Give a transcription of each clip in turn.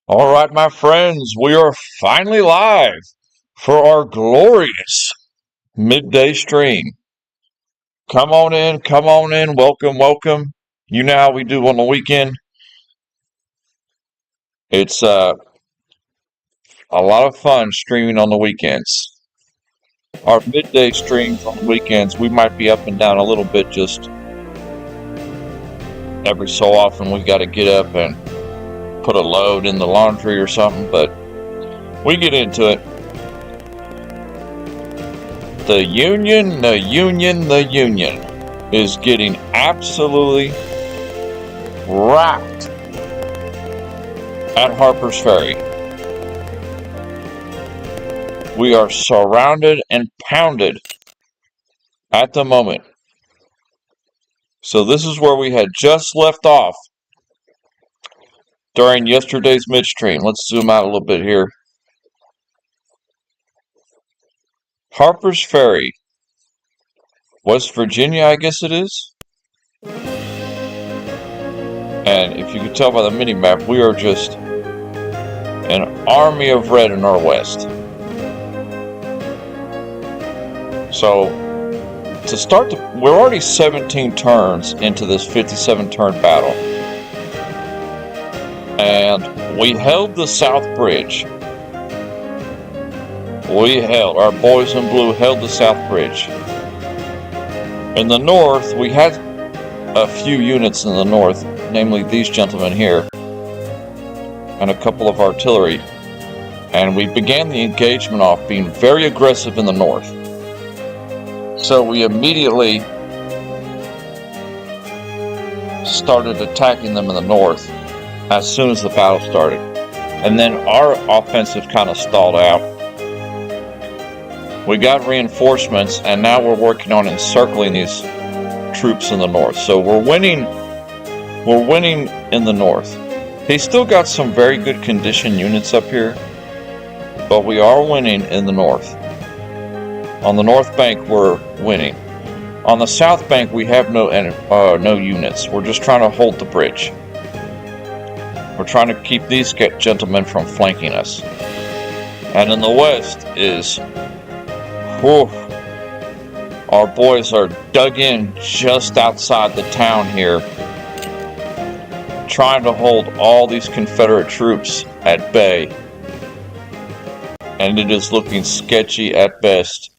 All right, my friends, we are finally live for our glorious midday stream. Come on in, welcome, welcome. You know how we do on the weekend. It's a lot of fun streaming on the weekends. Our midday streams on the weekends, we might be up and down a little bit just every so often. We got to get up and put a load in the laundry or something, but we get into it. The Union is getting absolutely rocked at Harper's Ferry. We are surrounded and pounded at the moment. So this is where we had just left off during yesterday's midstream. Let's zoom out a little bit here. Harper's Ferry, West Virginia, I guess it is. And if you can tell by the mini-map, we are just an army of red in our west. So, to start, we're already 17 turns into this 57-turn battle. And we held the South Bridge. Our boys in blue held the South Bridge. In the north, we had a few units in the north, namely these gentlemen here, and a couple of artillery. And we began the engagement off being very aggressive in the north. So we immediately started attacking them in the north as soon as the battle started. And then our offensive kind of stalled out. We got reinforcements, and now we're working on encircling these troops in the north. So we're winning in the north. He's still got some very good condition units up here, but we are winning in the north. On the north bank, we're winning. On the south bank, we have no units. We're just trying to hold the bridge. We're trying to keep these gentlemen from flanking us. And in the west is... our boys are dug in just outside the town here, trying to hold all these Confederate troops at bay. And it is looking sketchy at best.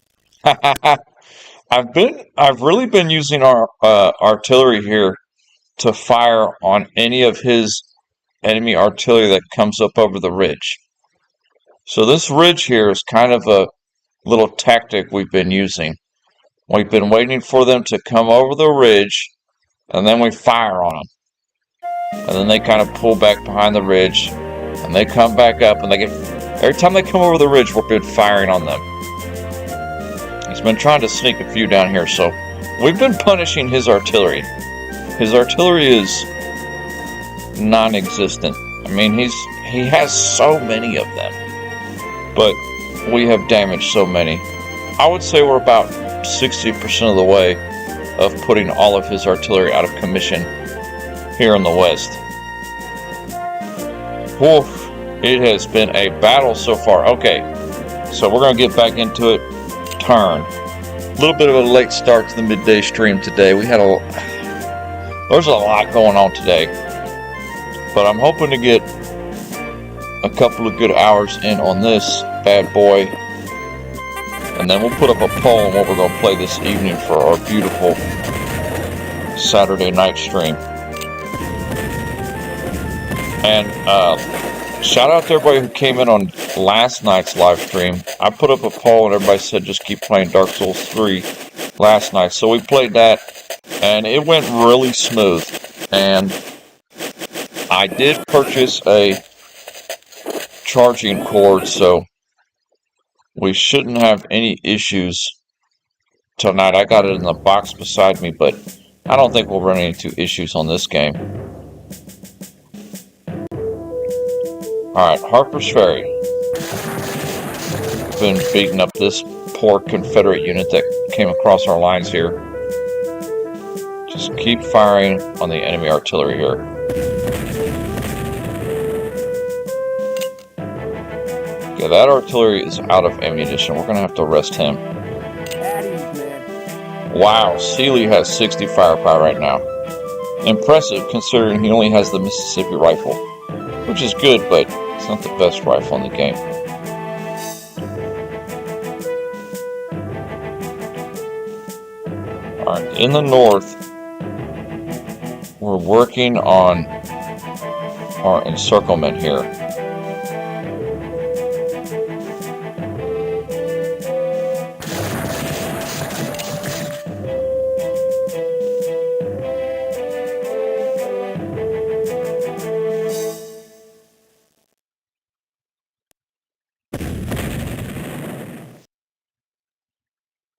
I've really been using our artillery here to fire on any of his enemy artillery that comes up over the ridge. So this ridge here is kind of a little tactic we've been using. We've been waiting for them to come over the ridge, and then we fire on them. And then they kind of pull back behind the ridge, and they come back up, and every time they come over the ridge, we've been firing on them. He's been trying to sneak a few down here, so we've been punishing his artillery. His artillery is non-existent. I mean, he has so many of them, but we have damaged so many. I would say we're about 60% of the way of putting all of his artillery out of commission here in the west. Whew, it has been a battle so far. Okay, so we're going to get back into it. Turn. A little bit of a late start to the midday stream today. There's a lot going on today, but I'm hoping to get a couple of good hours in on this bad boy, and then we'll put up a poll on what we're going to play this evening for our beautiful Saturday night stream. And shout out to everybody who came in on last night's live stream. I put up a poll and everybody said just keep playing Dark Souls 3 last night. So we played that, and it went really smooth. And I did purchase a charging cord, so we shouldn't have any issues tonight. I got it in the box beside me, but I don't think we'll run into issues on this game. Alright, Harper's Ferry. Been beating up this poor Confederate unit that came across our lines here. Just keep firing on the enemy artillery here. Okay, that artillery is out of ammunition. We're going to have to rest him. Wow, Seeley has 60 firepower right now. Impressive considering he only has the Mississippi rifle, which is good, but it's not the best rifle in the game. Alright, in the north, we're working on our encirclement here.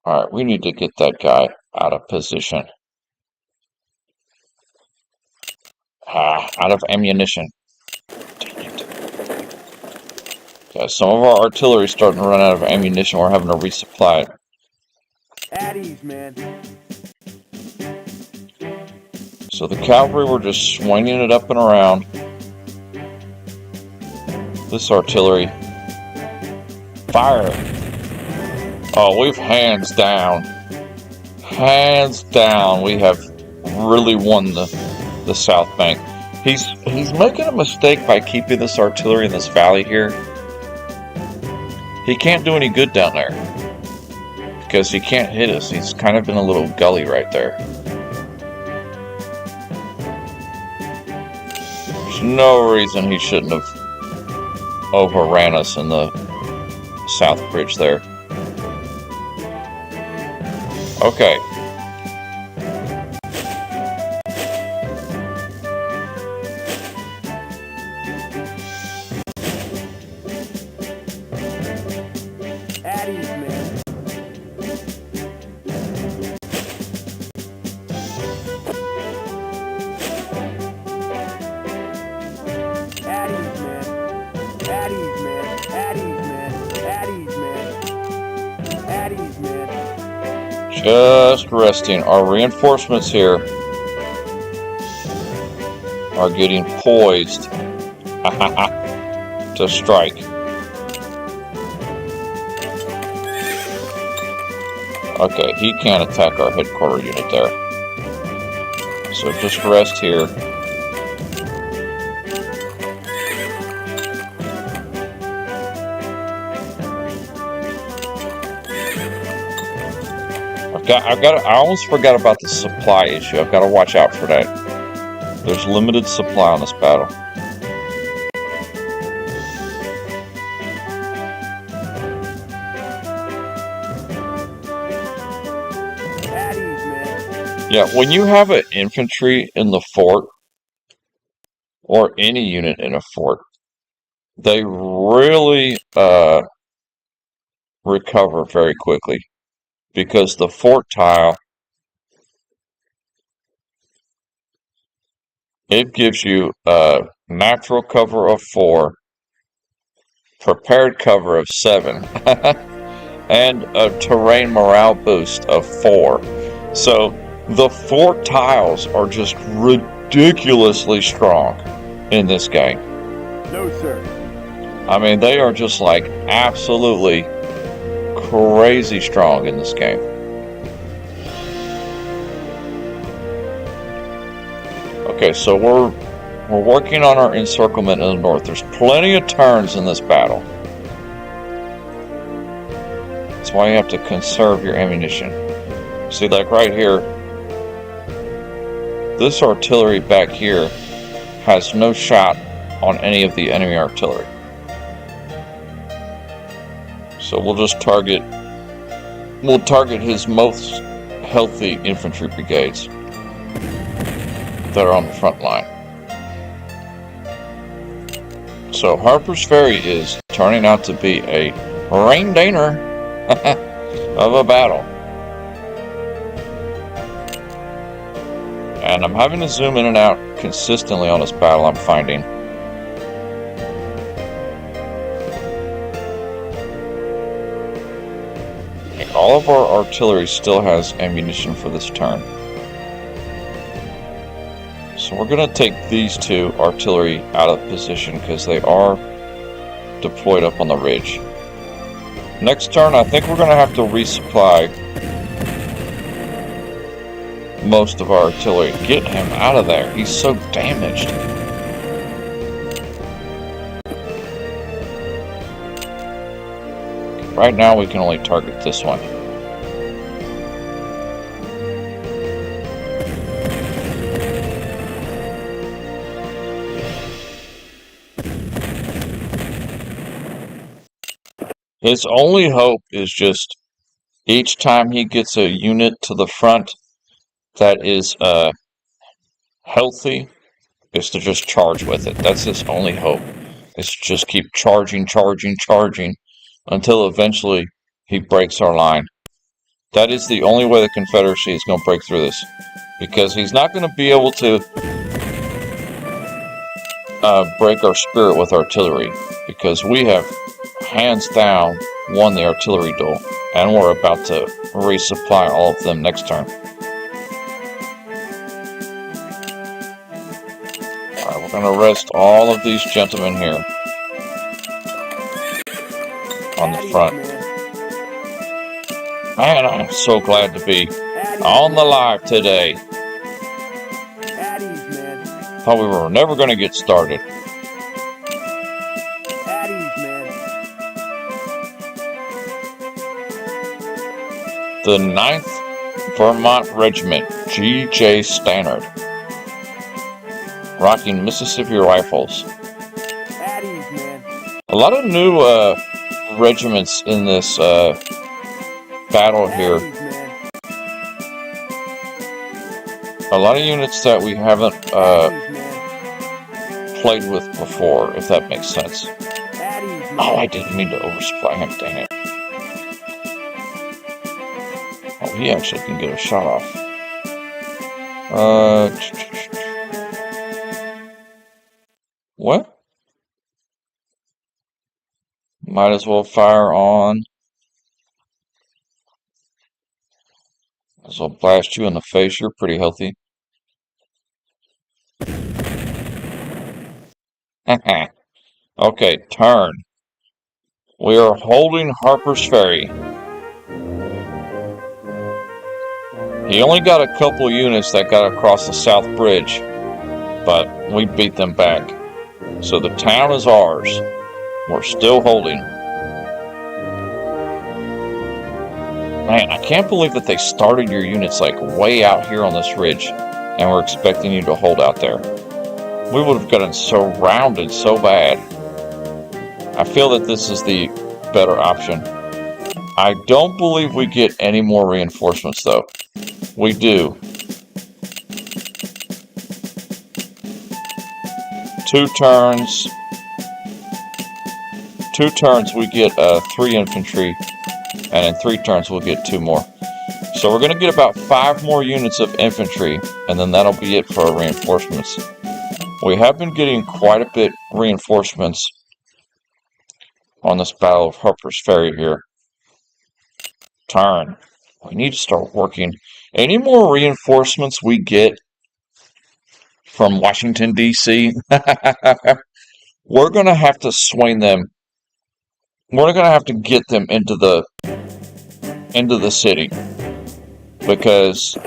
Alright, we need to get that guy out of position. Out of ammunition. Dang it. Okay, some of our artillery is starting to run out of ammunition. We're having to resupply it. At ease, man. So the cavalry were just swinging it up and around. This artillery. Fire! Oh, we've hands down, we have really won the South Bank. He's making a mistake by keeping this artillery in this valley here. He can't do any good down there because he can't hit us. He's kind of in a little gully right there. There's no reason he shouldn't have overran us in the South Bridge there. Okay. At ease, man. At ease, man. At ease, man. At ease, man. At ease, man. At ease, man. Just resting. Our reinforcements here are getting poised to strike. Okay, he can't attack our headquarters unit there. So just rest here. I almost forgot about the supply issue. I've got to watch out for that. There's limited supply on this battle. At ease, man. Yeah, when you have an infantry in the fort, or any unit in a fort, they really recover very quickly. Because the fort tile, it gives you a natural cover of 4, prepared cover of 7, and a terrain morale boost of 4. So the fort tiles are just ridiculously strong in this game. No, sir. I mean, they are just like absolutely crazy strong in this game. Okay, so we're working on our encirclement in the north. There's plenty of turns in this battle. That's why you have to conserve your ammunition. See, like right here, this artillery back here has no shot on any of the enemy artillery. So we'll just target his most healthy infantry brigades that are on the front line. So Harper's Ferry is turning out to be a rain-dainer of a battle. And I'm having to zoom in and out consistently on this battle, I'm finding. All of our artillery still has ammunition for this turn. So we're going to take these 2 artillery out of position because they are deployed up on the ridge. Next turn, I think we're going to have to resupply most of our artillery. Get him out of there. He's so damaged. Right now, we can only target this one. His only hope is just each time he gets a unit to the front that is healthy, is to just charge with it. That's his only hope. Is to just keep charging until eventually he breaks our line. That is the only way the Confederacy is going to break through this. Because he's not going to be able to break our spirit with artillery. Because we have hands down won the artillery duel. And we're about to resupply all of them next turn. Alright, we're going to rest all of these gentlemen here on the front. Man, I'm so glad to be on the live today. Thought we were never going to get started. The 9th Vermont Regiment, G.J. Stannard, rocking Mississippi Rifles. A lot of new regiments in this battle here. A lot of units that we haven't played with before, if that makes sense. Oh, I didn't mean to oversupply him, dang it. Oh, he actually can get a shot off. What? Might as well fire on. Might as well blast you in the face. You're pretty healthy. Okay, turn. We are holding Harper's Ferry. He only got a couple units that got across the South Bridge, but we beat them back. So the town is ours. We're still holding. Man, I can't believe that they started your units like way out here on this ridge, and we're expecting you to hold out there. We would have gotten surrounded so bad. I feel that this is the better option. I don't believe we get any more reinforcements, though. We do. 2 turns. 2 turns we get 3 infantry, and in 3 turns we'll get 2 more. So we're going to get about 5 more units of infantry, and then that'll be it for our reinforcements. We have been getting quite a bit reinforcements on this Battle of Harper's Ferry here. Turn. We need to start working. Any more reinforcements we get from Washington, D.C., we're going to have to swing them. We're going to have to get them into the city. Because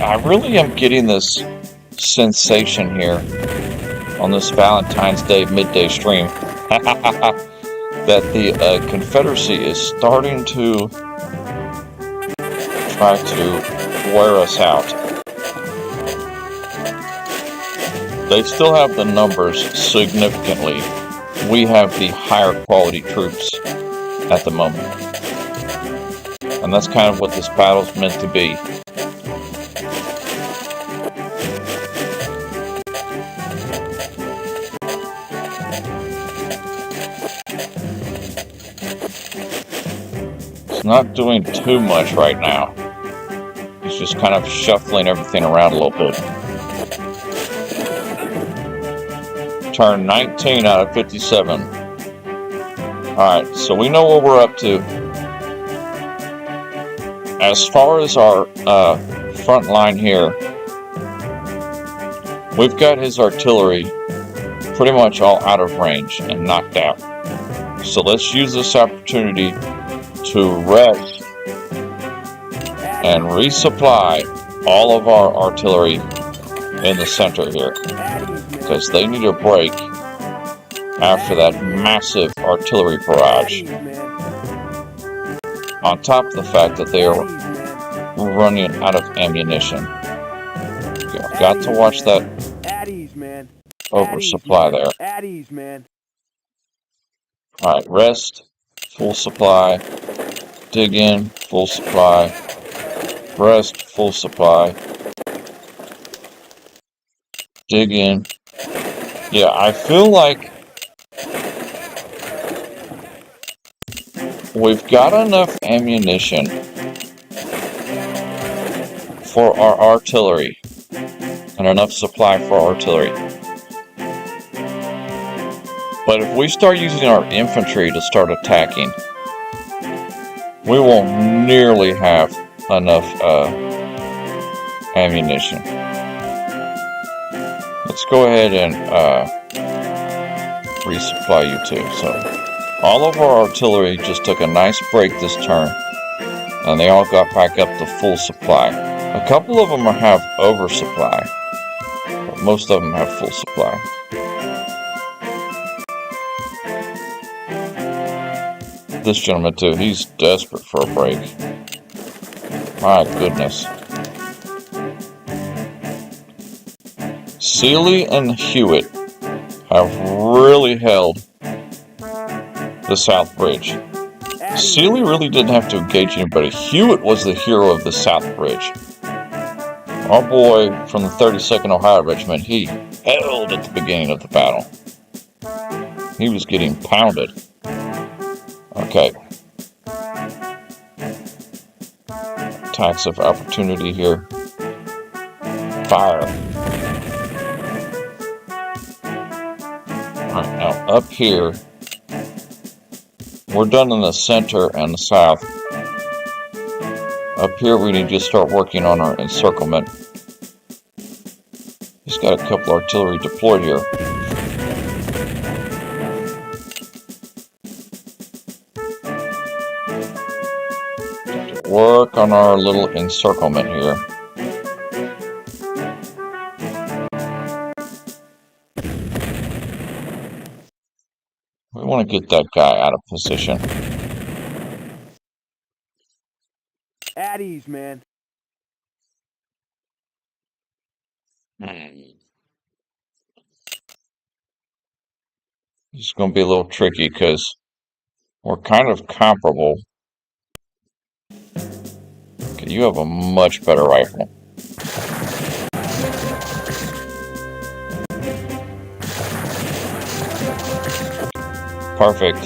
I really am getting this sensation here on this Valentine's Day midday stream that the Confederacy is starting to try to wear us out. They still have the numbers significantly. We have the higher quality troops at the moment. And that's kind of what this battle's meant to be. It's not doing too much right now. It's just kind of shuffling everything around a little bit. Turn 19 out of 57. Alright, so we know what we're up to. As far as our front line here, we've got his artillery pretty much all out of range and knocked out. So let's use this opportunity to rest and resupply all of our artillery in the center here, because they need a break after that massive artillery barrage. On top of the fact that they are running out of ammunition. I've got to watch that oversupply there. Alright, rest, full supply, dig in, full supply, rest, full supply, dig in. Yeah, I feel like we've got enough ammunition for our artillery and enough supply for artillery. But if we start using our infantry to start attacking, we won't nearly have enough ammunition. Let's go ahead and resupply you too. So all of our artillery just took a nice break this turn, and they all got back up to full supply. A couple of them have oversupply, but most of them have full supply. This gentleman too, he's desperate for a break. My goodness. Seeley and Hewitt have really held the South Bridge. Seeley really didn't have to engage anybody. Hewitt was the hero of the South Bridge. Our boy from the 32nd Ohio Regiment, he held at the beginning of the battle. He was getting pounded. Okay. Attacks of opportunity here. Fire. Alright, now up here, we're done in the center and the south. Up here we need to start working on our encirclement. Just got a couple artillery deployed here. Work on our little encirclement here. We want to get that guy out of position. At ease, man. It's going to be a little tricky because we're kind of comparable. Okay, you have a much better rifle. Perfect.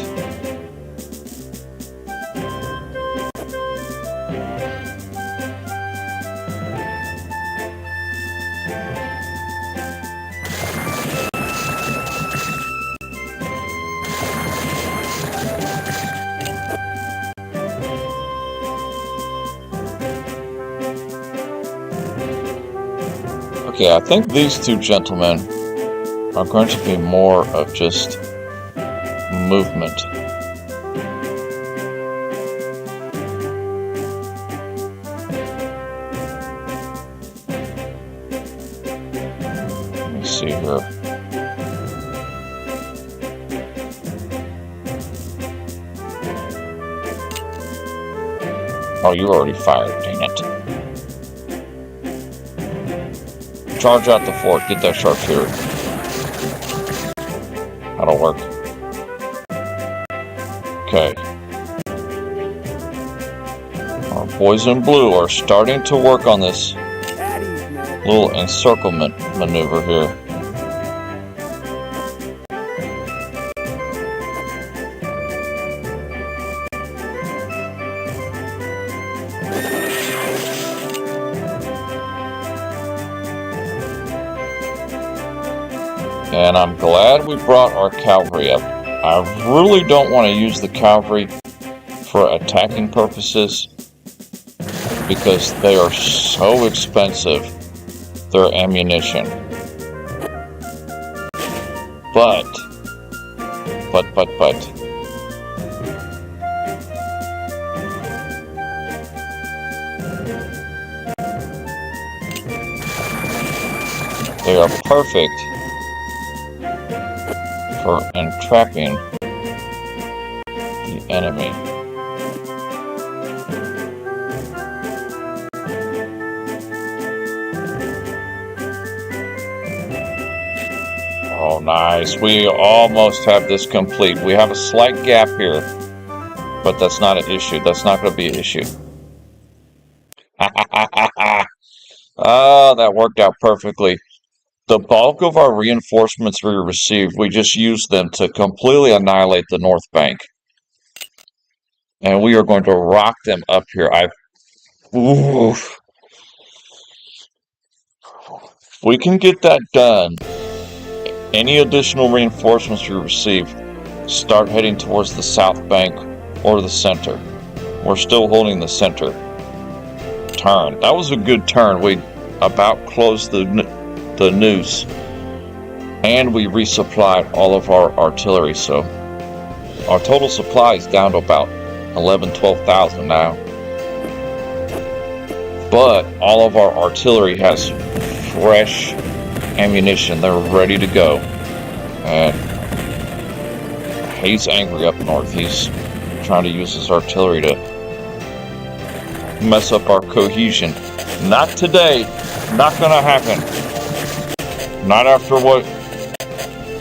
Okay, I think these two gentlemen are going to be more of just movement. Let me see here. Oh, you already fired, dang it. Charge out the fort, get that sharpshooter. That'll work. Okay. Our boys in blue are starting to work on this little encirclement maneuver here. And I'm glad we brought our cavalry up. I really don't want to use the cavalry for attacking purposes because they are so expensive, their ammunition. But. They are perfect for entrapping the enemy. Oh, nice. We almost have this complete. We have a slight gap here, but that's not an issue. That's not going to be an issue. Oh, that worked out perfectly. The bulk of our reinforcements we received, we just used them to completely annihilate the North Bank. And we are going to rock them up here. Oof. If we can get that done, any additional reinforcements we receive start heading towards the South Bank or the center. We're still holding the center. Turn. That was a good turn. We about closed the noose. And we resupplied all of our artillery, so our total supply is down to about 12,000 now. But all of our artillery has fresh ammunition. They're ready to go. And he's angry up north. He's trying to use his artillery to mess up our cohesion. Not today. Not gonna happen. Not after what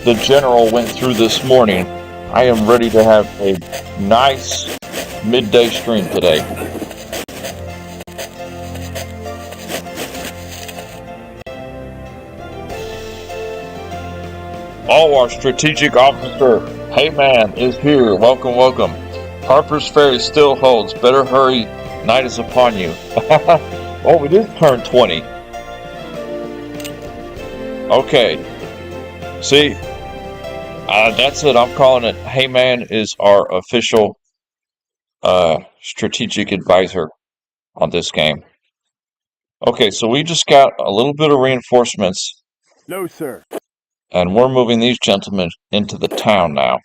the general went through this morning. I am ready to have a nice midday stream today. Oh, our strategic officer, hey man, is here. Welcome, welcome. Harper's Ferry still holds. Better hurry. Night is upon you. Oh, we did turn 20. Okay. See, that's it. I'm calling it. Hey man is our official strategic advisor on this game. Okay, so we just got a little bit of reinforcements. No, sir. And we're moving these gentlemen into the town now.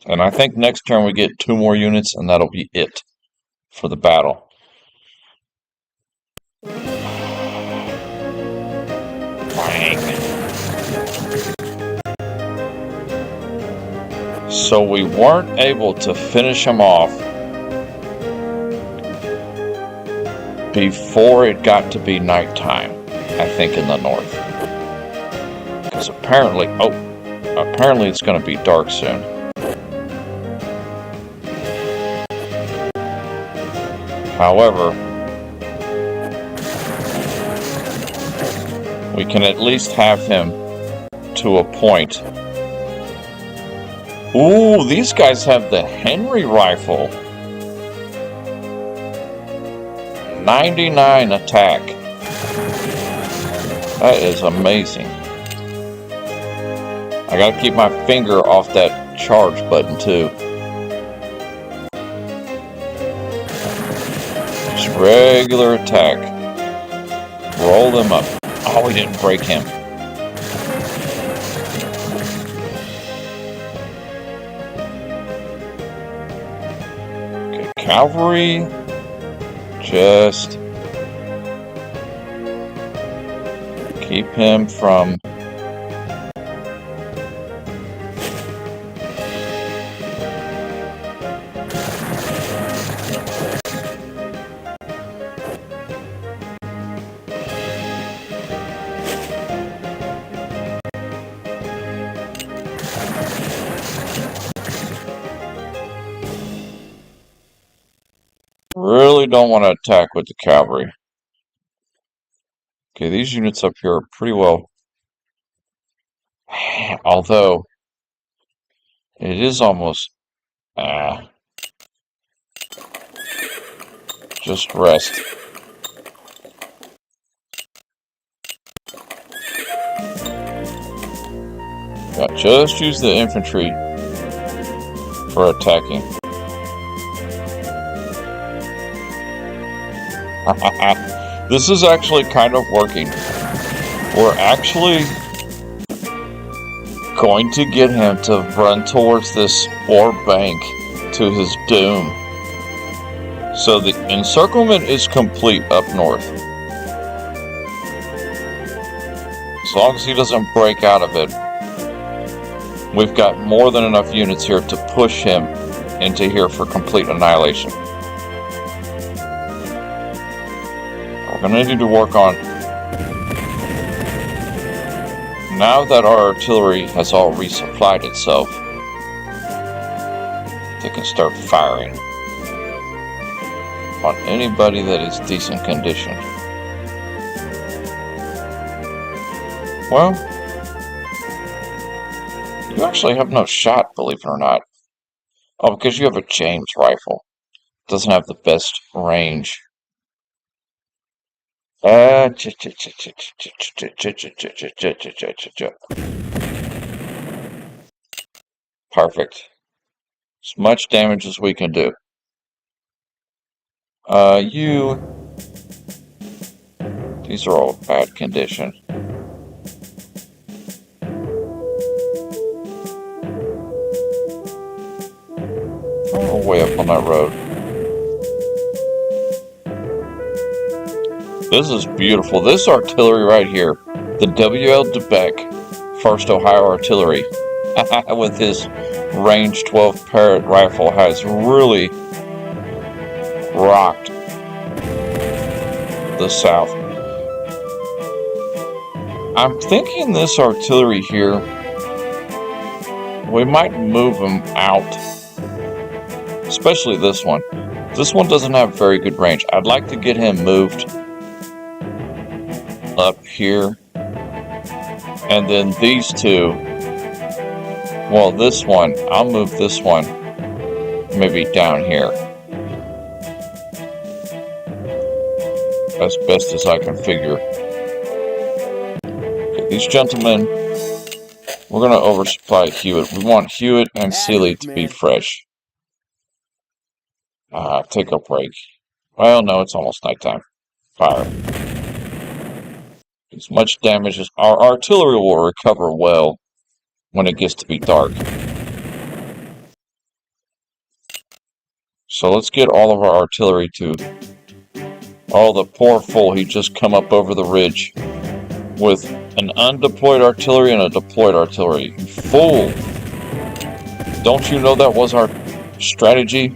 And I think next turn we get 2 more units, and that'll be it for the battle. Bang. So we weren't able to finish them off before it got to be nighttime, I think, in the north. Because apparently it's going to be dark soon. However, we can at least have him to a point. Ooh, these guys have the Henry rifle. 99 attack. That is amazing. I gotta keep my finger off that charge button too. Just regular attack. Roll them up. Oh, we didn't break him. Okay, cavalry. Just keep him from really don't want to attack with the cavalry. Okay, these units up here are pretty well. Although, it is almost... just rest. Yeah, just use the infantry for attacking. This is actually kind of working. We're actually going to get him to run towards this ore bank to his doom. So the encirclement is complete up north. As long as he doesn't break out of it, we've got more than enough units here to push him into here for complete annihilation. We're going to need to work on... Now that our artillery has all resupplied itself, they can start firing on anybody that is decent condition. Well, you actually have no shot, believe it or not. Oh, because you have a James rifle. It doesn't have the best range. Perfect. As much damage as we can do. These are all bad condition. Oh, way up on that road. This is beautiful. This artillery right here, the W.L. DeBeck 1st Ohio Artillery, with his range 12 Parrott rifle, has really rocked the South. I'm thinking this artillery here, we might move them out, especially this one. This one doesn't have very good range. I'd like to get him moved up here, and then these two, well, this one, I'll move this one maybe down here as best as I can figure. Okay, these gentlemen, we're going to oversupply Hewitt. We want Hewitt and Sealy to be fresh. Take a break. Well, no, it's almost nighttime. Fire. As much damage as our artillery will recover well when it gets to be dark. So let's get all of our artillery to... Oh, the poor fool, he just come up over the ridge with an undeployed artillery and a deployed artillery. You fool! Don't you know that was our strategy?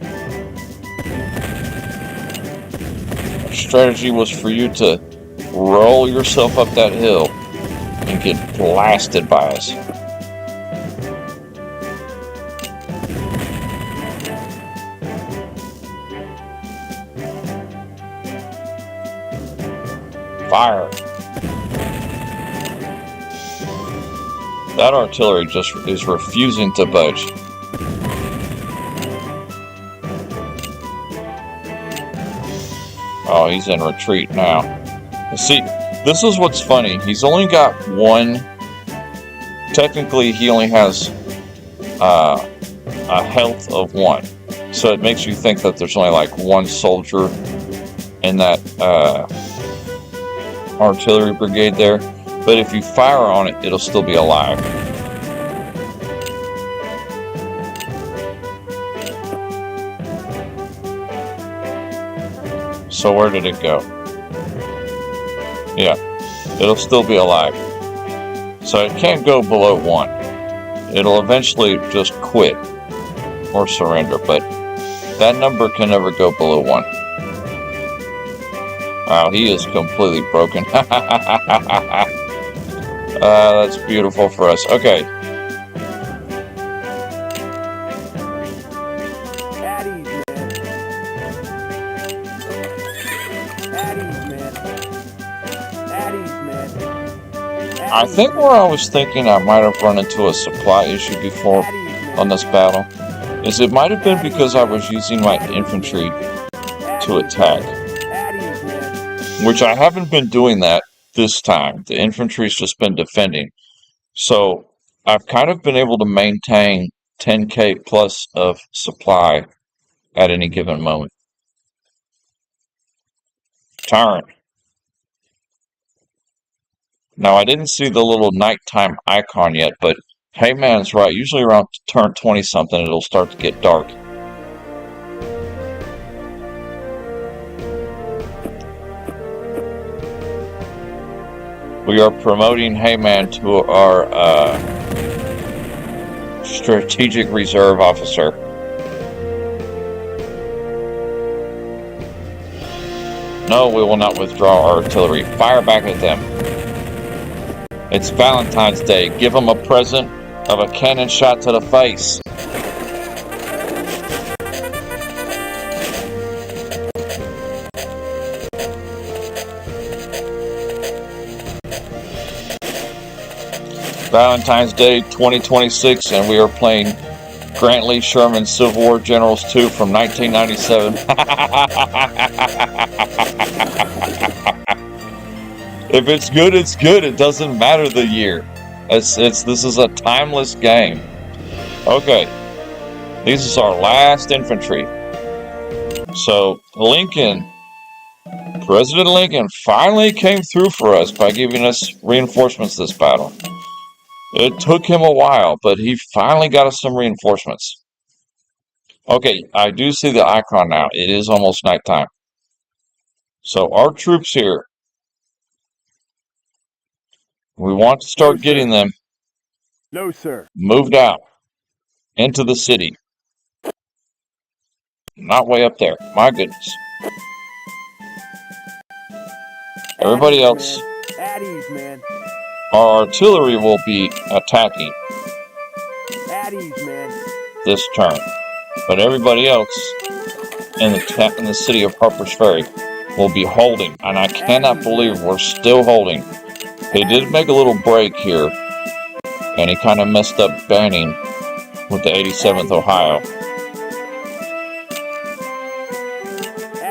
Our strategy was for you to roll yourself up that hill and get blasted by us. Fire. That artillery just is refusing to budge. Oh, he's in retreat now. See, this is what's funny. He's only got one. Technically, he only has a health of 1. So it makes you think that there's only like 1 soldier in that artillery brigade there. But if you fire on it, it'll still be alive. So where did it go? Yeah, it'll still be alive. So it can't go below 1. It'll eventually just quit or surrender, but that number can never go below 1. Wow, he is completely broken. That's beautiful for us. Okay. I think where I was thinking I might have run into a supply issue before on this battle is it might have been because I was using my infantry to attack, which I haven't been doing that this time. The infantry's just been defending. So I've kind of been able to maintain 10k plus of supply at any given moment. Tyrant. Now, I didn't see the little nighttime icon yet, but Hey man's right. Usually around turn 20-something, it'll start to get dark. We are promoting Heyman to our strategic reserve officer. No, we will not withdraw our artillery. Fire back at them. It's Valentine's Day. Give them a present of a cannon shot to the face. Valentine's Day 2026, and we are playing Grant Lee Sherman Civil War Generals 2 from 1997. If it's good, it's good. It doesn't matter the year. This is a timeless game. Okay, this is our last infantry. So Lincoln, President Lincoln finally came through for us by giving us reinforcements this battle. It took him a while, but he finally got us some reinforcements. Okay, I do see the icon now. It is almost nighttime. So our troops here, we want to start getting them No, sir. moved out into the city. Not way up there. My goodness. Everybody else, At ease, man. our artillery will be attacking At ease, man. this turn. But everybody else in the city of Harper's Ferry will be holding. And I cannot believe we're still holding. He did make a little break here. And he kind of messed up Banning with the 87th Ohio.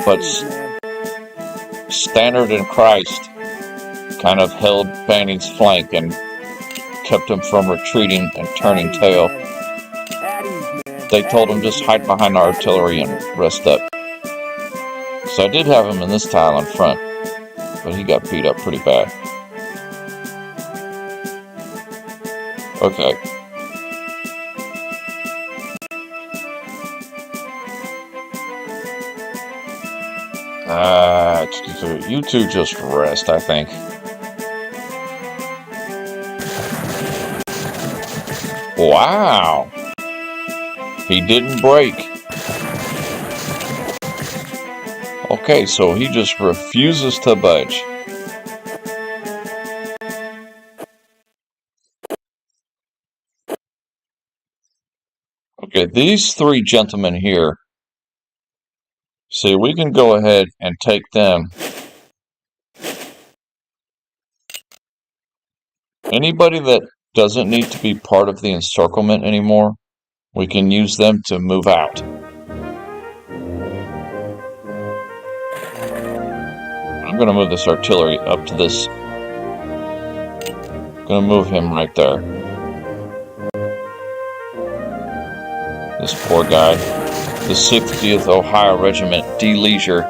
But Stannard and Christ kind of held Banning's flank and kept him from retreating and turning tail. They told him just hide behind our artillery and rest up. So I did have him in this tile in front, but he got beat up pretty bad. Okay. You two just rest, I think. Wow. He didn't break. Okay, so he just refuses to budge. Okay, these three gentlemen here. See, we can go ahead and take them. Anybody that doesn't need to be part of the encirclement anymore, we can use them to move out. I'm going to move this artillery up to this. I'm going to move him right there. This poor guy. The 60th Ohio Regiment, D. Leisure.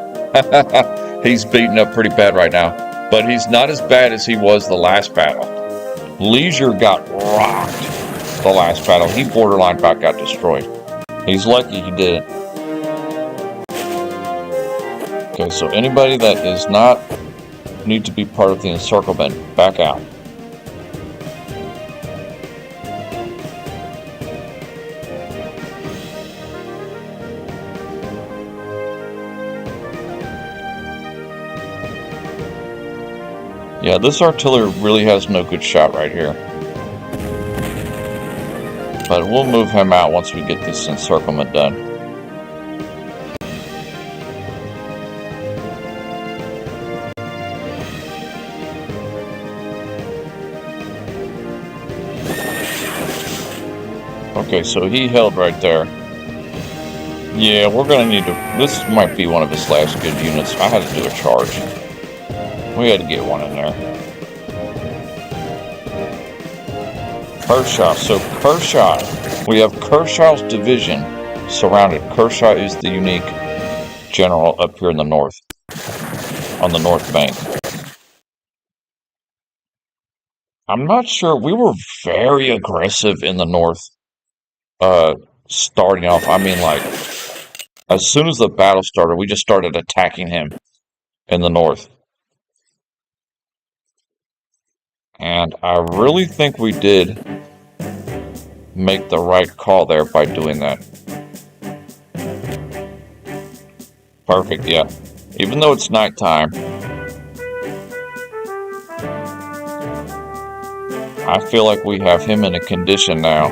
He's beaten up pretty bad right now. But he's not as bad as he was the last battle. Leisure got rocked the last battle. He borderline about got destroyed. He's lucky he didn't. Okay, so anybody that is not need to be part of the encirclement, back out. Yeah, this artillery really has no good shot right here. But we'll move him out once we get this encirclement done. Okay, so he held right there. Yeah, we're going to need to... This might be one of his last good units. I had to do a charge. We had to get one in there. Kershaw. So Kershaw, we have Kershaw's division surrounded. Kershaw is the unique general up here in the north, on the north bank. I'm not sure. We were very aggressive in the north, starting off. I mean, like, as soon as the battle started, we just started attacking him in the north. And I really think we did make the right call there by doing that. Perfect, yeah. Even though it's nighttime, I feel like we have him in a condition now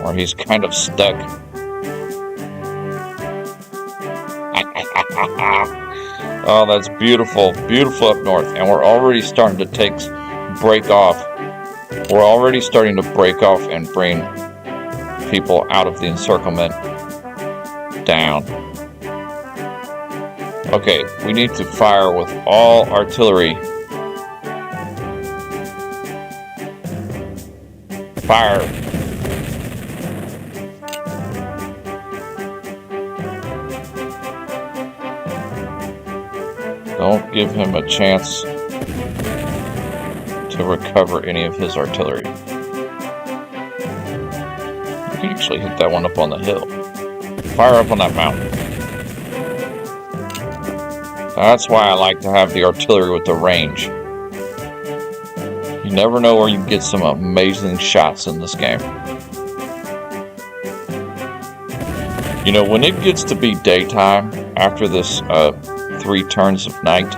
where he's kind of stuck. Oh, that's beautiful. Beautiful up north. And we're already starting to break off. We're already starting to break off and bring people out of the encirclement down. Okay, we need to fire with all artillery. Fire. Don't give him a chance to recover any of his artillery. You can actually hit that one up on the hill. Fire up on that mountain. That's why I like to have the artillery with the range. You never know where you can get some amazing shots in this game. You know, when it gets to be daytime, after this 3 turns of night,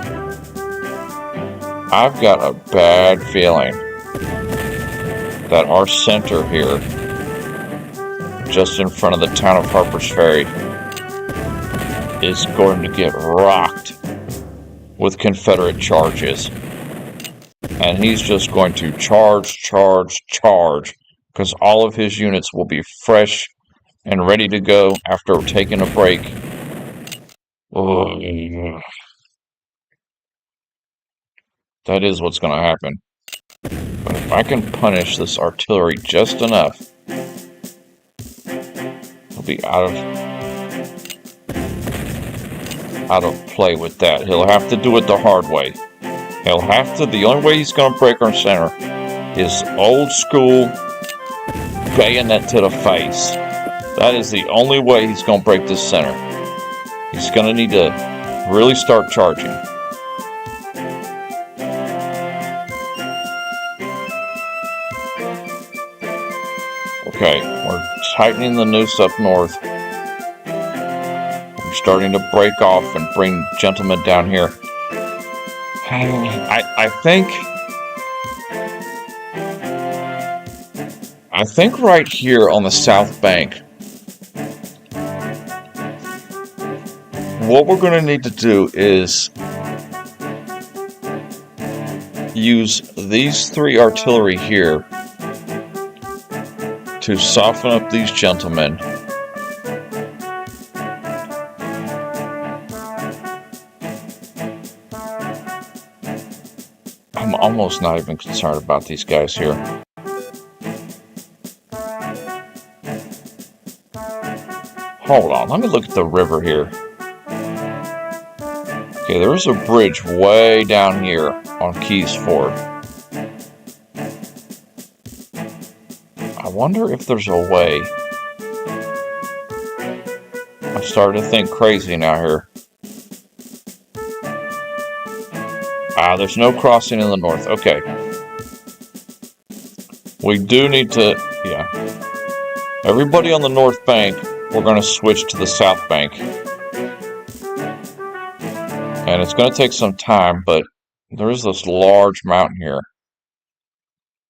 I've got a bad feeling that our center here, just in front of the town of Harper's Ferry, is going to get rocked with Confederate charges. And he's just going to charge, because all of his units will be fresh and ready to go after taking a break. Oh, that is what's going to happen. But if I can punish this artillery just enough, he'll be out of play with that. He'll have to do it the hard way. The only way he's going to break our center is old school bayonet to the face. That is the only way he's going to break this center. He's going to need to really start charging. Okay, we're tightening the noose up north. We're starting to break off and bring gentlemen down here. I think right here on the south bank, what we're going to need to do is use these 3 artillery here to soften up these gentlemen. I'm almost not even concerned about these guys here. Hold on, let me look at the river here. Okay, there's a bridge way down here on Keys Ford. I wonder if there's a way. I'm starting to think crazy now here. There's no crossing in the north. Okay. We do need to, yeah. Everybody on the north bank, we're going to switch to the south bank. And it's going to take some time, but there is this large mountain here.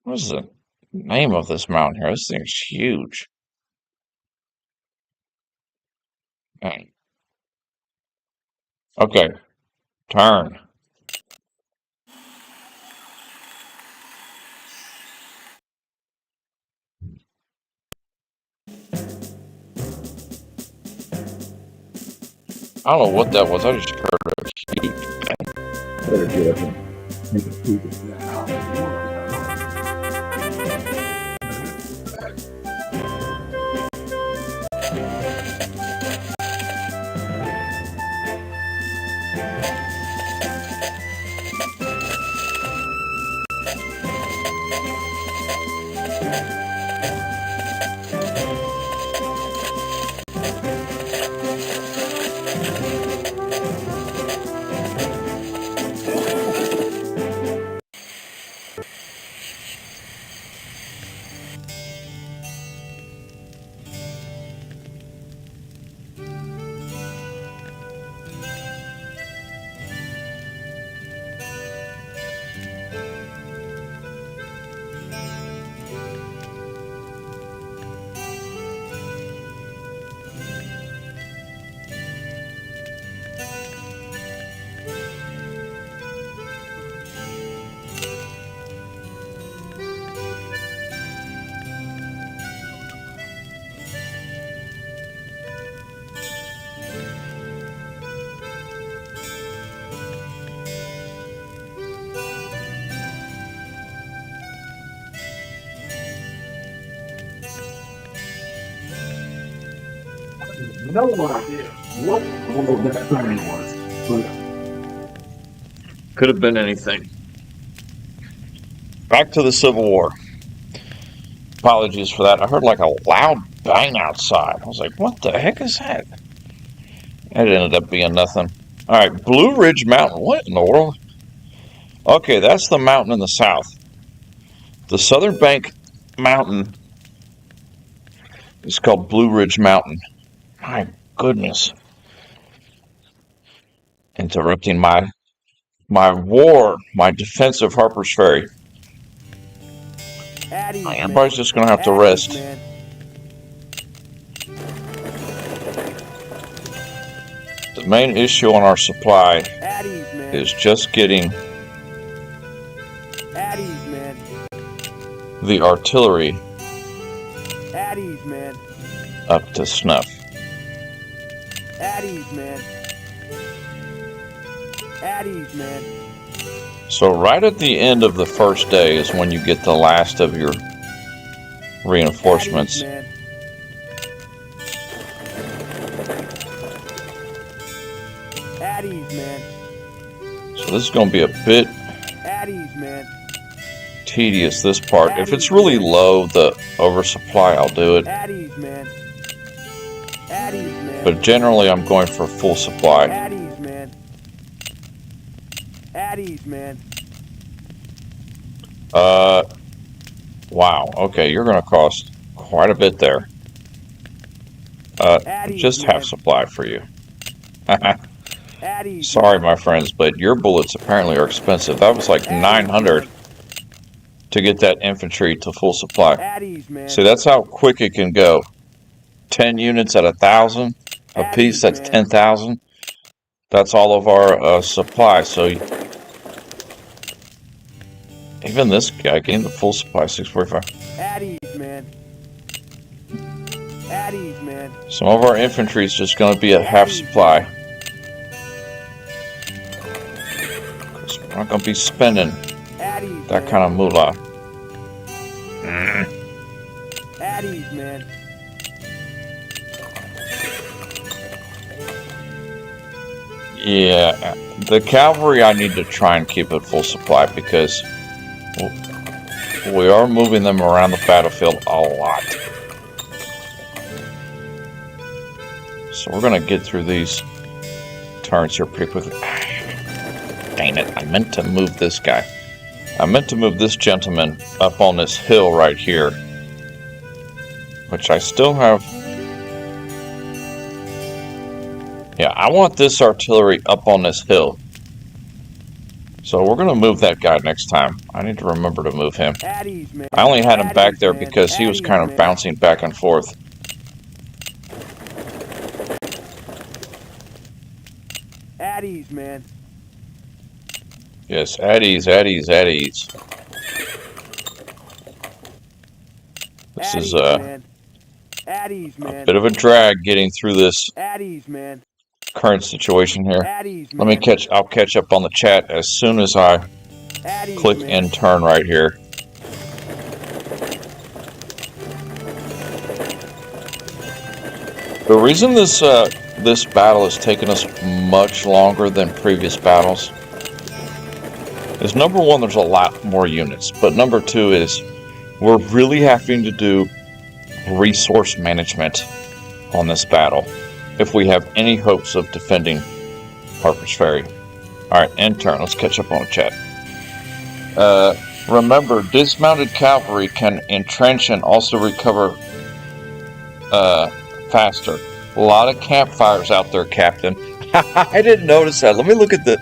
What is the name of this mountain here? This thing's huge. Okay. Turn. I don't know what that was. I just heard a huge bang. Better get up and make a poop. No idea what all that thing was, but Could have been anything. Back to the Civil War. Apologies for that. I heard like a loud bang outside. I was like, what the heck is that? It ended up being nothing. Alright, Blue Ridge Mountain. What in the world? Okay, that's the mountain in the south. The Southern Bank Mountain is called Blue Ridge Mountain. My goodness. Interrupting my defense of Harper's Ferry. Everybody's just going to have to rest. Man. The main issue on our supply Addies, man. is just getting Addies, man. the artillery Addies, man. up to snuff. Addies, man. Addies, man. So right at the end of the first day is when you get the last of your reinforcements. Addies, man. Addies, man. So this is going to be a bit Addies, man. tedious, this part. If it's really low, the oversupply, I'll do it. Addies, man. Addies, man. But generally, I'm going for full supply. Addies, man. Addies, man. Wow. Okay, you're going to cost quite a bit there. Addies, Just man. half supply for you. Addies, Sorry, man. my friends, but your bullets apparently are expensive. That was like 900 to get that infantry to full supply. Addies, man. See, that's how quick it can go. 10 units at 1,000 a piece, that's man. 10,000. That's all of our supply. So even this guy gained the full supply, 645. Addies, man. Addies, man. Some of our infantry is just going to be at half supply. 'Cause we're not going to be spending Addies, that man. kind of moolah. Addies, man. Yeah, the cavalry I need to try and keep at full supply because we are moving them around the battlefield a lot. So we're going to get through these turns here pretty quickly. Dang it, I meant to move this guy. I meant to move this gentleman up on this hill right here, which I still have. Yeah, I want this artillery up on this hill. So we're going to move that guy next time. I need to remember to move him. Addies, man. I only had him back Addies, there man. because he was Addies, kind of man. bouncing back and forth. Addies, man. Yes, at ease, at ease, at ease. This is Addies, a man. Addies, man. bit of a drag getting through this Addies, man. current situation here. Addies, Let man. me I'll catch up on the chat as soon as I Addies, click man. end turn right here. The reason this battle has taken us much longer than previous battles is number one, there's a lot more units, but number two is we're really having to do resource management on this battle if we have any hopes of defending Harper's Ferry. Alright, intern, let's catch up on the chat. Remember, dismounted cavalry can entrench and also recover faster. A lot of campfires out there, Captain. I didn't notice that. Let me look at the...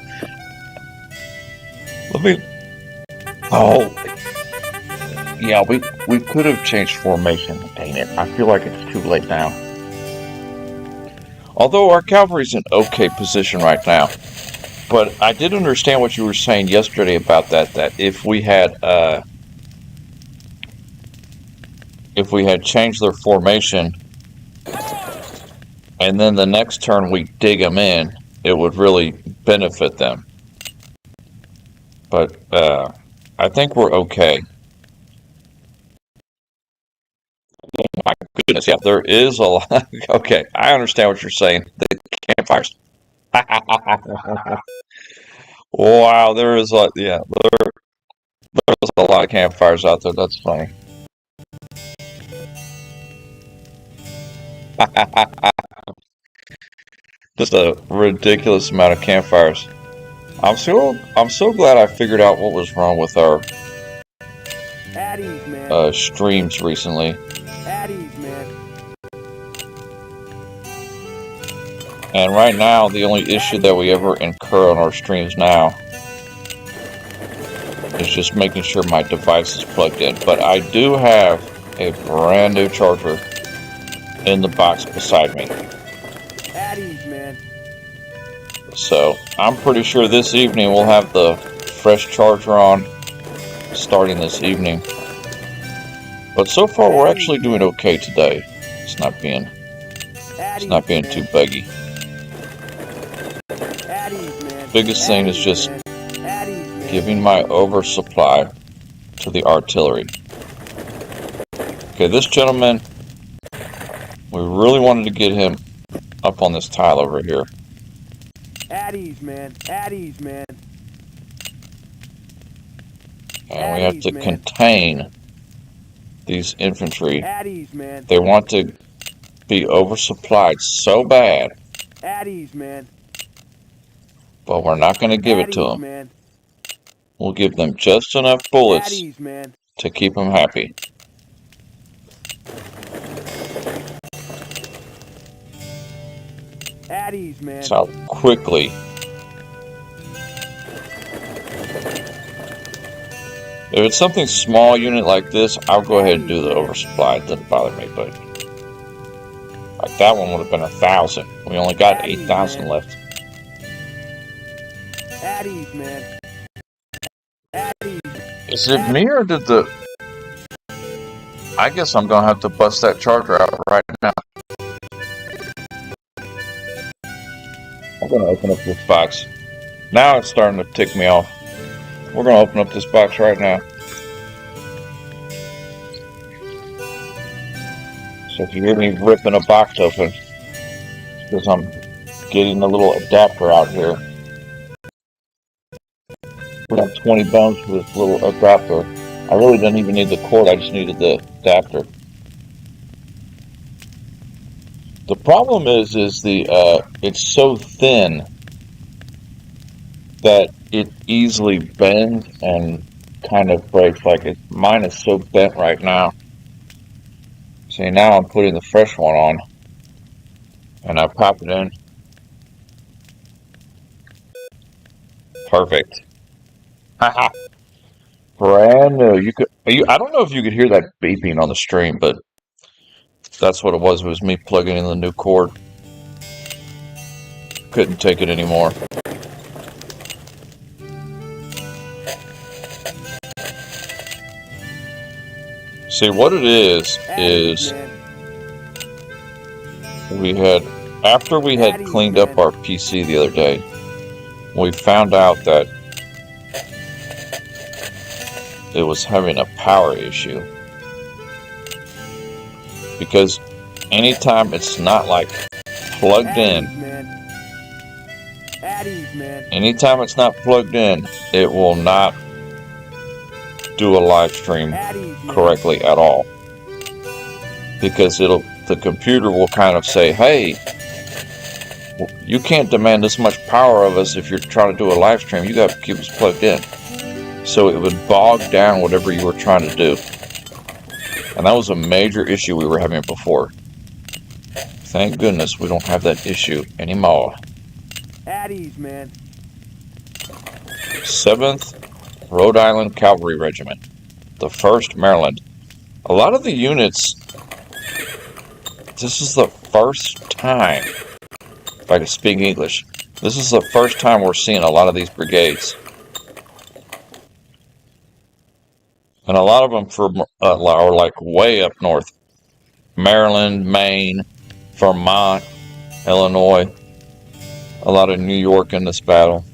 Oh... Yeah, we could have changed formation. Dang it. I feel like it's too late now. Although our cavalry's in okay position right now. But I did understand what you were saying yesterday about that if we had changed their formation and then the next turn we dig them in, it would really benefit them. But I think we're okay. Oh my goodness, yeah, there is a lot. Okay, I understand what you're saying. The campfires. Wow, there is there's a lot of campfires out there. That's funny. Just a ridiculous amount of campfires. I'm so glad I figured out what was wrong with our streams recently. And right now, the only issue that we ever incur on our streams now is just making sure my device is plugged in. But I do have a brand new charger in the box beside me. So I'm pretty sure this evening we'll have the fresh charger on starting this evening. But so far we're actually doing okay today. It's not being too buggy. Biggest thing is just giving my oversupply to the artillery. Okay, this gentleman, we really wanted to get him up on this tile over here. At ease, man. And we have to contain these infantry. They want to be oversupplied so bad. At ease, man. But we're not going to give it to them. We'll give them just enough bullets to keep them happy. At ease, man. So quickly. If it's something small unit like this, I'll go ahead and do the oversupply. It doesn't bother me, but like that one would have been 1,000. We only got 8,000 left. At ease, man. At ease. Is it me or did the... I guess I'm gonna have to bust that charger out right now. I'm gonna open up this box. Now it's starting to tick me off. We're gonna open up this box right now. So if you hear me ripping a box open, it's because I'm getting a little adapter out here. We have 20 bones for this little adapter. I really didn't even need the cord, I just needed the adapter. The problem is it's so thin that it easily bends and kind of breaks. Like mine is so bent right now. See, now I'm putting the fresh one on, and I pop it in. Perfect. Haha. Brand new. I don't know if you could hear that beeping on the stream, but that's what it was. It was me plugging in the new cord. Couldn't take it anymore. See, what it is after we had cleaned up our PC the other day, we found out that it was having a power issue. Because anytime it's not like plugged in, anytime it's not plugged in, it will not do a live stream correctly at all. Because the computer will kind of say, hey, you can't demand this much power of us if you're trying to do a live stream. You got to keep us plugged in. So it would bog down whatever you were trying to do. And that was a major issue we were having before. Thank goodness we don't have that issue anymore. At ease, man. 7th Rhode Island Cavalry Regiment. The 1st Maryland. A lot of the units, this is the first time, if I can speak English, this is the first time we're seeing a lot of these brigades. And a lot of them are like way up north. Maryland, Maine, Vermont, Illinois. A lot of New York in this battle.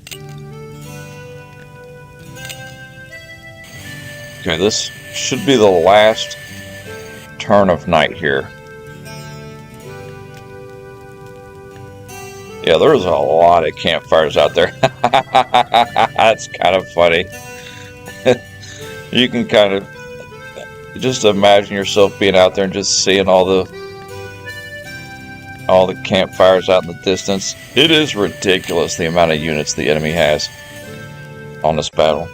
Okay, this should be the last turn of night here. Yeah, there's a lot of campfires out there. That's kind of funny. You can kind of just imagine yourself being out there and just seeing all the campfires out in the distance. It is ridiculous the amount of units the enemy has on this battle.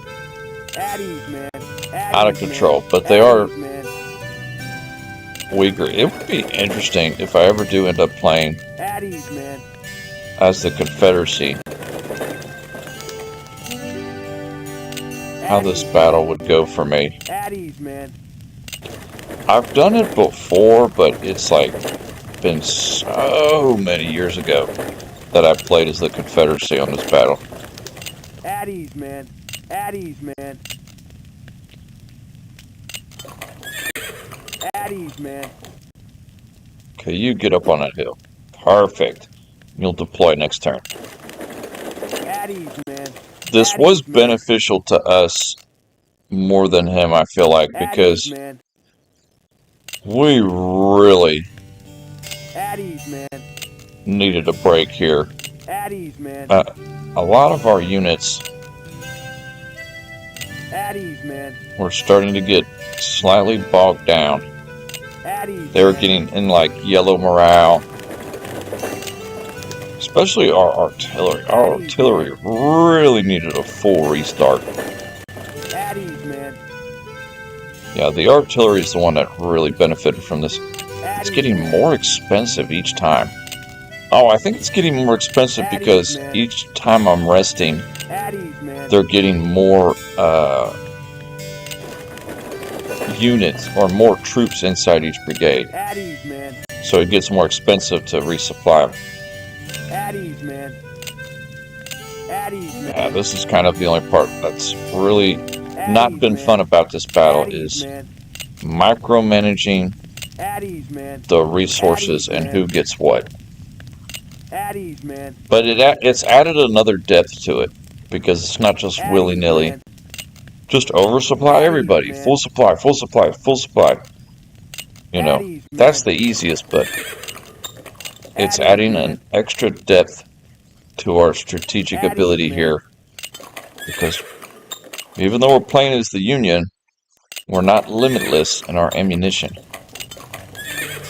At ease, man. Out of control, but they are weaker. It would be interesting if I ever do end up playing At ease, man. as the Confederacy, how this battle would go for me. At ease, man. I've done it before, but it's like been so many years ago that I played as the Confederacy on this battle. At ease, man. At ease, man. At ease, man. Okay, you get up on that hill. Perfect. You'll deploy next turn. At ease, man. This was beneficial to us more than him, I feel like, because we really At ease, man. needed a break here. At ease, man. A lot of our units At ease, man. were starting to get slightly bogged down. At ease. They were getting in like yellow morale. Especially our artillery. Our artillery really needed a full restart. At ease, man. Yeah, the artillery is the one that really benefited from this. It's getting more expensive each time. Oh, I think it's getting more expensive because each time I'm resting, they're getting more units or more troops inside each brigade. So it gets more expensive to resupply them. Yeah, this is kind of the only part that's really not been fun about this battle is micromanaging the resources and who gets what. But it's added another depth to it because it's not just willy-nilly. Just oversupply everybody. Full supply, full supply, full supply. You know, that's the easiest, but it's adding an extra depth to our strategic ability here. Because even though we're playing as the Union, we're not limitless in our ammunition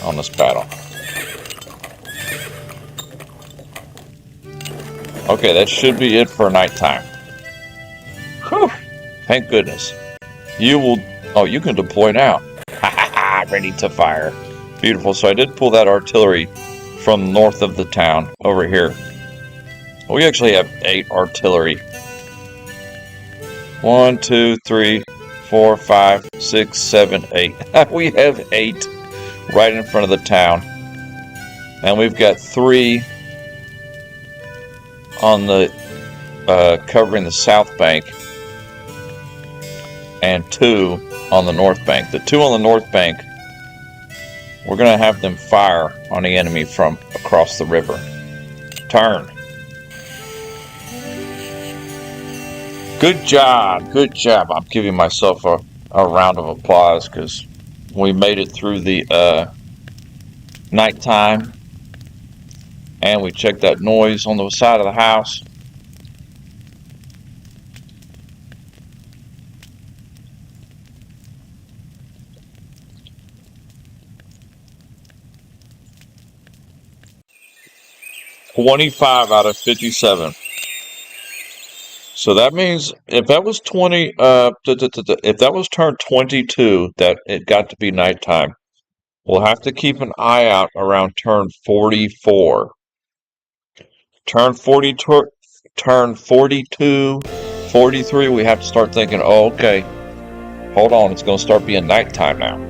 on this battle. Okay, that should be it for nighttime. Whew, thank goodness. You will... Oh, you can deploy now. Ready to fire. Beautiful. So I did pull that artillery from north of the town over here. We actually have 8 artillery. 1, 2, 3, 4, 5, 6, 7, 8. We have 8 right in front of the town. And we've got 3 on the covering the south bank and 2 on the north bank. The 2 on the north bank, we're going to have them fire on the enemy from across the river. Turn. Good job, good job. I'm giving myself a round of applause because we made it through the nighttime and we checked that noise on the side of the house. 25 out of 57. So that means if that was 20, if that was turn 22, that it got to be nighttime, we'll have to keep an eye out around turn 44. Turn 42, 43, we have to start thinking, oh, okay, hold on, it's going to start being nighttime now.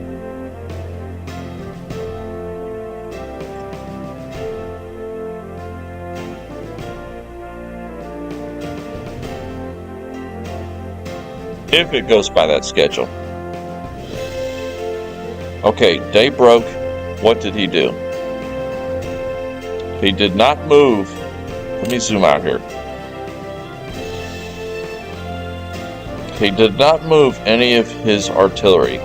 If it goes by that schedule. Okay, day broke. What did he do? He did not move. Let me zoom out here. He did not move any of his artillery.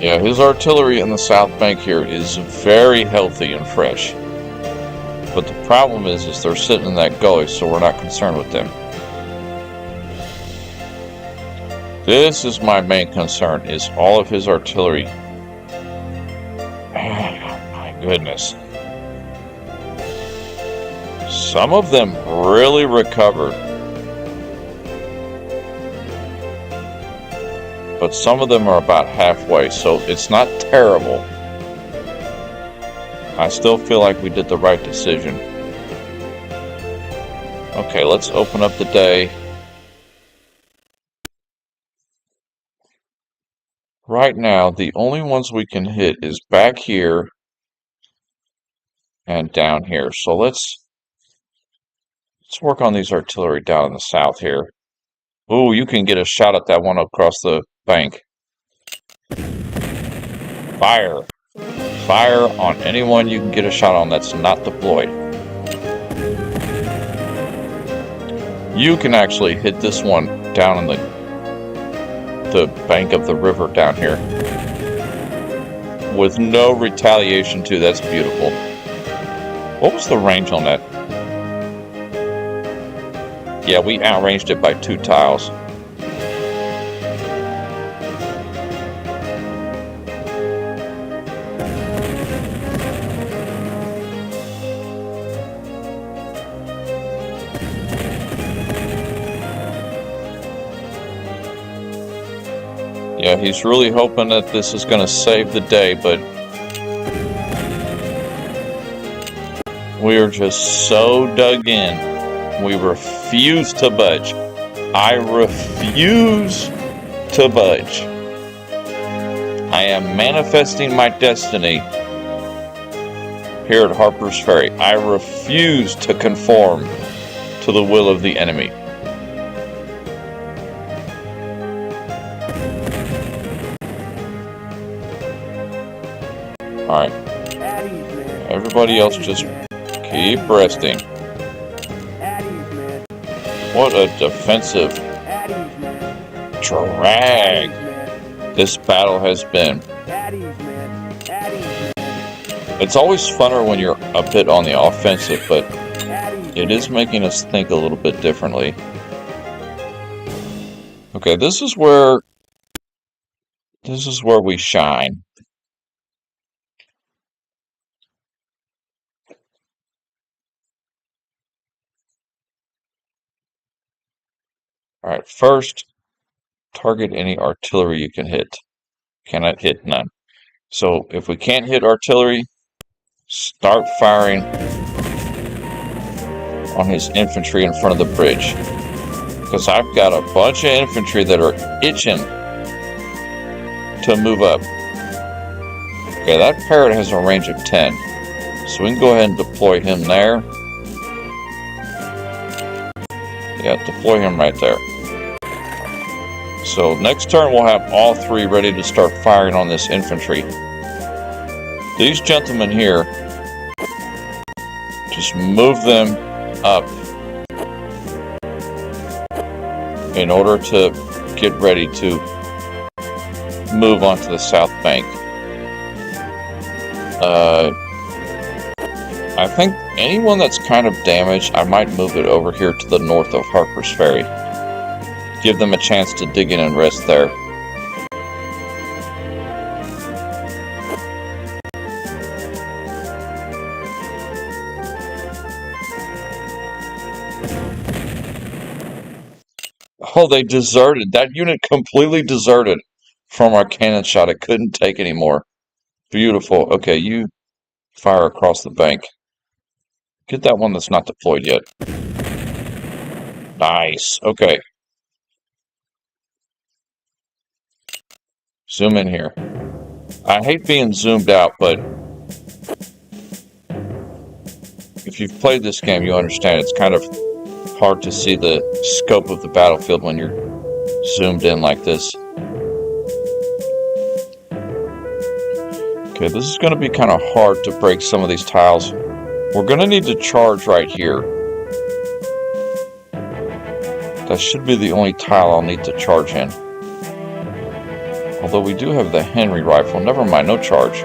Yeah, his artillery in the South Bank here is very healthy and fresh. But the problem is they're sitting in that gully, so we're not concerned with them. This is my main concern, is all of his artillery. My goodness. Some of them really recovered. But some of them are about halfway, so it's not terrible. I still feel like we did the right decision. Okay, let's open up the day. Right now, the only ones we can hit is back here and down here. So let's work on these artillery down in the south here. Ooh, you can get a shot at that one across the bank. Fire. Fire on anyone you can get a shot on that's not deployed. You can actually hit this one down in the bank of the river down here with no retaliation too. That's beautiful. What was the range on that? Yeah, we outranged it by 2 tiles. Yeah, he's really hoping that this is going to save the day, but we are just so dug in. We refuse to budge. I refuse to budge. I am manifesting my destiny here at Harper's Ferry. I refuse to conform to the will of the enemy. Alright. Everybody else just keep resting. What a defensive drag this battle has been. It's always funner when you're a bit on the offensive, but it is making us think a little bit differently. Okay, this is where we shine. Alright, first, target any artillery you can hit. Cannot hit none. So, if we can't hit artillery, start firing on his infantry in front of the bridge. Because I've got a bunch of infantry that are itching to move up. Okay, that parrot has a range of 10. So we can go ahead and deploy him there. Yeah, deploy him right there. So next turn we'll have all 3 ready to start firing on this infantry. These gentlemen here, just move them up in order to get ready to move onto the south bank. I think anyone that's kind of damaged, I might move it over here to the north of Harper's Ferry. Give them a chance to dig in and rest there. Oh, they deserted. That unit completely deserted from our cannon shot. It couldn't take anymore. Beautiful. Okay, you fire across the bank. Get that one that's not deployed yet. Nice. Okay. Zoom in here. I hate being zoomed out, but if you've played this game, you understand it's kind of hard to see the scope of the battlefield when you're zoomed in like this. Okay, this is going to be kind of hard to break some of these tiles. We're going to need to charge right here. That should be the only tile I'll need to charge in. Although we do have the Henry rifle. Never mind, no charge.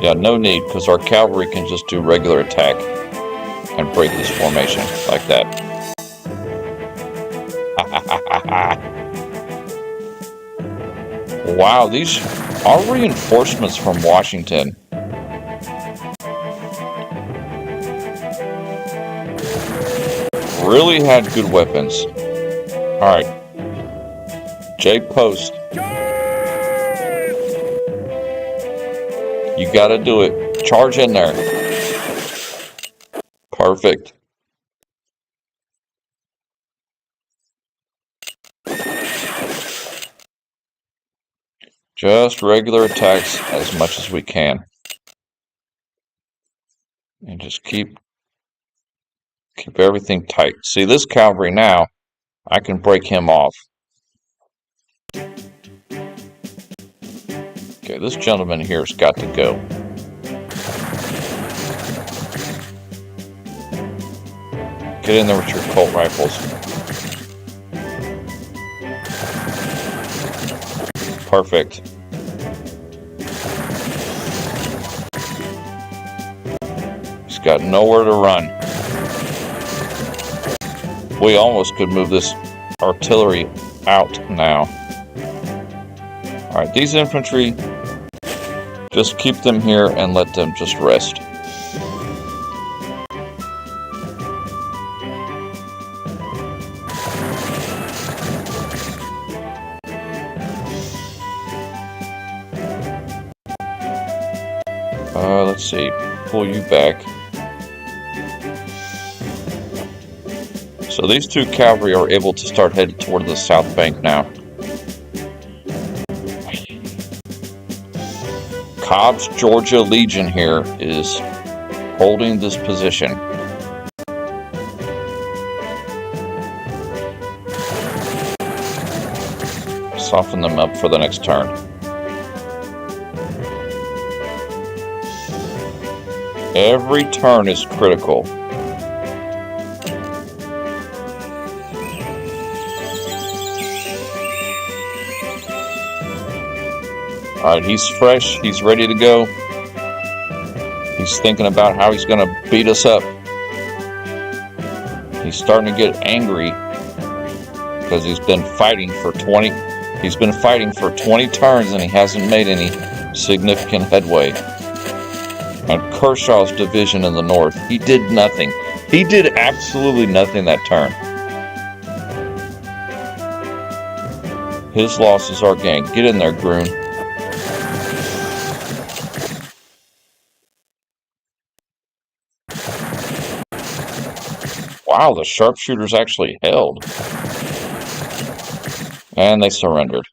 Yeah, no need, because our cavalry can just do regular attack and break this formation like that. Wow, these are reinforcements from Washington. Really had good weapons. Alright. J Post. You gotta do it. Charge in there. Perfect. Just regular attacks as much as we can. And just keep everything tight. See, this cavalry now, I can break him off. Okay, this gentleman here's got to go. Get in there with your Colt rifles. Perfect. He's got nowhere to run. We almost could move this artillery out now. Alright, these infantry, just keep them here and let them just rest. Let's see, pull you back. So these two cavalry are able to start heading toward the south bank now. Cobb's Georgia Legion here is holding this position. Soften them up for the next turn. Every turn is critical. Alright, he's fresh, he's ready to go. He's thinking about how he's going to beat us up. He's starting to get angry because he's been fighting for 20 turns and he hasn't made any significant headway. And Kershaw's division in the north, he did nothing. He did absolutely nothing that turn. His loss is our gain. Get in there, Groon. Wow, the sharpshooters actually held. And they surrendered.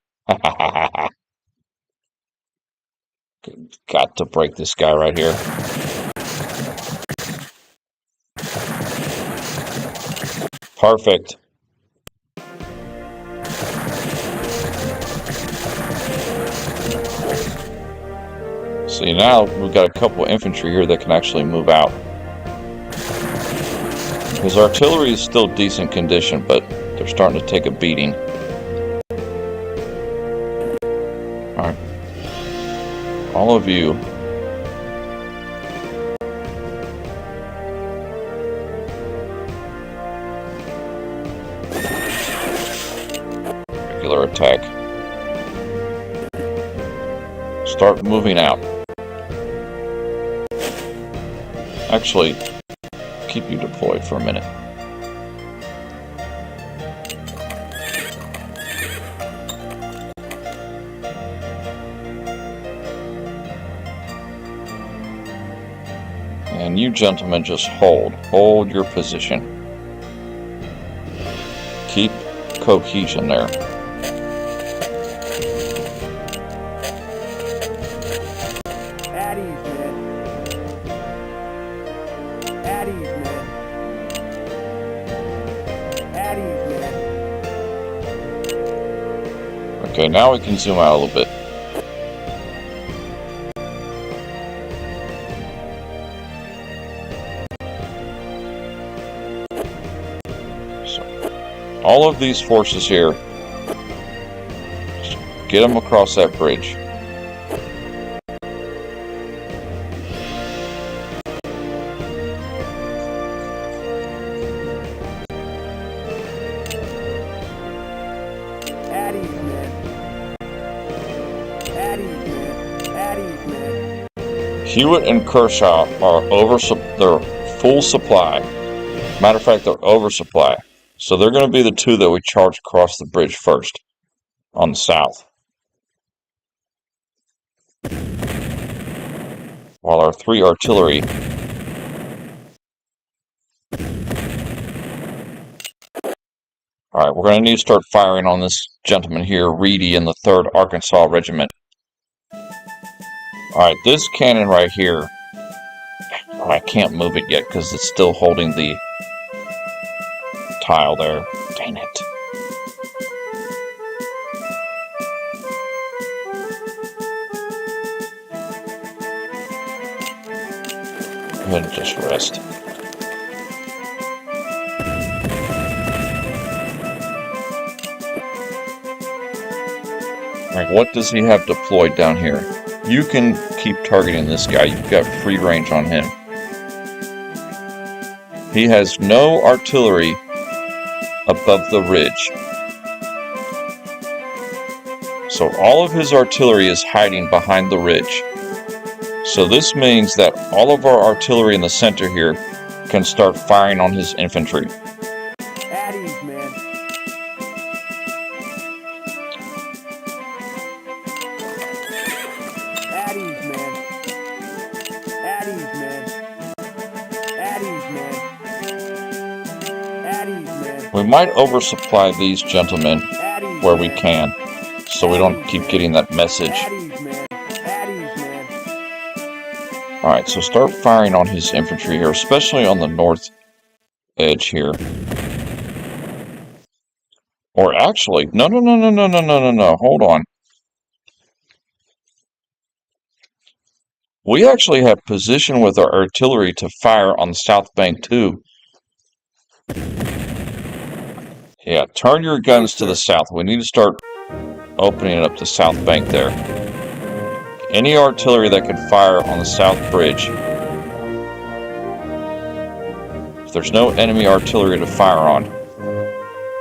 Got to break this guy right here. Perfect. See, now we've got a couple infantry here that can actually move out. His artillery is still decent condition, but they're starting to take a beating. Alright. All of you. Regular attack. Start moving out. Actually, keep you deployed for a minute. And you gentlemen just hold your position. Keep cohesion there. At ease, man. At ease, man. At ease, man. Okay, now we can zoom out a little bit. So, all of these forces here, just get them across that bridge. At ease, man. At ease, man. At ease, man. Hewitt and Kershaw are they're full supply. Matter of fact, they're oversupply. So they're going to be the two that we charge across the bridge first on the south. While our 3 artillery Alright, we're going to need to start firing on this gentleman here, Reedy, in the 3rd Arkansas Regiment. Alright, this cannon right here, I can't move it yet because it's still holding the tile there. Dang it. Go ahead and just rest. Alright, what does he have deployed down here? You can keep targeting this guy. You've got free range on him. He has no artillery above the ridge. So all of his artillery is hiding behind the ridge. So this means that all of our artillery in the center here can start firing on his infantry. At ease, man. At ease, man. At ease, man. At ease, man. At ease, man. We might oversupply these gentlemen At ease, where we man. can, so we don't keep getting that message. At ease, man. At ease, man. Alright, so start firing on his infantry here, especially on the north edge here. Or actually, no, hold on. We actually have position with our artillery to fire on the south bank too. Yeah, turn your guns to the south. We need to start opening up the south bank there. Any artillery that can fire on the south bridge. If there's no enemy artillery to fire on,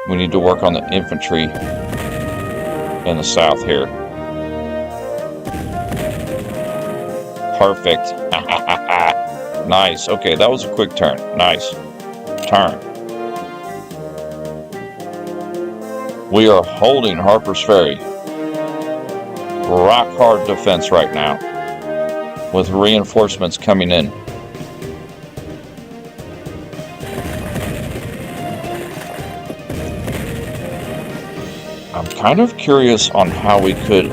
we need to work on the infantry in the south here. Perfect. Nice. Okay, that was a quick turn. Nice. Turn. We are holding Harper's Ferry. Rock hard defense right now, with reinforcements coming in. I'm kind of curious on how we could,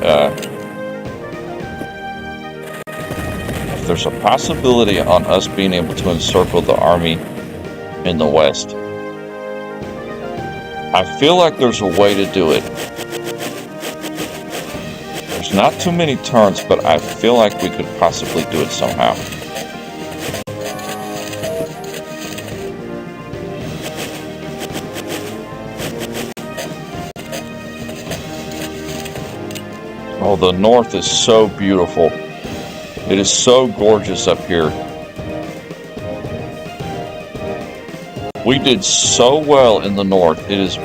if there's a possibility on us being able to encircle the army in the west. I feel like there's a way to do it. There's not too many turns, but I feel like we could possibly do it somehow. Oh, the north is so beautiful. It is so gorgeous up here. We did so well in the north. It is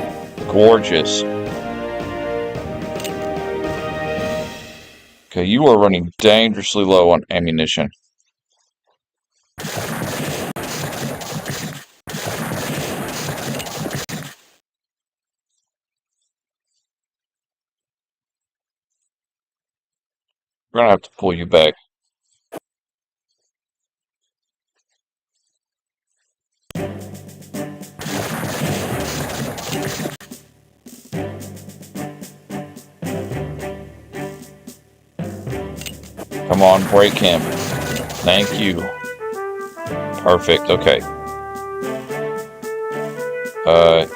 gorgeous. Okay, you are running dangerously low on ammunition. We're gonna have to pull you back. Come on, break him. Thank you. Perfect, okay.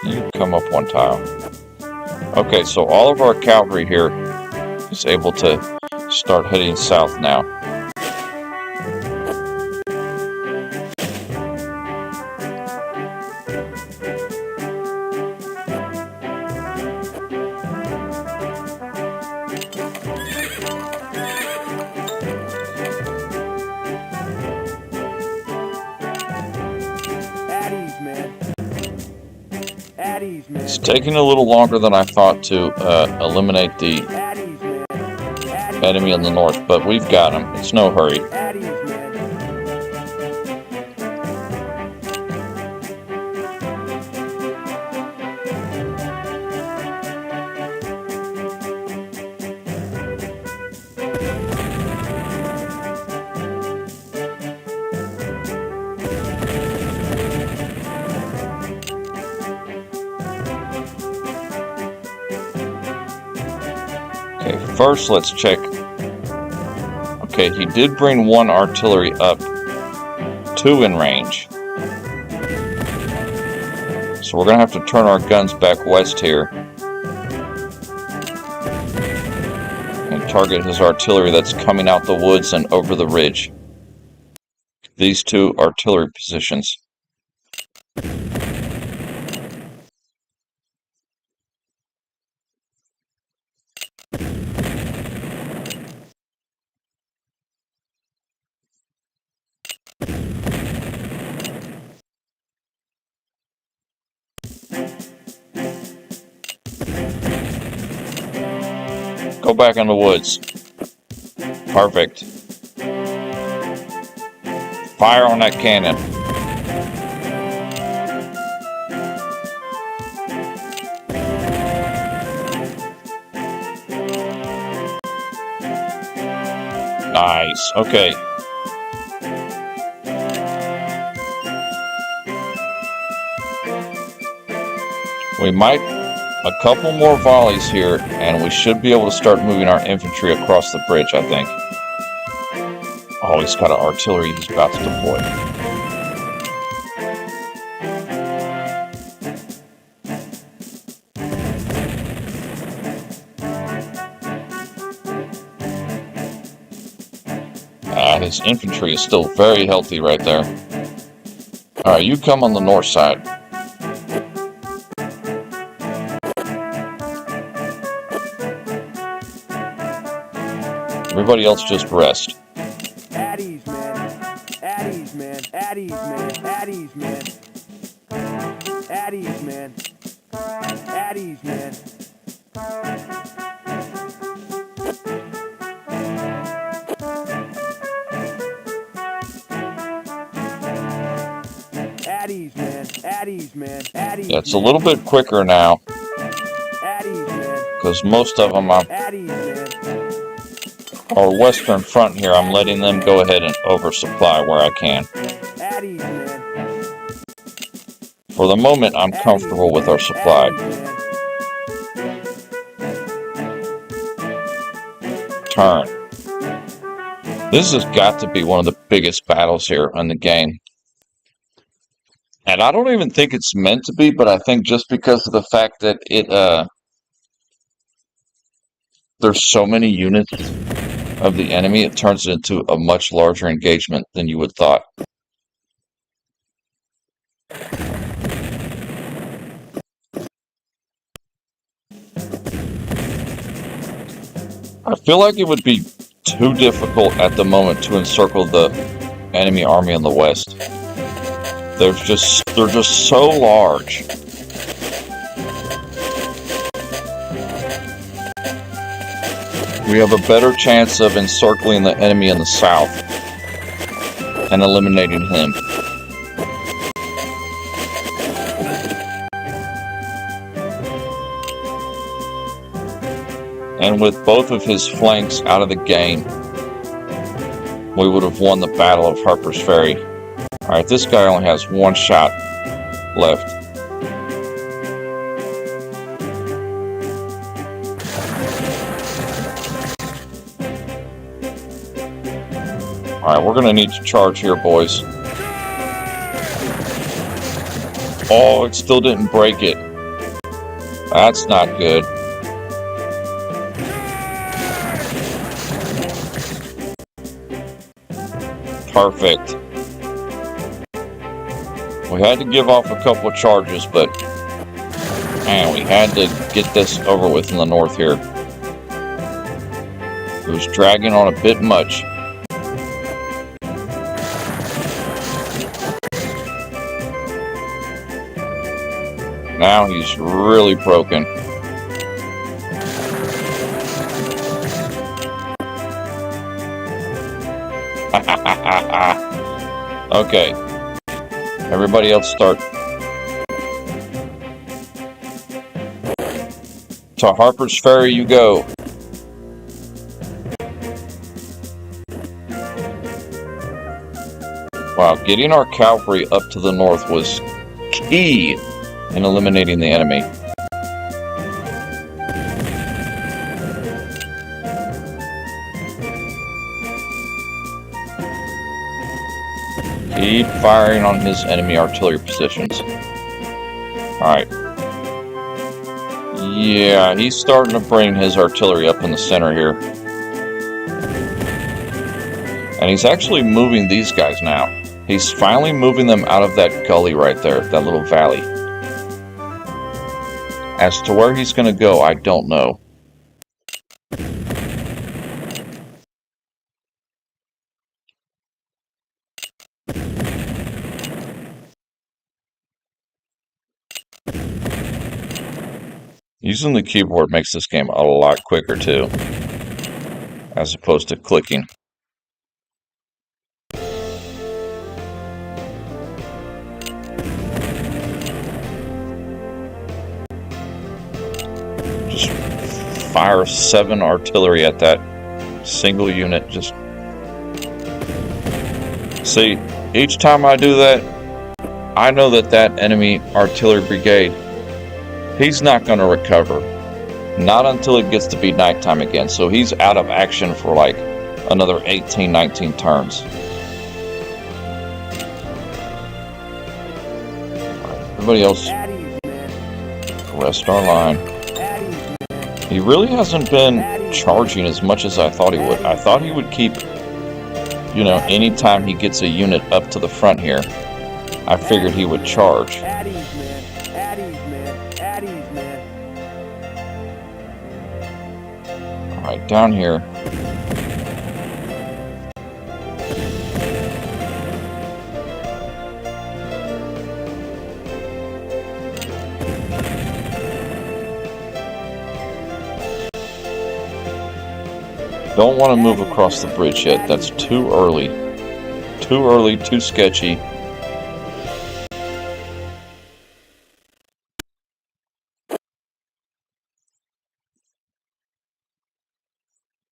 You come up one tile. Okay, so all of our cavalry here is able to start heading south now. It's taking a little longer than I thought to eliminate the enemy in the north, but we've got him. It's no hurry. Okay, first let's check. Okay, he did bring one artillery up, 2 in range. So we're going to have to turn our guns back west here and target his artillery that's coming out the woods and over the ridge. These 2 artillery positions. Go back in the woods. Perfect. Fire on that cannon. Nice. Okay. We might a couple more volleys here, and we should be able to start moving our infantry across the bridge, I think. Oh, he's got an artillery he's about to deploy. His infantry is still very healthy right there. Alright, you come on the north side. Everybody else just rest. At ease, man. At ease, man. At ease, man. At ease, man. At ease, man. At ease, man. At ease, man. At ease, man. At ease. Yeah, it's a little bit quicker now. At ease, man. Because most of them At ease, man. our western front here, I'm letting them go ahead and oversupply where I can. At ease, man. For the moment, I'm comfortable with our supply. Turn. This has got to be one of the biggest battles here in the game. And I don't even think it's meant to be, but I think just because of the fact that there's so many units of the enemy, it turns it into a much larger engagement than you would thought. I feel like it would be too difficult at the moment to encircle the enemy army in the west. They're just so large. We have a better chance of encircling the enemy in the south and eliminating him. And with both of his flanks out of the game, we would have won the Battle of Harper's Ferry. Alright, this guy only has one shot left. Alright, we're going to need to charge here, boys. Oh, it still didn't break it. That's not good. Perfect. We had to give off a couple of charges, but man, we had to get this over with in the north here. It was dragging on a bit much. Now he's really broken. Okay. Everybody else start. To Harper's Ferry you go. Wow, getting our cavalry up to the north was key in eliminating the enemy. Keep firing on his enemy artillery positions. Alright. Yeah, he's starting to bring his artillery up in the center here. And he's actually moving these guys now. He's finally moving them out of that gully right there, that little valley. As to where he's going to go, I don't know. Using the keyboard makes this game a lot quicker too, as opposed to clicking. Just fire 7 artillery at that single unit. Just see, each time I do that, I know that that enemy artillery brigade, he's not going to recover. Not until it gets to be nighttime again. So he's out of action for like another 18, 19 turns. Everybody else, rest our line. He really hasn't been charging as much as I thought he would. I thought he would keep, you know, anytime he gets a unit up to the front here, I figured he would charge. Alright, down here. Don't want to move across the bridge yet. That's too early. Too early, too sketchy.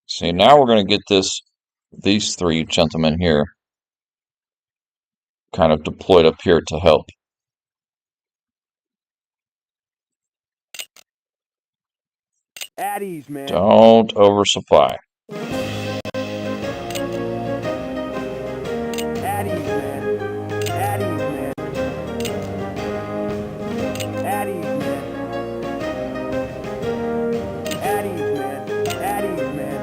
See, now we're going to get these 3 gentlemen here kind of deployed up here to help. At ease, man. Don't oversupply. At ease, man. At ease, man. At ease, man. At ease, man. At ease, man.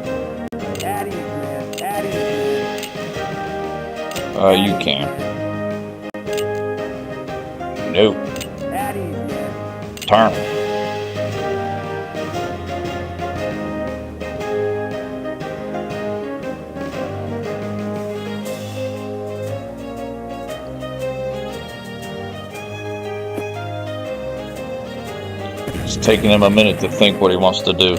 At ease, man. At ease, man. You can. Nope. At ease, man. Turn. It's taking him a minute to think what he wants to do.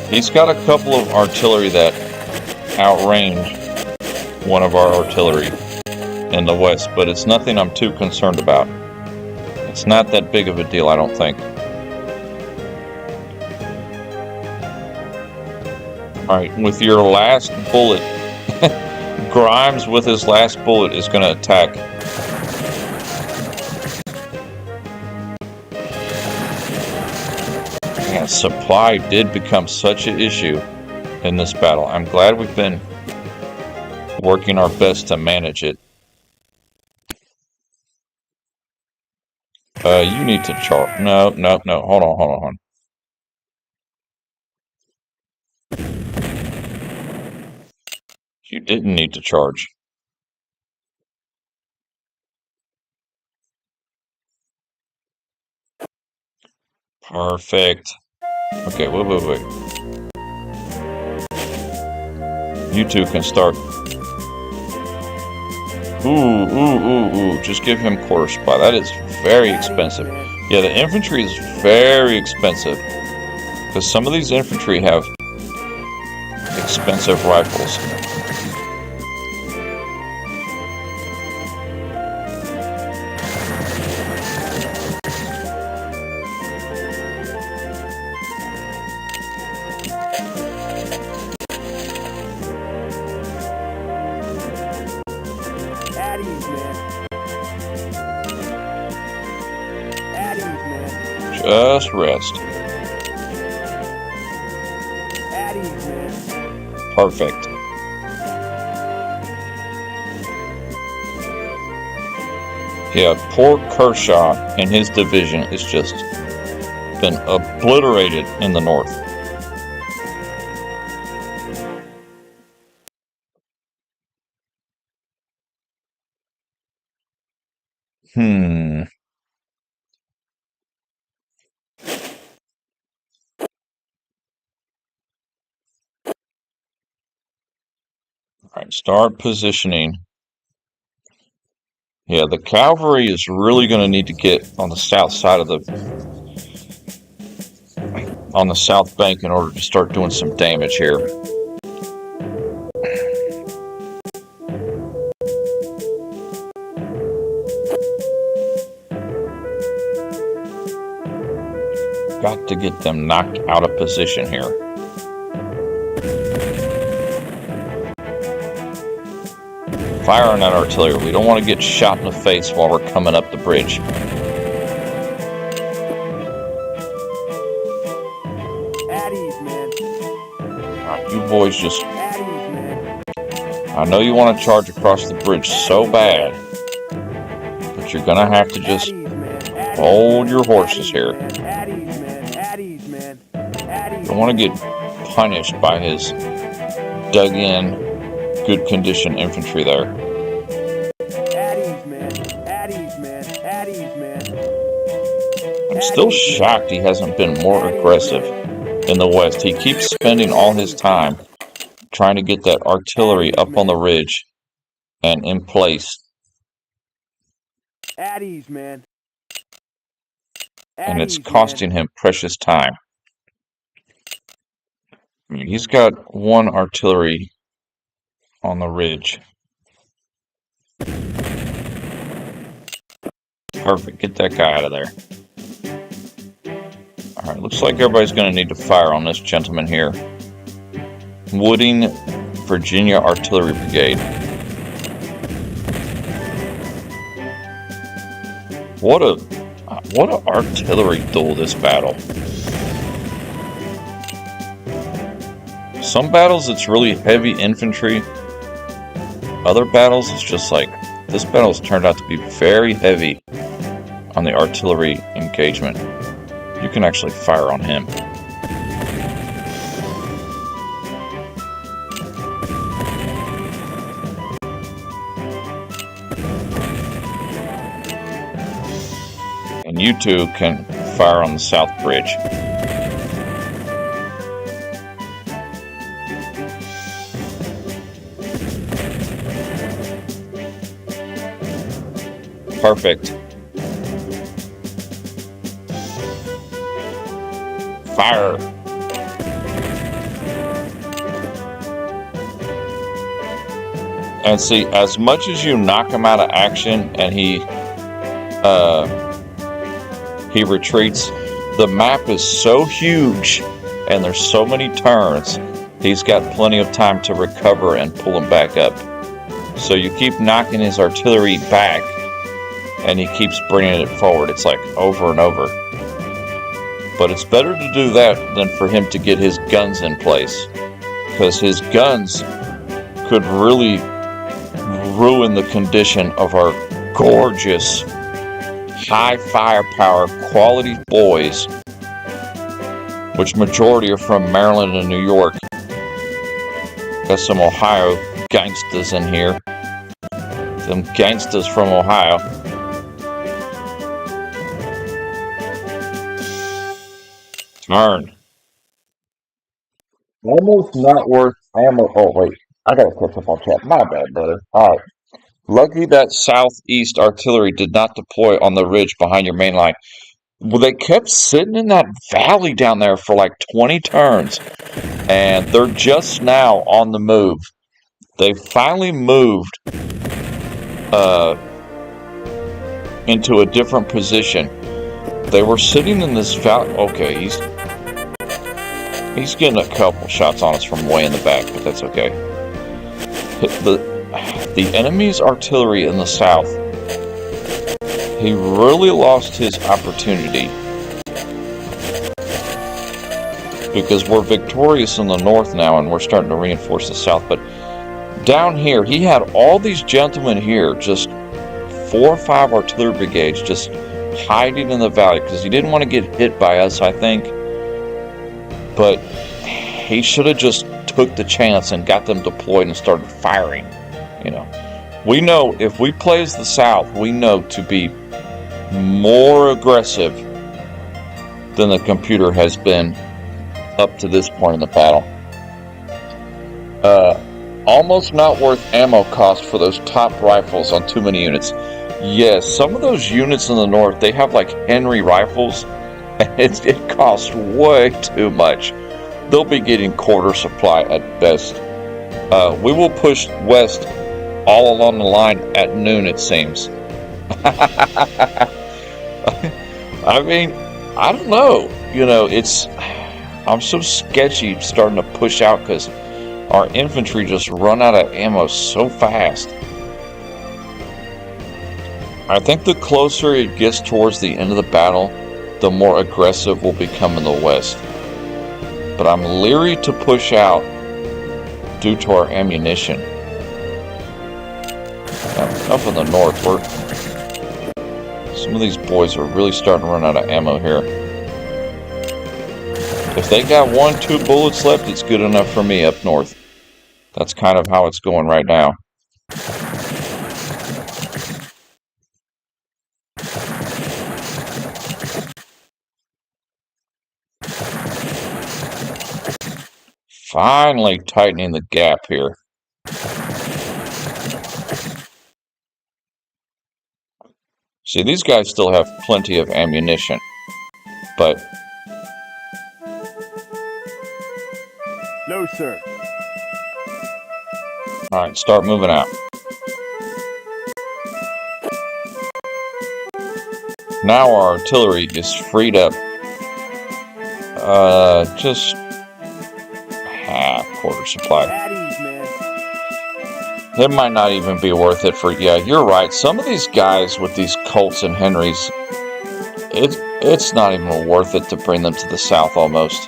He's got a couple of artillery that outrange one of our artillery in the west, but it's nothing I'm too concerned about. It's not that big of a deal, I don't think. Alright, with your last bullet, Grimes with his last bullet is going to attack. Man, supply did become such an issue in this battle. I'm glad we've been working our best to manage it. You need to charge. No. Hold on. You didn't need to charge. Perfect. Okay, wait. You two can start. Ooh. Just give him quarter supply. That is very expensive. Yeah, the infantry is very expensive. Because some of these infantry have expensive rifles. Just rest. Perfect. Yeah, poor Kershaw and his division is just been obliterated in the north. Alright, start positioning. Yeah, the cavalry is really going to need to get on the south side of on the south bank in order to start doing some damage here. Got to get them knocked out of position here. Fire on that artillery. We don't want to get shot in the face while we're coming up the bridge. Alright, you boys just... I know you want to charge across the bridge so bad, but you're going to have to just hold your horses here. You don't want to get punished by his dug-in, good condition infantry there. I'm still shocked he hasn't been more aggressive in the west. He keeps spending all his time trying to get that artillery up on the ridge and in place. And it's costing him precious time. I mean, he's got one artillery on the ridge. Perfect. Get that guy out of there. Alright, looks like everybody's going to need to fire on this gentleman here. Wooding, Virginia Artillery Brigade. What a artillery duel this battle. Some battles it's really heavy infantry. Other battles it's just like, this battle's turned out to be very heavy on the artillery engagement. You can actually fire on him. And you two can fire on the south bridge. Perfect. Fire. And see, as much as you knock him out of action and he retreats, the map is so huge and there's so many turns he's got plenty of time to recover and pull him back up. So you keep knocking his artillery back, and he keeps bringing it forward. It's like over and over. But it's better to do that than for him to get his guns in place, because his guns could really ruin the condition of our gorgeous, high firepower, quality boys, which majority are from Maryland and New York. Got some Ohio gangsters in here. Them gangsters from Ohio. Turn. Almost not worth ammo. Oh, wait. I gotta catch up on chat. My bad, brother. Alright. Lucky that southeast artillery did not deploy on the ridge behind your main line. Well, they kept sitting in that valley down there for like 20 turns. And they're just now on the move. They finally moved into a different position. They were sitting in this valley. Okay, he's getting a couple shots on us from way in the back, but that's okay. The enemy's artillery in the south, he really lost his opportunity, because we're victorious in the north now and we're starting to reinforce the south. But down here, he had all these gentlemen here, just 4 or 5 artillery brigades just hiding in the valley because he didn't want to get hit by us, I think. But he should have just took the chance and got them deployed and started firing. You know, we know if we play as the South, we know to be more aggressive than the computer has been up to this point in the battle. Almost not worth ammo cost for those top rifles on too many units. Yes, some of those units in the north, they have like Henry rifles, and it costs way too much. They'll be getting quarter supply at best. We will push west all along the line at noon, it seems. I mean, I don't know. You know, I'm so sketchy starting to push out because our infantry just run out of ammo so fast. I think the closer it gets towards the end of the battle, the more aggressive we'll become in the west. But I'm leery to push out due to our ammunition. Up in the north, some of these boys are really starting to run out of ammo here. If they got 1-2 bullets left, it's good enough for me up north. That's kind of how it's going right now. Finally tightening the gap here. See, these guys still have plenty of ammunition, but... No, sir. Alright, start moving out. Now our artillery is freed up. Just half quarter supply. At ease, man. It might not even be worth it for... Yeah, you're right. Some of these guys with these Colts and Henrys, it's not even worth it to bring them to the south almost.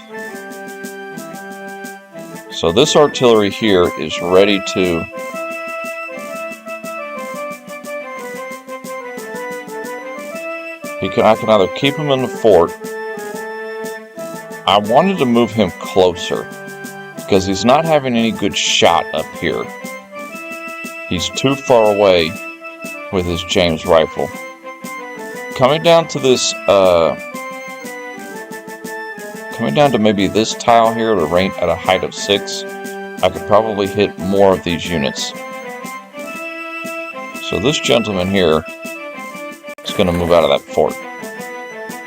So this artillery here is ready to... I can either keep him in the fort. I wanted to move him closer because he's not having any good shot up here. He's too far away with his James rifle. Coming down to this, coming down to maybe this tile here at a height of 6, I could probably hit more of these units. So this gentleman here is going to move out of that fort.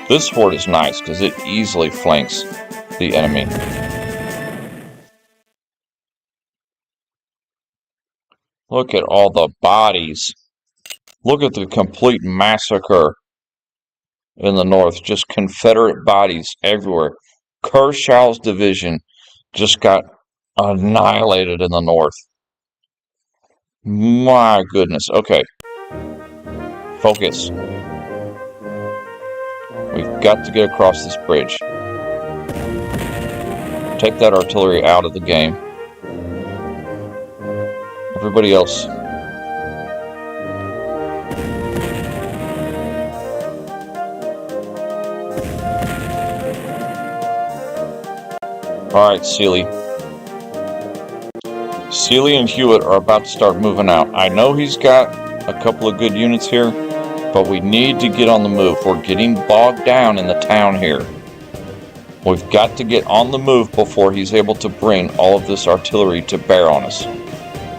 This fort is nice because it easily flanks the enemy. Look at all the bodies. Look at the complete massacre in the north. Just Confederate bodies everywhere. Kershaw's division just got annihilated in the north. My goodness. Okay. Focus. We've got to get across this bridge. Take that artillery out of the game. Everybody else. Alright, Sealy. Sealy and Hewitt are about to start moving out. I know he's got a couple of good units here, but we need to get on the move. We're getting bogged down in the town here. We've got to get on the move before he's able to bring all of this artillery to bear on us.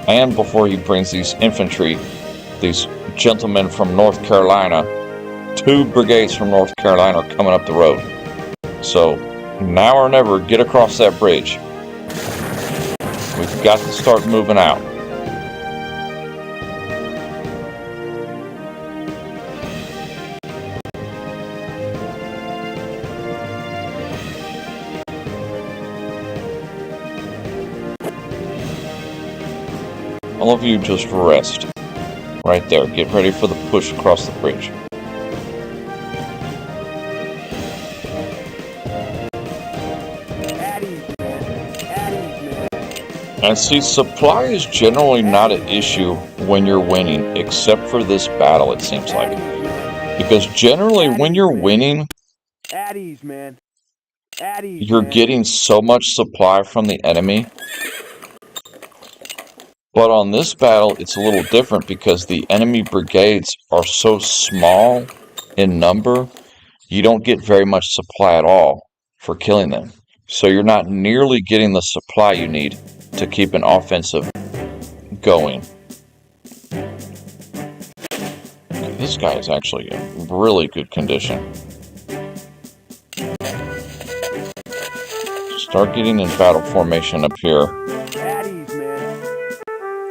And before he brings these infantry, these gentlemen from North Carolina, 2 brigades from North Carolina are coming up the road. So, now or never, get across that bridge. We've got to start moving out. All of you just rest. Right there. Get ready for the push across the bridge. And see, supply is generally not an issue when you're winning, except for this battle, it seems like. Because generally, when you're winning, you're getting so much supply from the enemy. But on this battle, it's a little different because the enemy brigades are so small in number, you don't get very much supply at all for killing them. So you're not nearly getting the supply you need to keep an offensive going. This guy is actually in really good condition. Start getting in battle formation up here.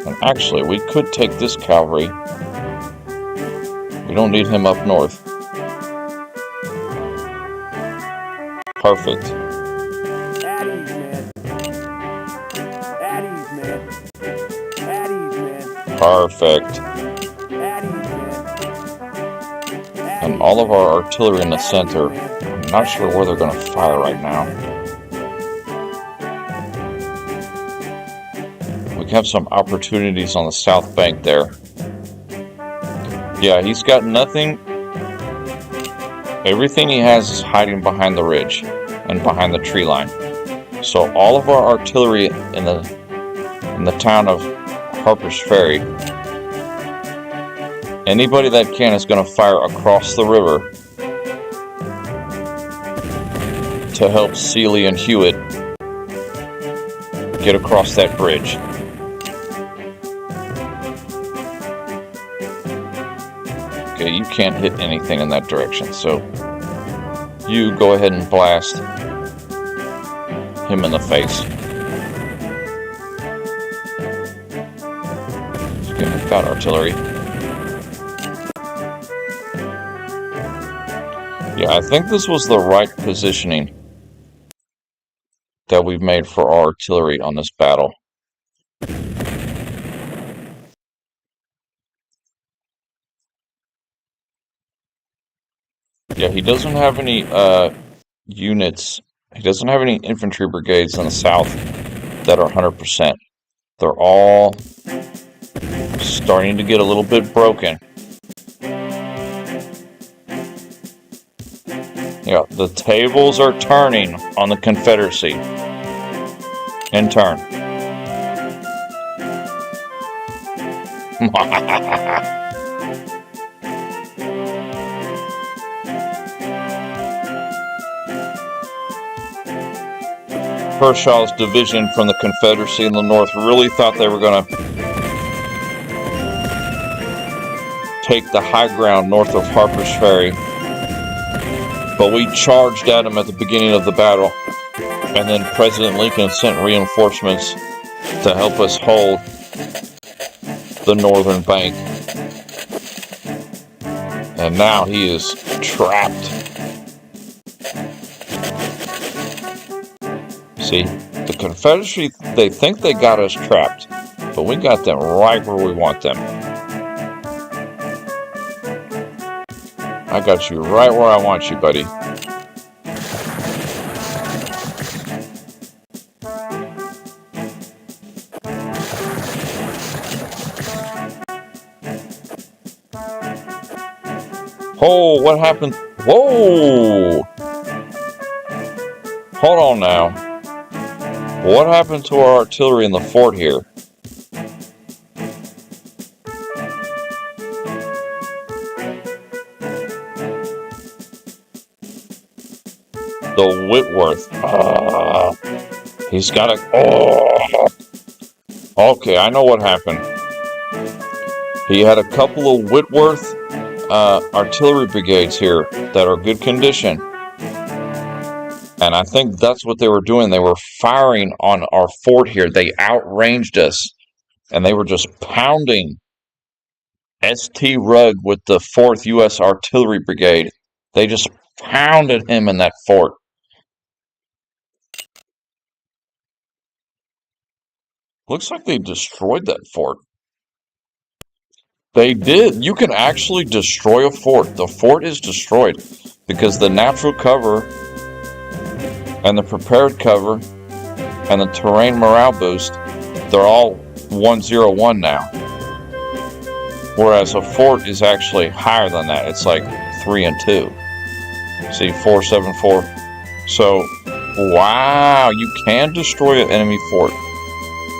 And actually, we could take this cavalry. We don't need him up north. Perfect. Perfect. And all of our artillery in the center, I'm not sure where they're going to fire right now. We have some opportunities on the south bank there. Yeah, he's got nothing. Everything he has is hiding behind the ridge and behind the tree line. So all of our artillery in the town of Harper's Ferry, anybody that can is going to fire across the river to help Sealy and Hewitt get across that bridge. Okay, you can't hit anything in that direction, so you go ahead and blast him in the face. We've got artillery. Yeah, I think this was the right positioning that we've made for our artillery on this battle. Yeah, he doesn't have any units. He doesn't have any infantry brigades in the south that are 100%. They're all starting to get a little bit broken. Yeah, the tables are turning on the Confederacy. In turn. Kershaw's division from the Confederacy in the north really thought they were going to take the high ground north of Harper's Ferry. But we charged at them at the beginning of the battle. And then President Lincoln sent reinforcements to help us hold the northern bank. And now he is trapped. See, the Confederacy, they think they got us trapped, but we got them right where we want them. I got you right where I want you, buddy. Oh, what happened? Whoa! Hold on now. What happened to our artillery in the fort here? The Whitworth. He's got a... Oh! Okay, I know what happened. He had a couple of Whitworth artillery brigades here that are good condition. And I think that's what they were doing. They were firing on our fort here. They outranged us. And they were just pounding St. Rugg with the 4th U.S. Artillery Brigade. They just pounded him in that fort. Looks like they destroyed that fort. They did. You can actually destroy a fort. The fort is destroyed because the natural cover and the prepared cover and the terrain morale boost, they're all 101 now. Whereas a fort is actually higher than that. It's like 3 and 2. See, 474. So, wow, you can destroy an enemy fort.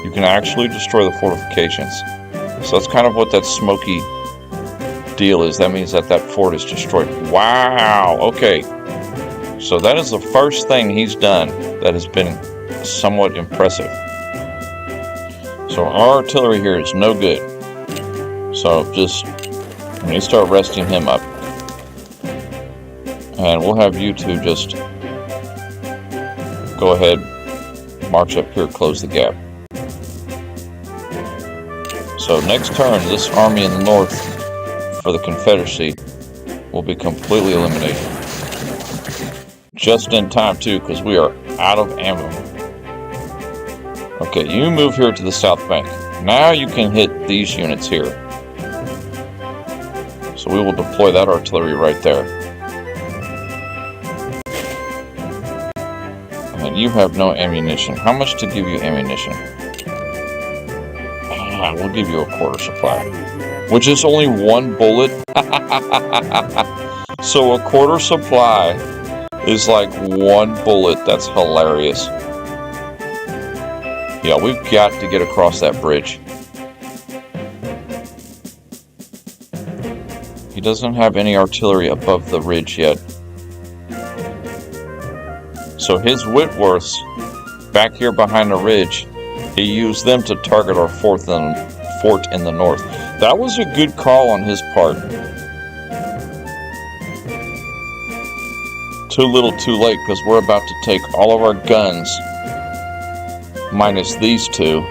You can actually destroy the fortifications. So that's kind of what that smoky deal is. That means that that fort is destroyed. Wow, okay. So that is the first thing he's done that has been somewhat impressive. So our artillery here is no good. So just, we need to start resting him up. And we'll have you two just go ahead, march up here, close the gap. So next turn, this army in the north for the Confederacy will be completely eliminated. Just in time too, because we are out of ammo. Okay, you move here to the south bank. Now you can hit these units here. So we will deploy that artillery right there. And you have no ammunition. How much to give you ammunition? We'll give you a quarter supply, which is only 1 bullet. So a quarter supply is like 1 bullet. That's hilarious. Yeah, we've got to get across that bridge. He doesn't have any artillery above the ridge yet. So his Whitworths back here behind the ridge, he used them to target our fort in the north. That was a good call on his part. Too little too late, because we're about to take all of our guns minus these 2.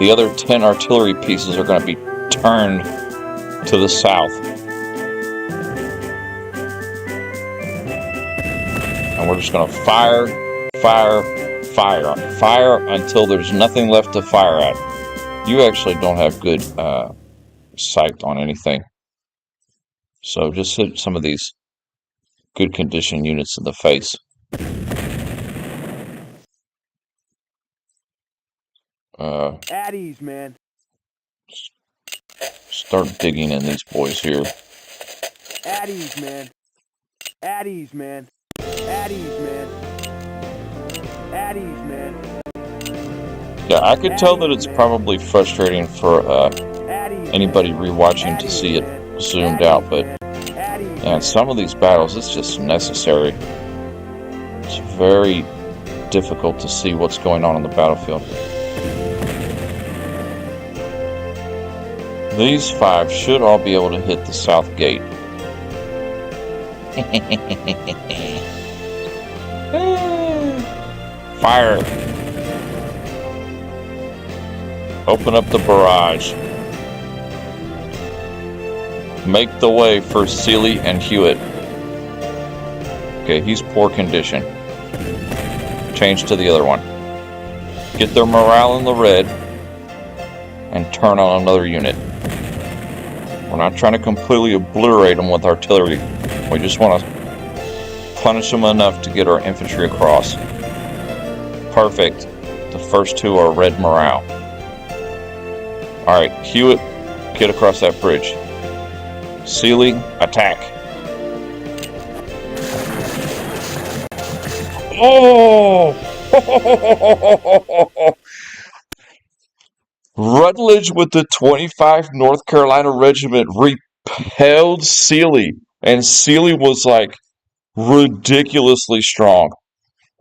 The other 10 artillery pieces are going to be turned to the south. And we're just going to fire until there's nothing left to fire at. You actually don't have good sight on anything. So just hit some of these good condition units in the face. At ease, man. Start digging in these boys here. At ease, man. At ease, man. At ease, man. At ease, man. Yeah, I could tell that it's probably frustrating for anybody rewatching to see it zoomed out, but yeah, some of these battles, it's just necessary. It's very difficult to see what's going on the battlefield. These 5 should all be able to hit the south gate. Fire! Open up the barrage. Make the way for Seeley and Hewitt. Okay, he's poor condition. change to the other one. Get their morale in the red and turn on another unit. We're not trying to completely obliterate them with artillery. We just want to punish them enough to get our infantry across. Perfect. The first two are red morale. Alright, Hewitt, get across that bridge. Sealy, attack. Oh! Rutledge with the 25th North Carolina Regiment repelled Sealy. And Sealy was like ridiculously strong.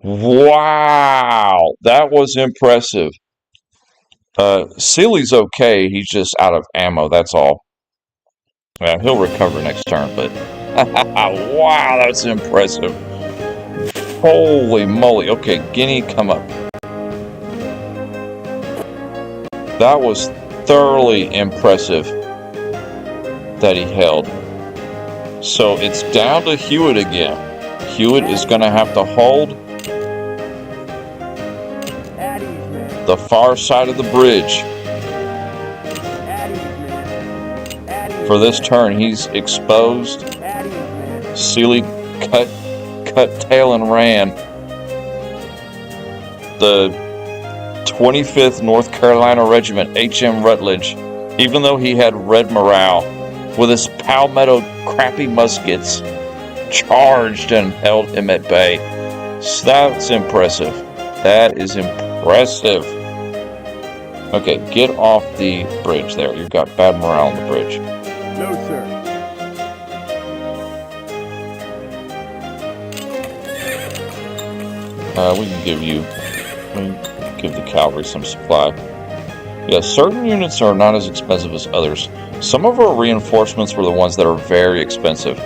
Wow! That was impressive. Sealy's okay. He's just out of ammo, that's all. Yeah, he'll recover next turn, but wow, that's impressive. Holy moly. Okay, Guinea, come up. That was thoroughly impressive that he held. So it's down to Hewitt again. Hewitt is going to have to hold the far side of the bridge. For this turn, he's exposed. Sealy cut tail and ran. The 25th North Carolina Regiment, H.M. Rutledge, even though he had red morale, with his Palmetto crappy muskets, charged and held him at bay. So that's impressive. That is impressive. Okay, get off the bridge there. You've got bad morale on the bridge. No, sir. We can give the cavalry some supply. Yeah, certain units are not as expensive as others. Some of our reinforcements were the ones that are very expensive.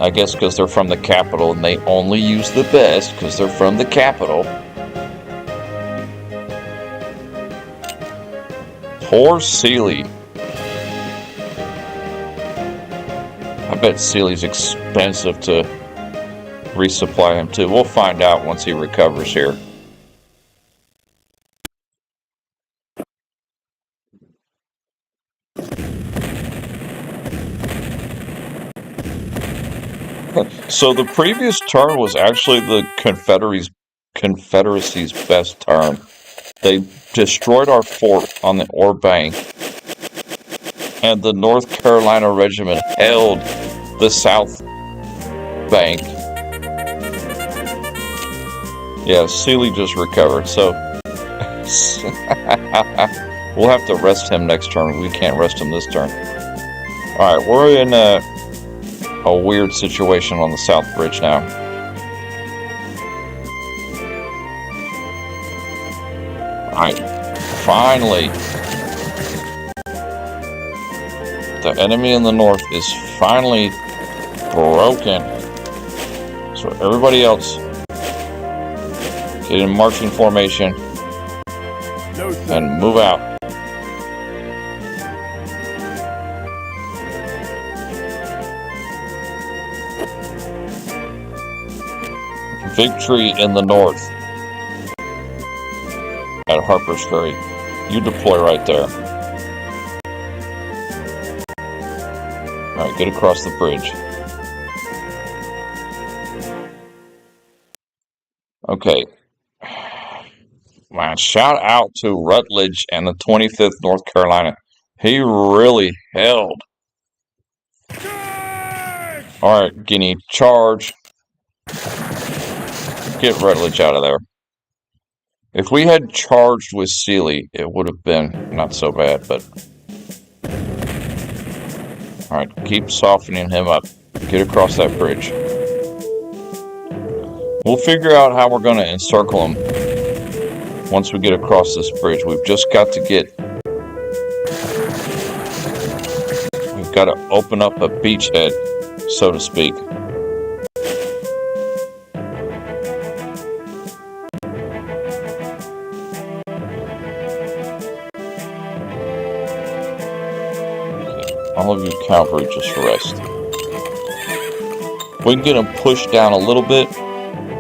I guess because they're from the capital and they only use the best because they're from the capital. Poor Sealy. I bet Sealy's expensive to resupply him too. We'll find out once he recovers here. So the previous turn was actually the Confederacy's best turn. They destroyed our fort on the Ore Bank, and the North Carolina Regiment held the South Bank. Yeah, Sealy just recovered, so we'll have to rest him next turn. We can't rest him this turn. Alright, we're in a weird situation on the South Bridge now. Alright, finally, the enemy in the north is finally broken. So everybody else, get in marching formation and move out. Victory in the north at Harper's Ferry. You deploy right there. Alright, get across the bridge. Okay. Man, shout out to Rutledge and the 25th North Carolina. He really held. Alright, Guinea, charge. Get Rutledge out of there. If we had charged with Sealy, it would have been not so bad, but... Alright, keep softening him up. Get across that bridge. We'll figure out how we're going to encircle him once we get across this bridge. We've just got to get... We've got to open up a beachhead, so to speak. All of you cavalry, just rest. we can get them pushed down a little bit,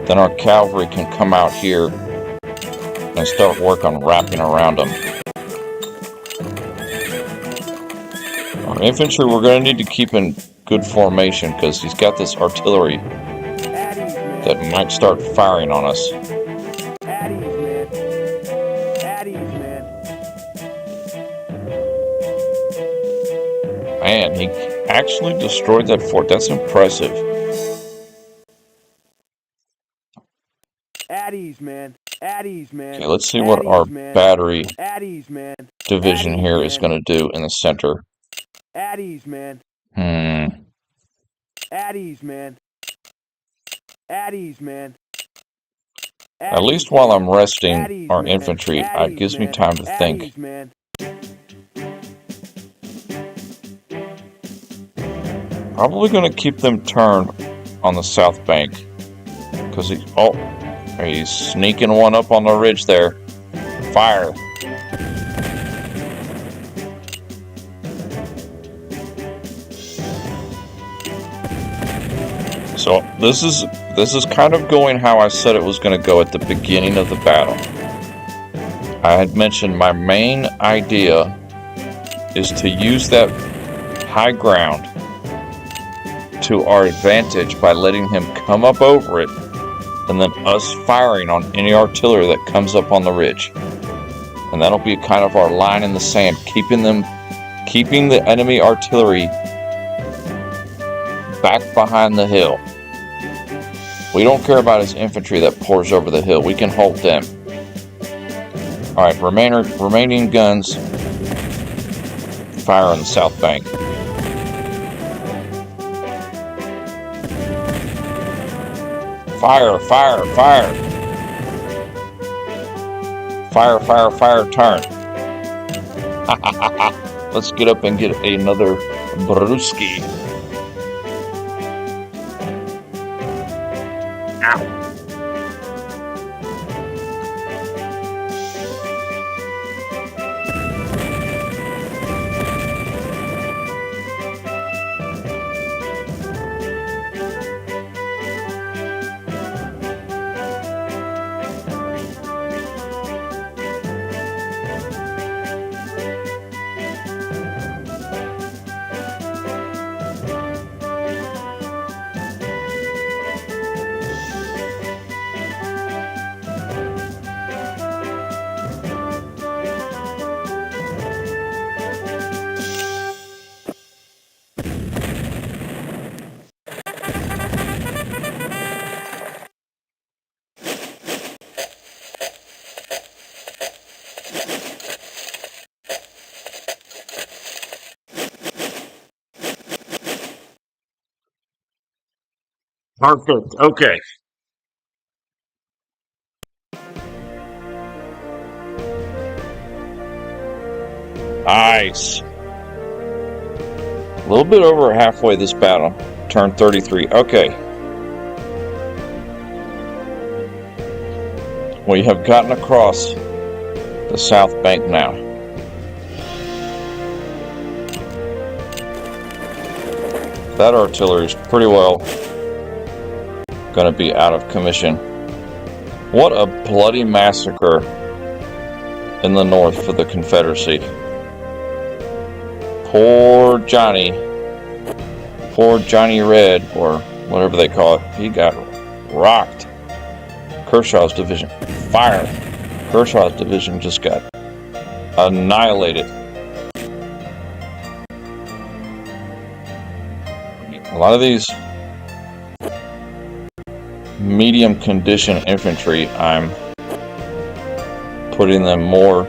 then our cavalry can come out here and start work on wrapping around them. Our infantry, we're going to need to keep in good formation because he's got this artillery that might start firing on us. Man, he actually destroyed that fort. That's impressive. Okay, let's see what our battery division here is going to do in the center. At ease, man. At ease, man. At ease, man. At least while I'm resting our infantry, it gives me time to think. Probably going to keep them turned on the south bank. Because he's sneaking one up on the ridge there. Fire. So this is kind of going how I said it was going to go at the beginning of the battle. I had mentioned my main idea is to use that high ground to our advantage by letting him come up over it and then us firing on any artillery that comes up on the ridge. And that'll be kind of our line in the sand, keeping the enemy artillery back behind the hill. We don't care about his infantry that pours over the hill. We can hold them. Alright, remaining guns fire on the south bank. Fire, fire, fire. Fire, fire, fire, turn. Let's get up and get another brewski. Ow. Perfect. Okay. Nice. A little bit over halfway this battle. Turn 33. Okay. We have gotten across the south bank now. That artillery is pretty well going to be out of commission. What a bloody massacre in the north for the Confederacy. Poor Johnny Red, or whatever they call it, he got rocked. Kershaw's division, fire. Kershaw's division just got annihilated. A lot of these medium condition infantry, I'm putting them more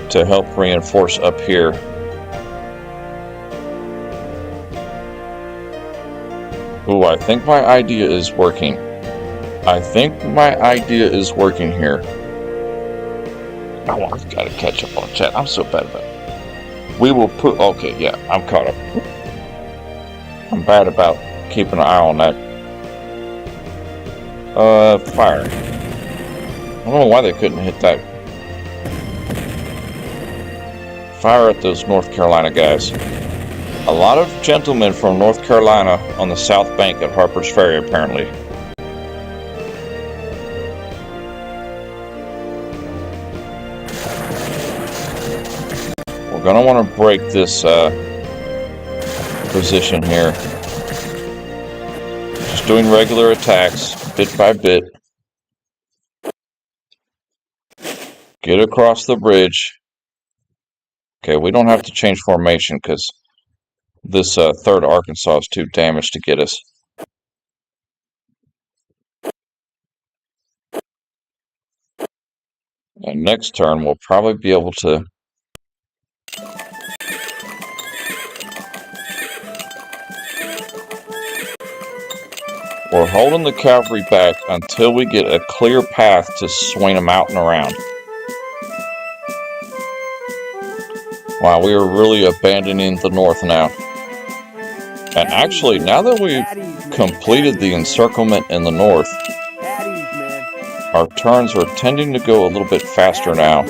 to help reinforce up here. Ooh, I think my idea is working. Here. Oh, I've got to catch up on chat. I'm so bad about it. We will put... Okay, yeah, I'm caught up. I'm bad about keeping an eye on that. Fire. I don't know why they couldn't hit that. Fire at those North Carolina guys. A lot of gentlemen from North Carolina on the south bank at Harper's Ferry, apparently. We're going to want to break this position here. Just doing regular attacks, bit by bit. Get across the bridge. Okay, we don't have to change formation because this 3rd Arkansas is too damaged to get us. And next turn, we'll probably be able to... We're holding the cavalry back until we get a clear path to swing them out and around. Wow, we are really abandoning the north now. And actually, now that we've completed the encirclement in the north, our turns are tending to go a little bit faster now.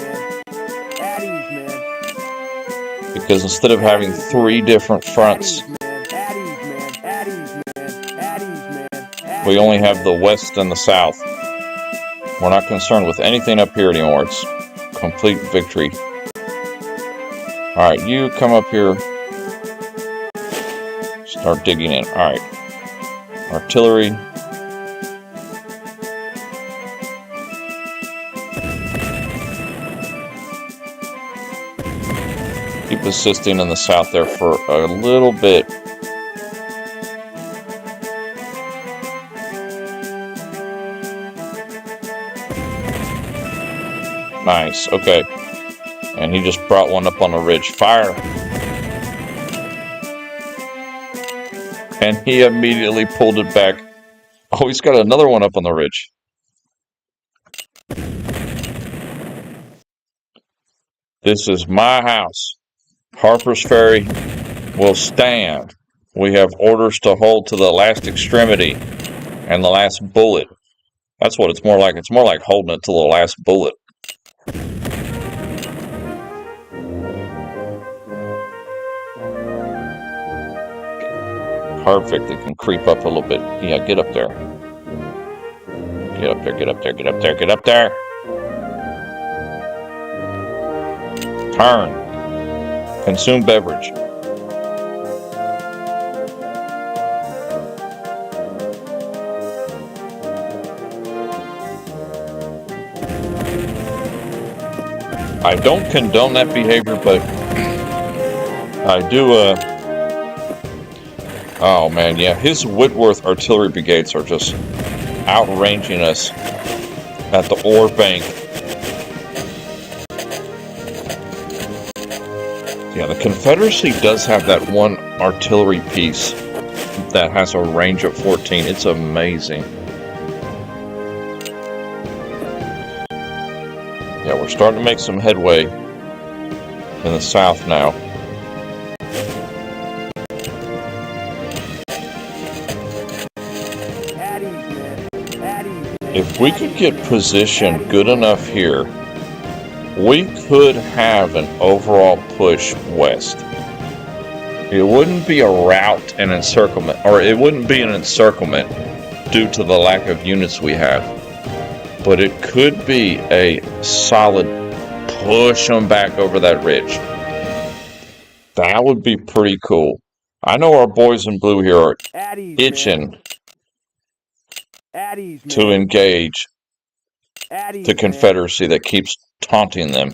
Because instead of having 3 different fronts, we only have the west and the south. We're not concerned with anything up here anymore. It's complete victory. Alright, you come up here. Start digging in. Alright. Artillery. Keep assisting in the south there for a little bit. Nice, okay. And he just brought one up on the ridge. Fire! And he immediately pulled it back. Oh, he's got another one up on the ridge. This is my house. Harper's Ferry will stand. We have orders to hold to the last extremity and the last bullet. That's what it's more like. It's more like holding it to the last bullet. Perfect. It can creep up a little bit. Yeah, get up there. Get up there, get up there, get up there, get up there. Turn. Consume beverage. I don't condone that behavior, but I do, oh man, yeah, his Whitworth artillery brigades are just outranging us at the ore bank. Yeah, the Confederacy does have that one artillery piece that has a range of 14. It's amazing. Yeah, we're starting to make some headway in the south now. If we could get positioned good enough here, we could have an overall push west. It wouldn't be a rout and encirclement, or it wouldn't be an encirclement due to the lack of units we have. But it could be a solid push them back over that ridge. That would be pretty cool. I know our boys in blue here are itching to engage the Confederacy that keeps taunting them.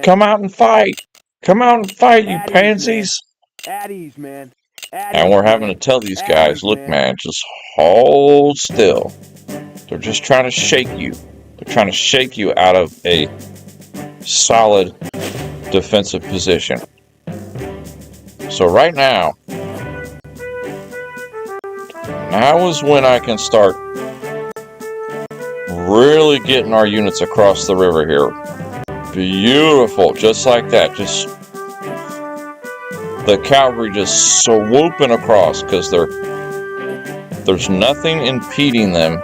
Come out and fight! Come out and fight, you pansies! And we're having to tell these guys, look man, just hold still. They're just trying to shake you. They're trying to shake you out of a solid defensive position. So right now is when I can start really getting our units across the river here. Beautiful, just like that. Just the cavalry just swooping across because there's nothing impeding them.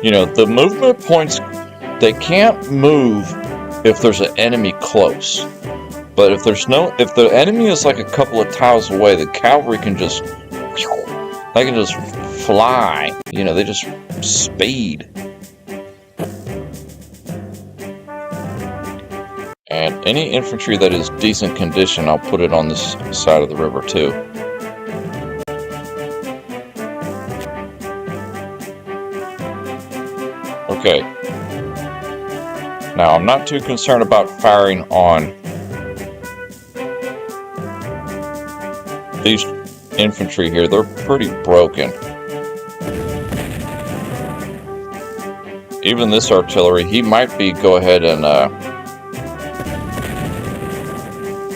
You know, the movement points, they can't move if there's an enemy close. But if the enemy is like a couple of tiles away, the cavalry can just fly. You know, they just speed. And any infantry that is decent condition, I'll put it on this side of the river too. Okay. Now, I'm not too concerned about firing on these infantry here. They're pretty broken. Even this artillery, he might go ahead and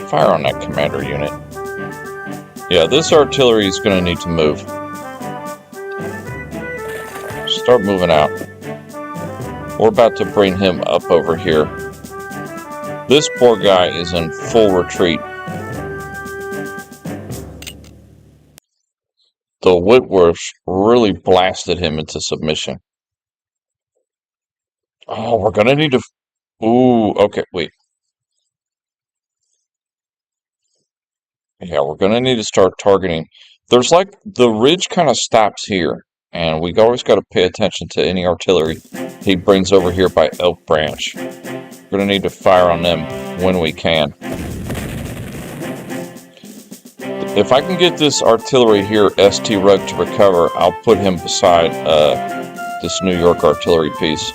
fire on that commander unit. Yeah, this artillery is going to need to move. Start moving out. We're about to bring him up over here. This poor guy is in full retreat. The Whitworth really blasted him into submission. Oh, we're going to need to... Ooh, okay, wait. Yeah, we're going to need to start targeting. There's like, the ridge kind of stops here. And we always got to pay attention to any artillery he brings over here by Elk Branch. We're going to need to fire on them when we can. If I can get this artillery here, ST Rug, to recover, I'll put him beside this New York artillery piece.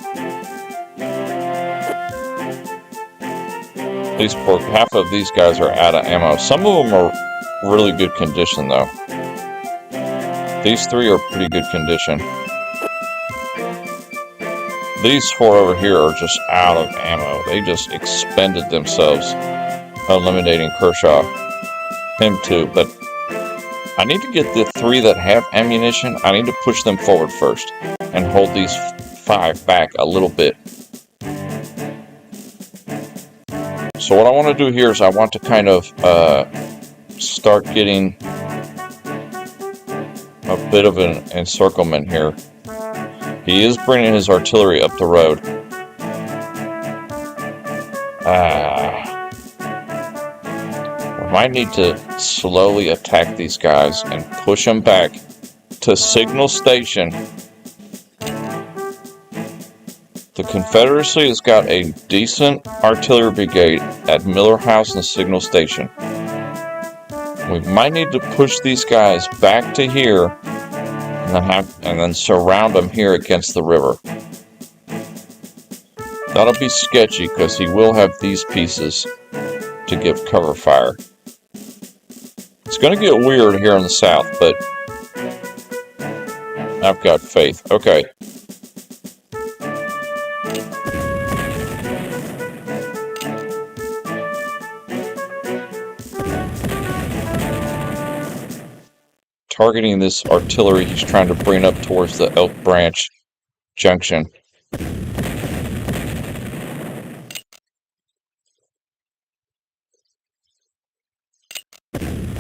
Half of these guys are out of ammo. Some of them are really good condition, though. These three are pretty good condition. These four over here are just out of ammo. They just expended themselves, eliminating Kershaw. Him too, but I need to get the three that have ammunition. I need to push them forward first and hold these five back a little bit. So what I want to do here is I want to kind of start getting a bit of an encirclement here. He is bringing his artillery up the road. We might need to slowly attack these guys and push them back to Signal Station. The Confederacy has got a decent artillery brigade at Miller House and Signal Station. We might need to push these guys back to here and then surround them here against the river. That'll be sketchy because he will have these pieces to give cover fire. It's going to get weird here in the south, but I've got faith. Okay. Targeting this artillery he's trying to bring up towards the Elk Branch Junction.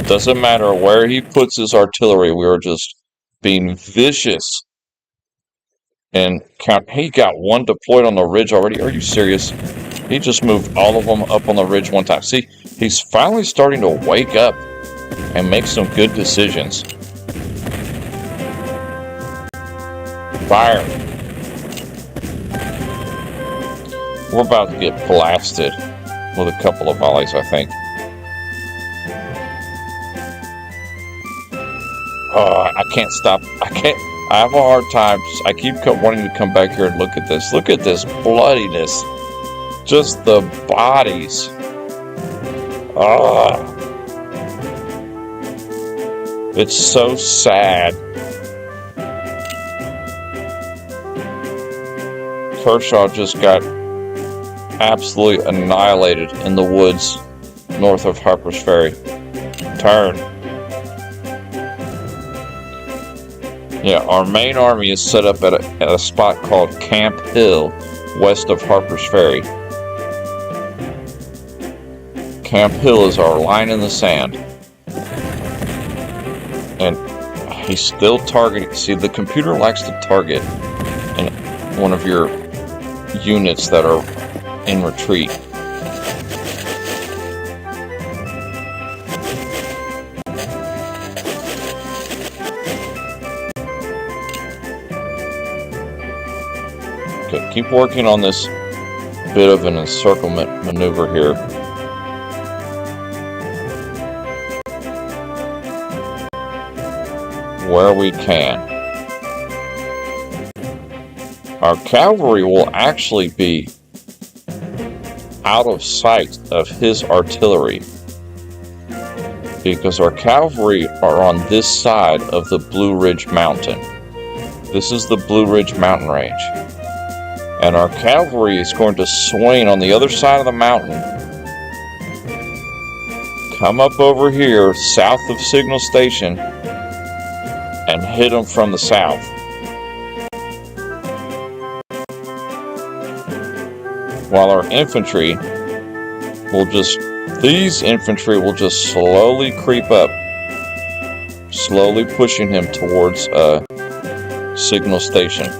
Doesn't matter where he puts his artillery, we are just being vicious. And count, he got one deployed on the ridge already. Are you serious? He just moved all of them up on the ridge one time. See, he's finally starting to wake up and make some good decisions. Fire. We're about to get blasted with a couple of volleys, I think. Oh, I can't stop. I have a hard time. I keep wanting to come back here and look at this. Look at this bloodiness. Just the bodies. Ah. It's so sad. Kershaw just got absolutely annihilated in the woods north of Harper's Ferry. Turn. Yeah, our main army is set up at a spot called Camp Hill, west of Harper's Ferry. Camp Hill is our line in the sand. And he's still targeting. See, the computer likes to target one of your units that are in retreat. keep working on this bit of an encirclement maneuver here. Where we can. Our cavalry will actually be out of sight of his artillery, because our cavalry are on this side of the Blue Ridge Mountain. This is the Blue Ridge Mountain Range. And our cavalry is going to swing on the other side of the mountain, come up over here south of Signal Station, and hit them from the south. While our infantry will these infantry will just slowly creep up, slowly pushing him towards Signal Station.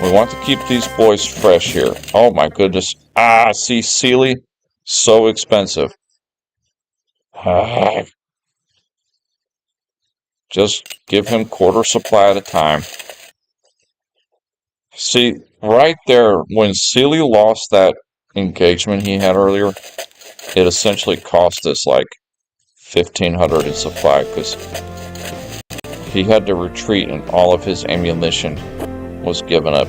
We want to keep these boys fresh here. Oh my goodness. See, Sealy, so expensive. Just give him quarter supply at a time. See, right there, when Sealy lost that engagement he had earlier, it essentially cost us like 1,500 in supply, because he had to retreat and all of his ammunition was given up.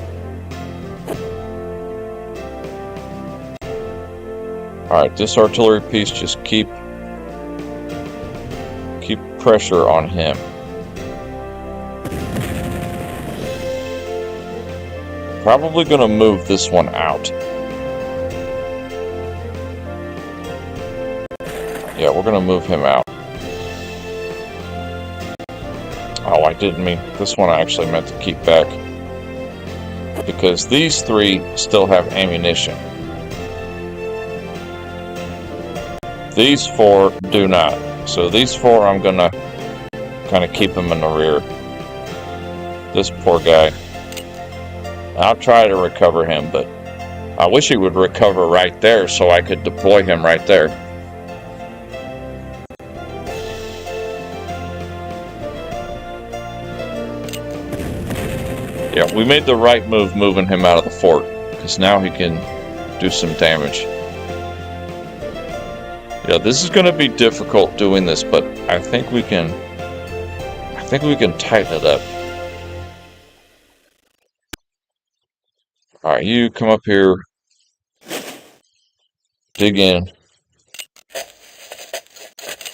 Alright, this artillery piece, just keep pressure on him. Probably going to move this one out. Yeah, we're going to move him out. Oh, I didn't mean... This one I actually meant to keep back, because these three still have ammunition. These four do not. So these four, I'm going to kind of keep them in the rear. This poor guy. I'll try to recover him, but I wish he would recover right there so I could deploy him right there. Yeah, we made the right move moving him out of the fort, because now he can do some damage. Yeah, this is going to be difficult doing this, but I think we can tighten it up. Alright, you come up here. Dig in.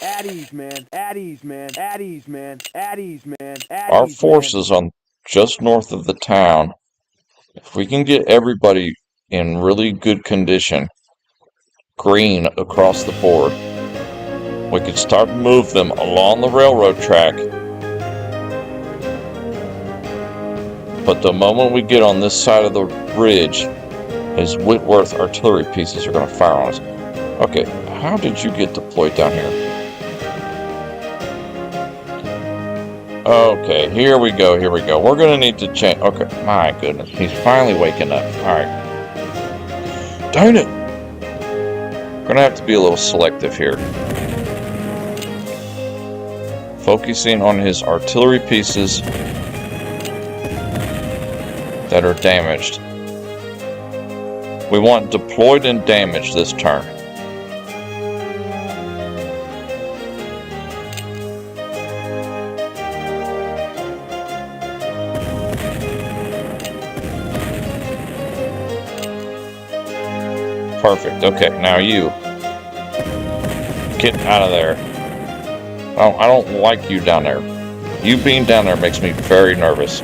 At ease, man. At ease, man. At ease, man. At ease, man. Our forces on just north of the town, if we can get everybody in really good condition, green across the board, we could start to move them along the railroad track. But the moment we get on this side of the ridge, his Whitworth artillery pieces are going to fire on us. Okay, how did you get deployed down here? Okay, here we go. We're going to need to change. Okay, my goodness, he's finally waking up. Alright. Darn it! We're going to have to be a little selective here. Focusing on his artillery pieces that are damaged. We want deployed and damaged this turn. Perfect. Okay, now you get out of there. Oh, I don't like you down there. You being down there makes me very nervous.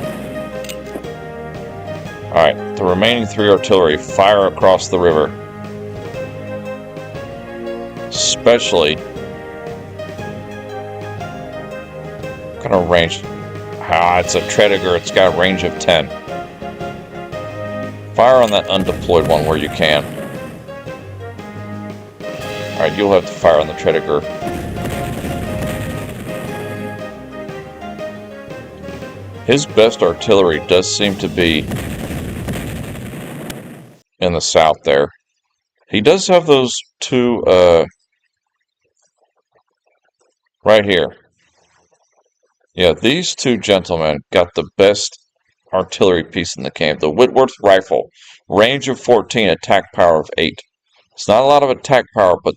Alright, the remaining three artillery fire across the river. Especially... What kind of range? It's a Tredegar. It's got a range of 10. Fire on that undeployed one where you can. Alright, you'll have to fire on the Tredegar. His best artillery does seem to be in the south there. He does have those two, right here. Yeah, these two gentlemen got the best artillery piece in the camp. The Whitworth rifle, range of 14, attack power of 8. It's not a lot of attack power, but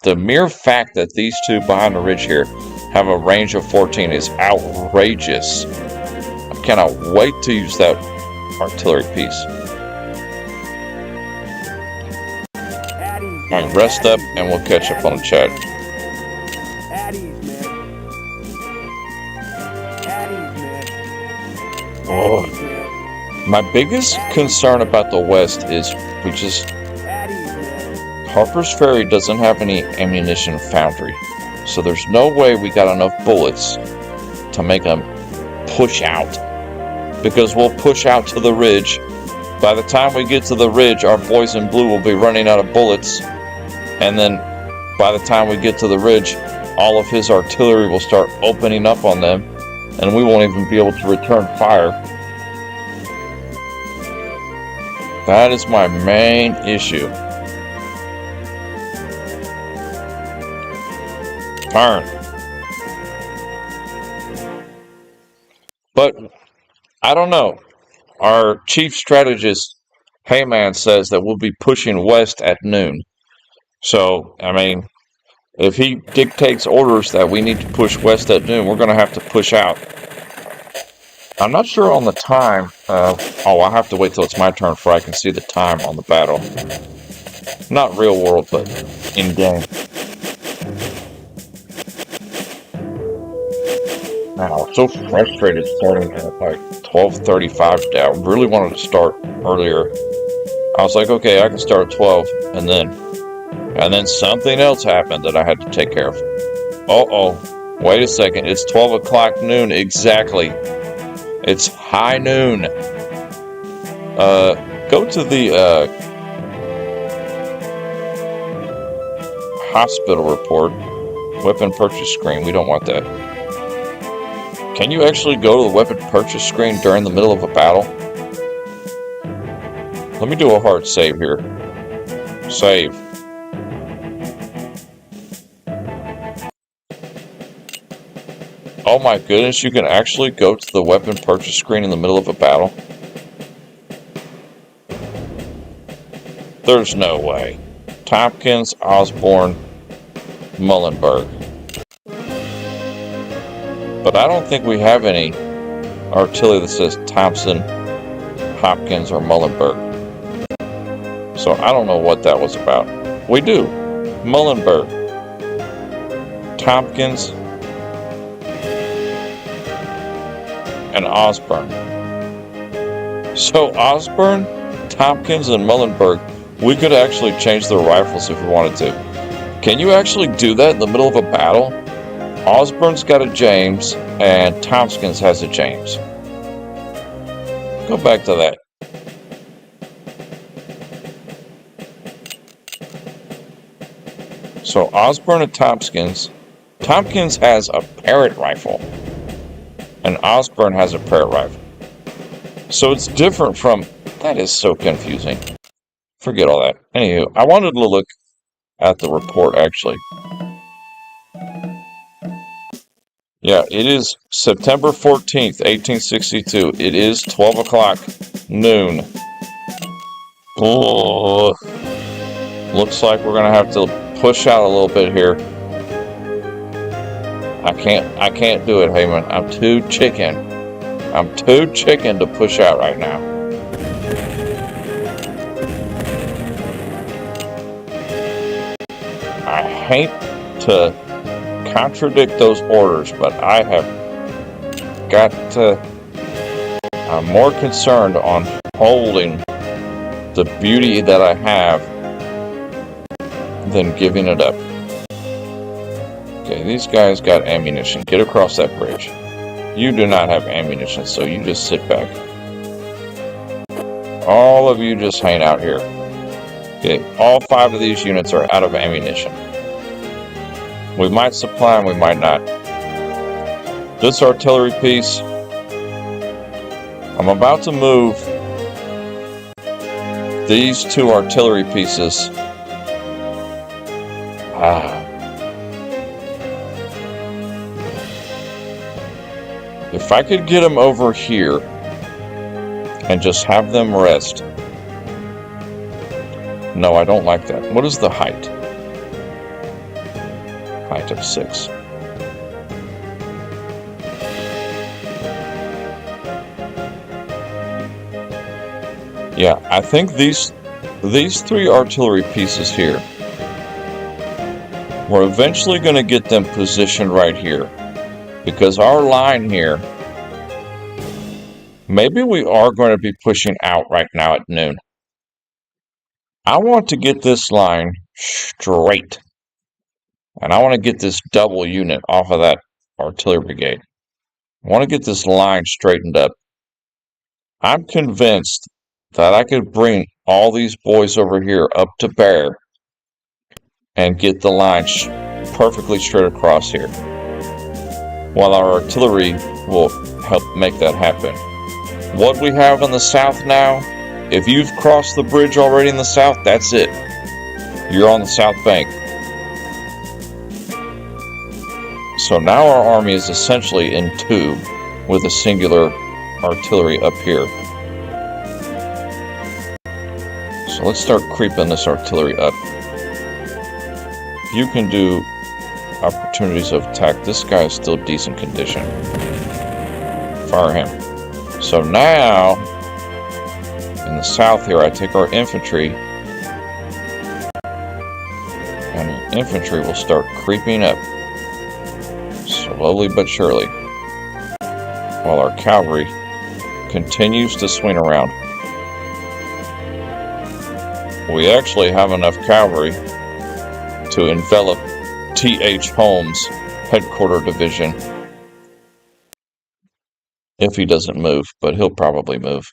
the mere fact that these two behind the ridge here have a range of 14 is outrageous. I cannot wait to use that artillery piece. Alright, rest up and we'll catch up on the chat. At ease, man. At ease, man. Oh. At ease, man. My biggest concern about the West is At ease, man. Harper's Ferry doesn't have any ammunition foundry. So there's no way we got enough bullets to make them push out. Because we'll push out to the ridge. By the time we get to the ridge, our boys in blue will be running out of bullets. And then by the time we get to the ridge, all of his artillery will start opening up on them. And we won't even be able to return fire. That is my main issue. Turn. But I don't know. Our chief strategist, Heyman, says that we'll be pushing west at noon. So, I mean, if he dictates orders that we need to push west at noon, we're going to have to push out. I'm not sure on the time. I have to wait till it's my turn before I can see the time on the battle. Not real world, but in game. Wow, I'm so frustrated starting at like 12:35 today. I really wanted to start earlier. I was like, okay, I can start at 12, and then something else happened that I had to take care of. Wait a second, it's 12 o'clock noon exactly. It's high noon. Go to the hospital report, weapon purchase screen. We don't want that. Can you actually go to the weapon purchase screen during the middle of a battle? Let me do a hard save here. Save. Oh my goodness, you can actually go to the weapon purchase screen in the middle of a battle? There's no way. Tompkins, Osborne, Muhlenberg. But I don't think we have any artillery that says Thompson, Hopkins, or Muhlenberg. So I don't know what that was about. We do. Muhlenberg, Tompkins, and Osborne. So Osborne, Tompkins, and Muhlenberg, we could actually change their rifles if we wanted to. Can you actually do that in the middle of a battle? Osborne's got a James, and Tompkins has a James. Go back to that. So Osborne and Tompkins has a Parrott rifle, and Osborne has a Parrott rifle. So it's different from... That is so confusing. Forget all that. Anywho, I wanted to look at the report, actually. Yeah, it is September 14th, 1862. It is 12 o'clock noon. Oh, looks like we're going to have to push out a little bit here. I can't do it, Heyman. I'm too chicken. I'm too chicken to push out right now. I hate to contradict those orders, but I have got to... I'm more concerned on holding the beauty that I have than giving it up. Okay, these guys got ammunition. Get across that bridge. You do not have ammunition, so you just sit back. All of you just hang out here. Okay, all 5 of these units are out of ammunition. We might supply and we might not. This artillery piece, I'm about to move these 2 artillery pieces. If I could get them over here, and just have them rest. No, I don't like that. What is the height? Height of 6. Yeah, I think these 3 artillery pieces here, we're eventually going to get them positioned right here, because our line here, maybe we are going to be pushing out right now at noon. I want to get this line straight, and I want to get this double unit off of that artillery brigade. I want to get this line straightened up. I'm convinced that I could bring all these boys over here up to bear and get the line perfectly straight across here, while our artillery will help make that happen. What we have in the south now, if you've crossed the bridge already in the south, that's it. You're on the south bank. So now our army is essentially in 2 with a singular artillery up here. So let's start creeping this artillery up. You can do opportunities of attack. This guy is still decent condition. Fire him. So now, in the south here, I take our infantry, and the infantry will start creeping up, slowly but surely, while our cavalry continues to swing around. We actually have enough cavalry to envelop T.H. Holmes' headquarter division, if he doesn't move, but he'll probably move.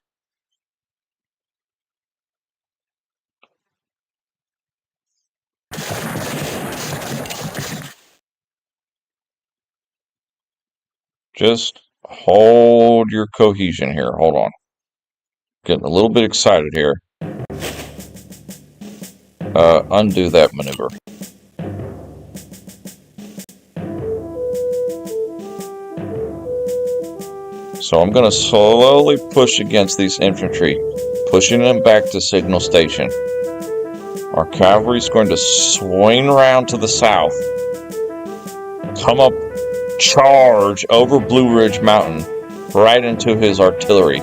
Just hold your cohesion here. Hold on. Getting a little bit excited here. Undo that maneuver. So I'm going to slowly push against these infantry, pushing them back to Signal Station. Our cavalry is going to swing around to the south, come up, charge over Blue Ridge Mountain, right into his artillery.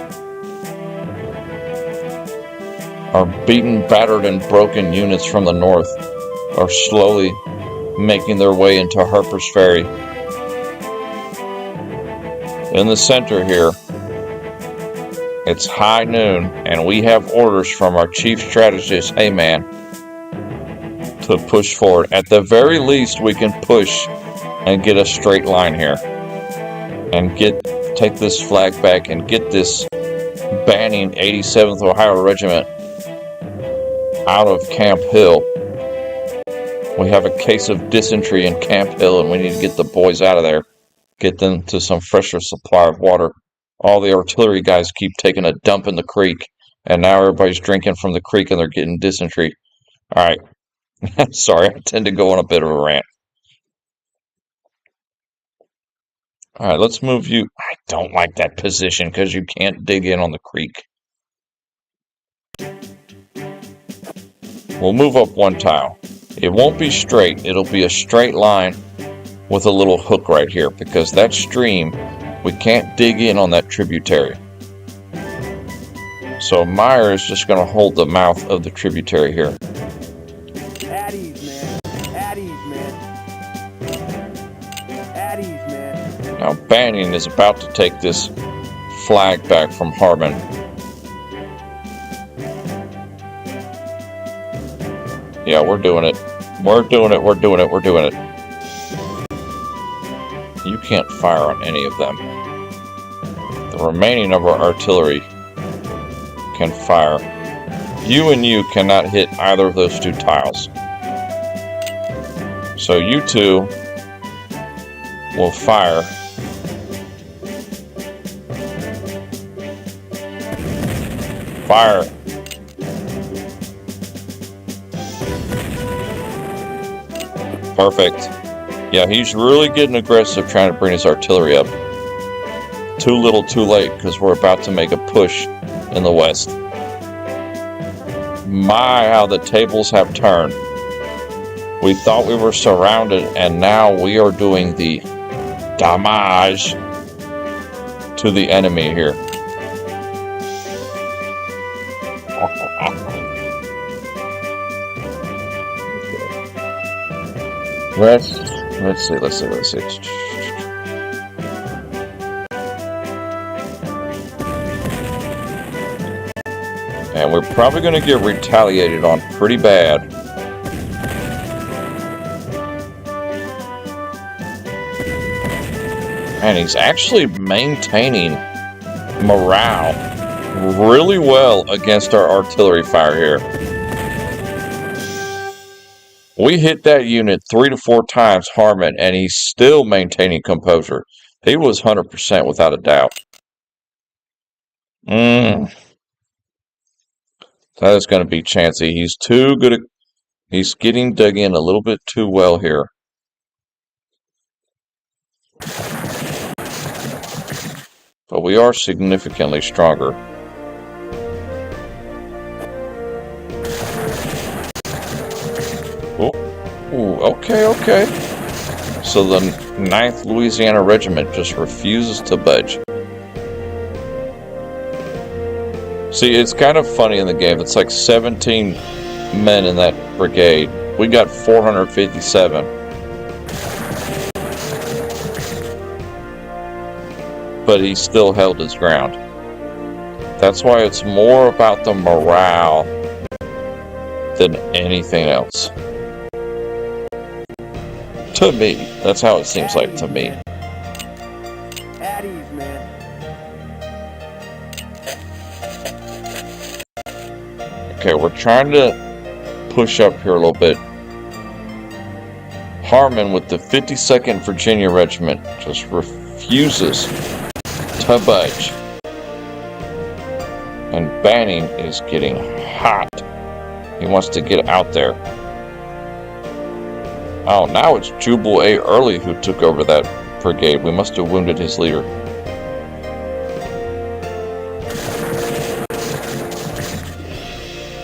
Our beaten, battered, and broken units from the north are slowly making their way into Harper's Ferry. In the center here, it's high noon, and we have orders from our chief strategist, hey man, to push forward. At the very least, we can push and get a straight line here, and take this flag back and get this banning 87th Ohio Regiment out of Camp Hill. We have a case of dysentery in Camp Hill, and we need to get the boys out of there. Get them to some fresher supply of water. All the artillery guys keep taking a dump in the creek, and now everybody's drinking from the creek and they're getting dysentery. Alright. Sorry, I tend to go on a bit of a rant. Alright, let's move you. I don't like that position because you can't dig in on the creek. We'll move up 1 tile. It won't be straight. It'll be a straight line with a little hook right here, because that stream, we can't dig in on that tributary. So Meyer is just going to hold the mouth of the tributary here. At ease, man. At ease, man. At ease, man. Now Banning is about to take this flag back from Harmon. Yeah, we're doing it. We're doing it. We're doing it. We're doing it. You can't fire on any of them. The remaining of our artillery can fire. You and you cannot hit either of those 2 tiles. So you 2 will fire. Fire. Perfect. Yeah, he's really getting aggressive trying to bring his artillery up. Too little, too late, because we're about to make a push in the west. My, how the tables have turned. We thought we were surrounded, and now we are doing the damage to the enemy here. Let's see. And we're probably going to get retaliated on pretty bad. And he's actually maintaining morale really well against our artillery fire here. We hit that unit 3 to 4 times, Harmon, and he's still maintaining composure. He was 100% without a doubt. That is going to be chancy. He's too good at... He's getting dug in a little bit too well here. But we are significantly stronger. Okay. So the 9th Louisiana Regiment just refuses to budge. See, it's kind of funny in the game. It's like 17 men in that brigade. We got 457. But he still held his ground. That's why it's more about the morale than anything else. To me, that's how it seems like to me. At ease, man. Okay, we're trying to push up here a little bit. Harmon with the 52nd Virginia Regiment just refuses to budge. And Banning is getting hot. He wants to get out there. Oh, now it's Jubal A. Early who took over that brigade. We must have wounded his leader.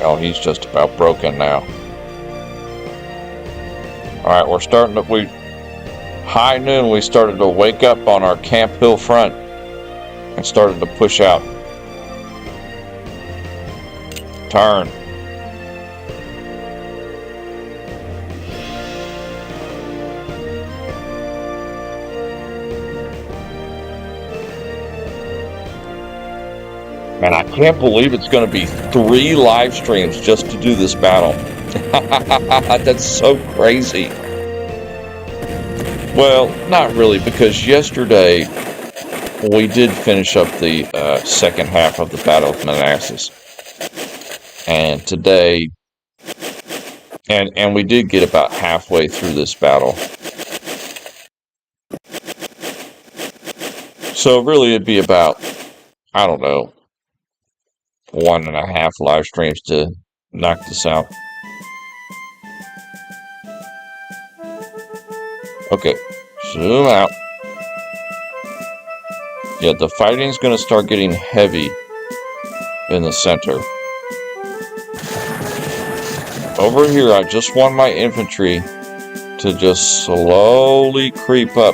Oh, he's just about broken now. Alright, we're starting to... High noon, we started to wake up on our Camp Hill front and started to push out. Turn. Man, I can't believe it's going to be 3 live streams just to do this battle. That's so crazy. Well, not really, because yesterday we did finish up the second half of the Battle of Manassas. And today, and we did get about halfway through this battle. So really it'd be about, I don't know, 1.5 live streams to knock this out. Okay, zoom out. Yeah, the fighting's going to start getting heavy in the center. Over here, I just want my infantry to just slowly creep up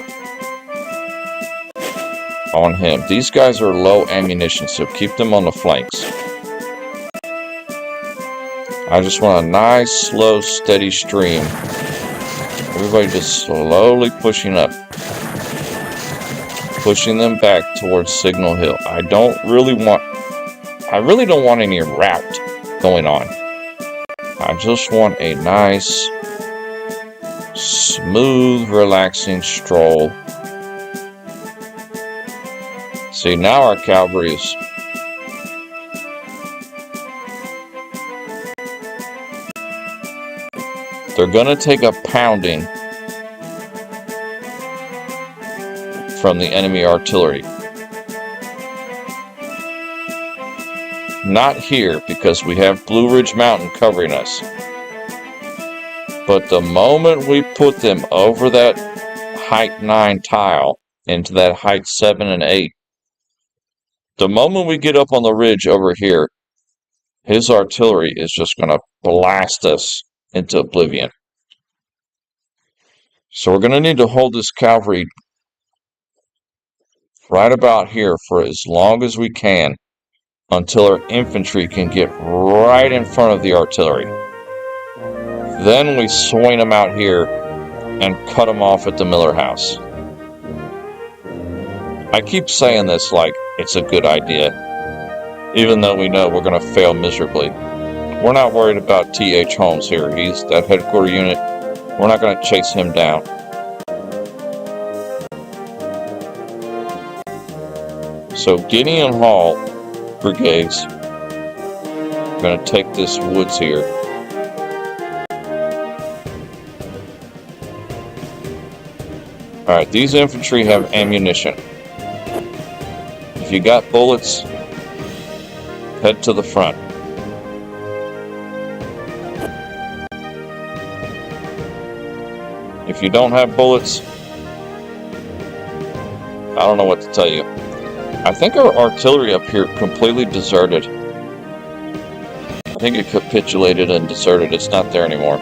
on him. These guys are low ammunition, so keep them on the flanks. I just want a nice, slow, steady stream. Everybody just slowly pushing up. Pushing them back towards Signal Hill. I really don't want any rout going on. I just want a nice, smooth, relaxing stroll. See, now our cavalry is... They're gonna take a pounding from the enemy artillery. Not here, because we have Blue Ridge Mountain covering us. But the moment we put them over that height 9 tile into that height 7 and 8, The moment we get up on the ridge over here, his artillery is just going to blast us into oblivion. So we're going to need to hold this cavalry right about here for as long as we can until our infantry can get right in front of the artillery. Then we swing them out here and cut them off at the Miller House. I keep saying this like it's a good idea, even though we know we're going to fail miserably. We're not worried about T.H. Holmes here. He's that headquarter unit. We're not going to chase him down. So Gideon Hall brigades are going to take this woods here. Alright, these infantry have ammunition. If you got bullets, head to the front. If you don't have bullets, I don't know what to tell you. I think our artillery up here completely deserted. I think it capitulated and deserted. It's not there anymore.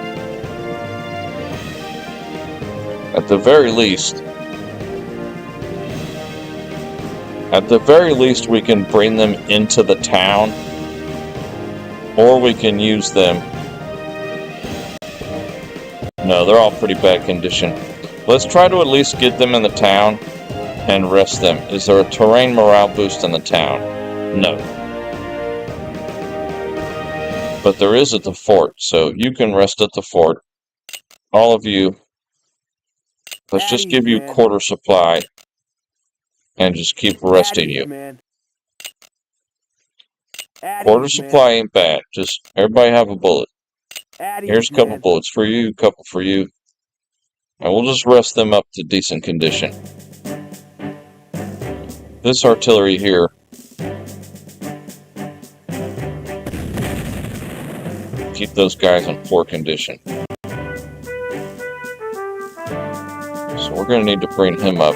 At the very least, we can bring them into the town, or we can use them. No, they're all pretty bad condition. Let's try to at least get them in the town and rest them. Is there a terrain morale boost in the town? No. But there is at the fort, so you can rest at the fort. All of you, let's just give you quarter supply and just keep resting you. Quarter supply ain't bad. Just everybody have a bullet. Here's a couple bullets for you, a couple for you. And we'll just rest them up to decent condition. This artillery here keep those guys in poor condition. So we're going to need to bring him up.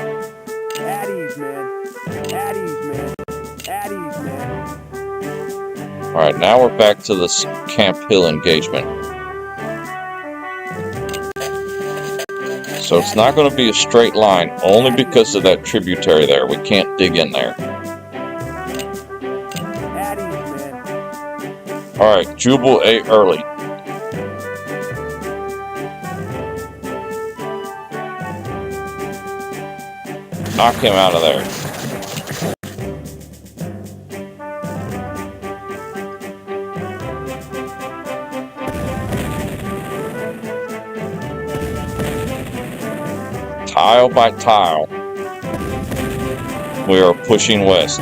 Alright, now we're back to this Camp Hill engagement. So it's not going to be a straight line, only because of that tributary there. We can't dig in there. Alright, Jubal A. Early. Knock him out of there. Tile by tile, we are pushing west.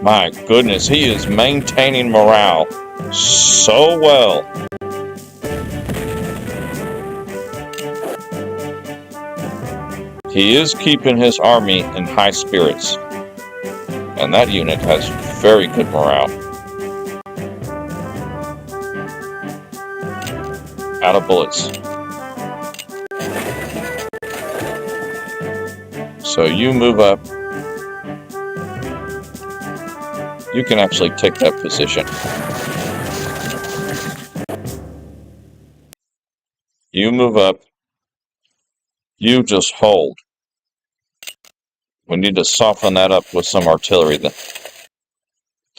My goodness, he is maintaining morale so well. He is keeping his army in high spirits, and that unit has very good morale. Out of bullets. So you move up. You can actually take that position. You move up. You just hold. We need to soften that up with some artillery. The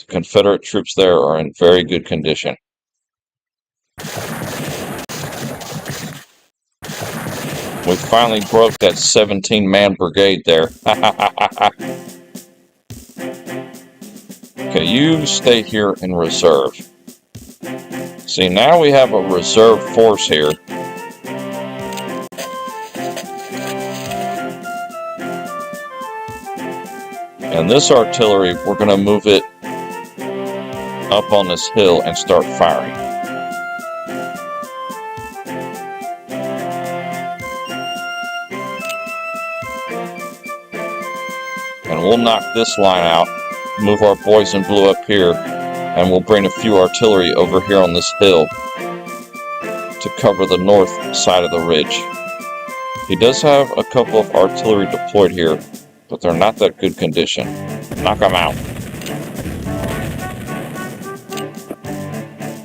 Confederate troops there are in very good condition. We finally broke that 17-man brigade there. Okay, you stay here in reserve. See, now we have a reserve force here. And this artillery, we're going to move it up on this hill and start firing. And we'll knock this line out, move our boys in blue up here, and we'll bring a few artillery over here on this hill to cover the north side of the ridge. He does have a couple of artillery deployed here, but they're not that good condition. Knock them out.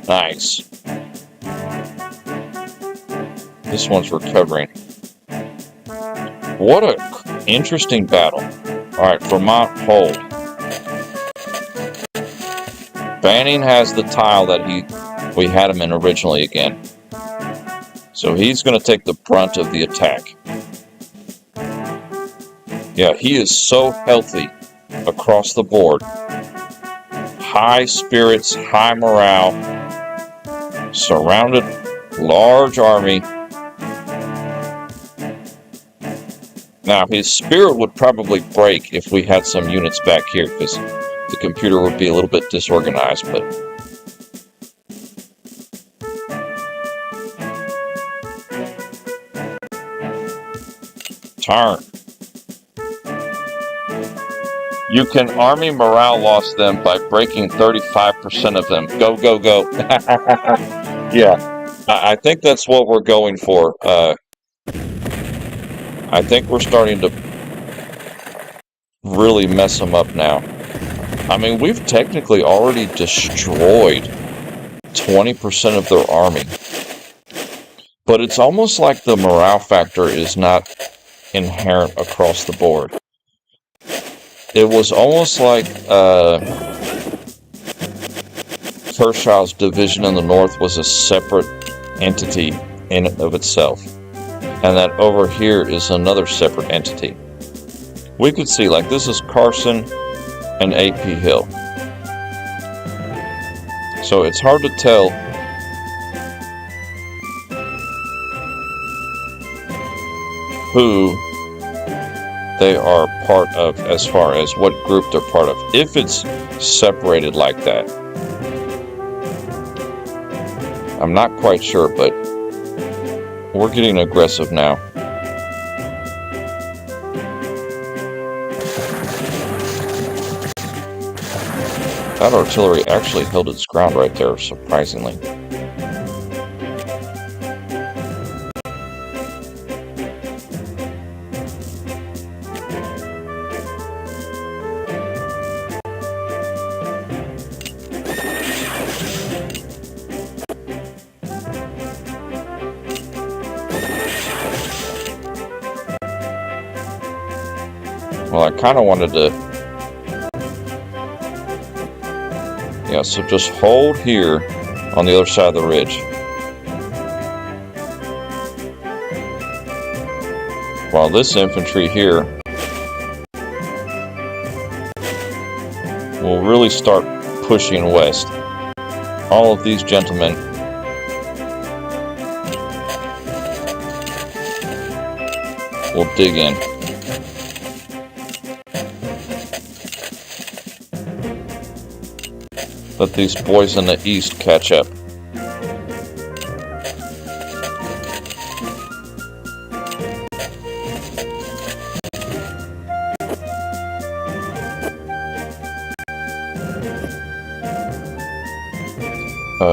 Nice. This one's recovering. What a interesting battle. Alright, Vermont, hold. Banning has the tile that we had him in originally again. So he's going to take the brunt of the attack. Yeah, he is so healthy across the board. High spirits, high morale. Surrounded, large army. Now, his spirit would probably break if we had some units back here, because the computer would be a little bit disorganized, but... Turn. You can army morale loss them by breaking 35% of them. Go, go, go. Yeah, I think that's what we're going for. I think we're starting to really mess them up now. I mean, we've technically already destroyed 20% of their army. But it's almost like the morale factor is not inherent across the board. It was almost like Kershaw's division in the north was a separate entity in and of itself. And that over here is another separate entity. We could see, like, this is Carson and AP Hill. So it's hard to tell who they are part of as far as what group they're part of, if it's separated like that. I'm not quite sure, but we're getting aggressive now. That artillery actually held its ground right there, surprisingly. Well, I kind of wanted to... Yeah, so just hold here on the other side of the ridge. While this infantry here will really start pushing west. All of these gentlemen will dig in. Let these boys in the east catch up.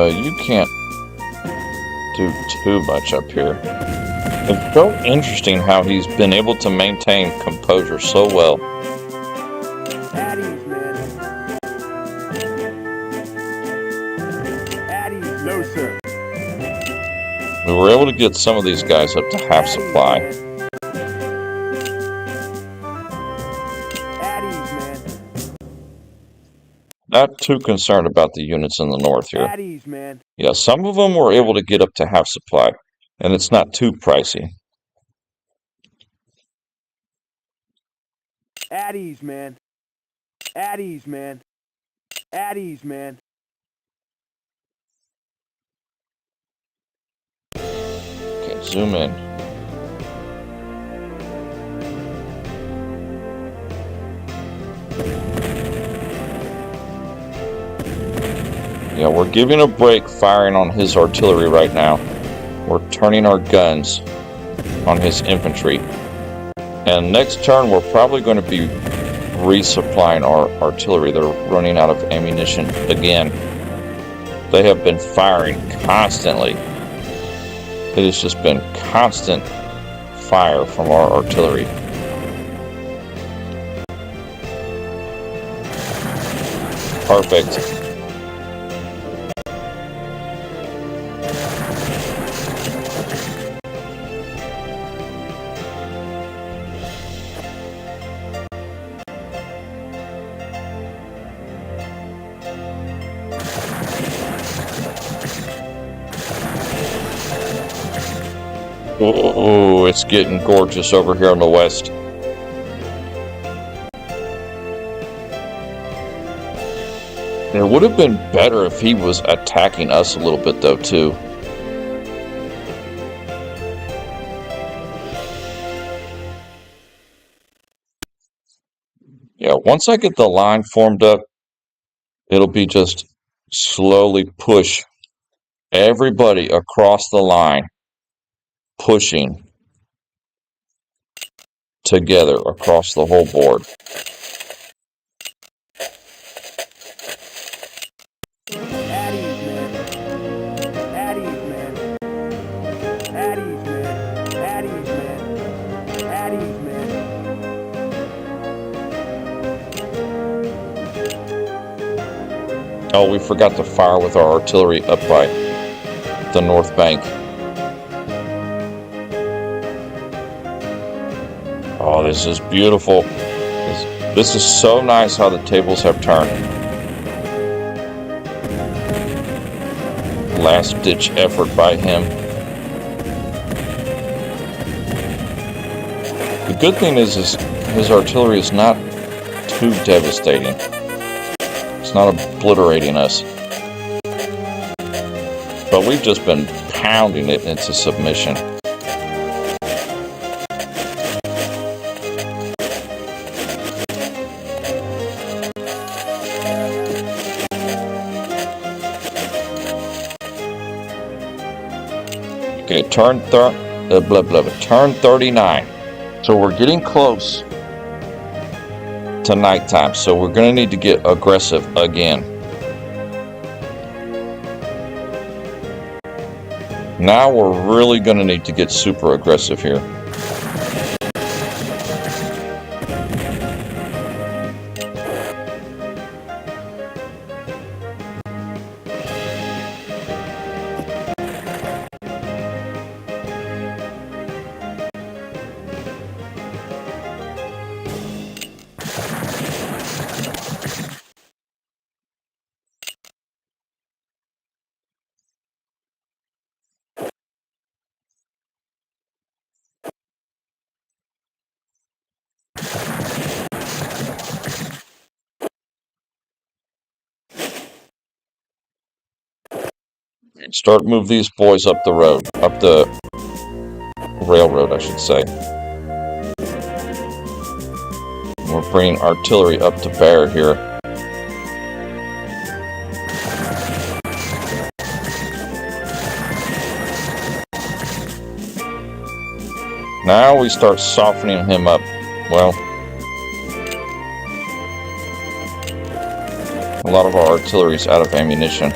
You can't do too much up here. It's so interesting how he's been able to maintain composure so well. At ease, man. At ease, no sir. We were able to get some of these guys up to half supply. At ease, man. Not too concerned about the units in the north here. At ease, man. Yeah, some of them were able to get up to half supply, and it's not too pricey. At ease, man. At ease, man. At ease, man. Okay, zoom in. Yeah, we're giving a break firing on his artillery right now. We're turning our guns on his infantry. And next turn, we're probably going to be resupplying our artillery. They're running out of ammunition again. They have been firing constantly. It has just been constant fire from our artillery. Perfect. Oh, it's getting gorgeous over here on the west. It would have been better if he was attacking us a little bit, though, too. Yeah, once I get the line formed up, it'll be just slowly push everybody across the line, pushing together across the whole board. At ease, man. At ease, man. At ease, man. At ease, man. At ease, man. Oh, we forgot to fire with our artillery up by the north bank. Oh, this is beautiful. This is so nice how the tables have turned. Last-ditch effort by him. The good thing is his artillery is not too devastating. It's not obliterating us. But we've just been pounding it into submission. Okay, turn 39. So we're getting close to nighttime, so we're going to need to get aggressive again. Now we're really going to need to get super aggressive here. Start move these boys up the road, up the railroad, I should say. We're bringing artillery up to bear here. Now we start softening him up. Well, a lot of our artillery is out of ammunition.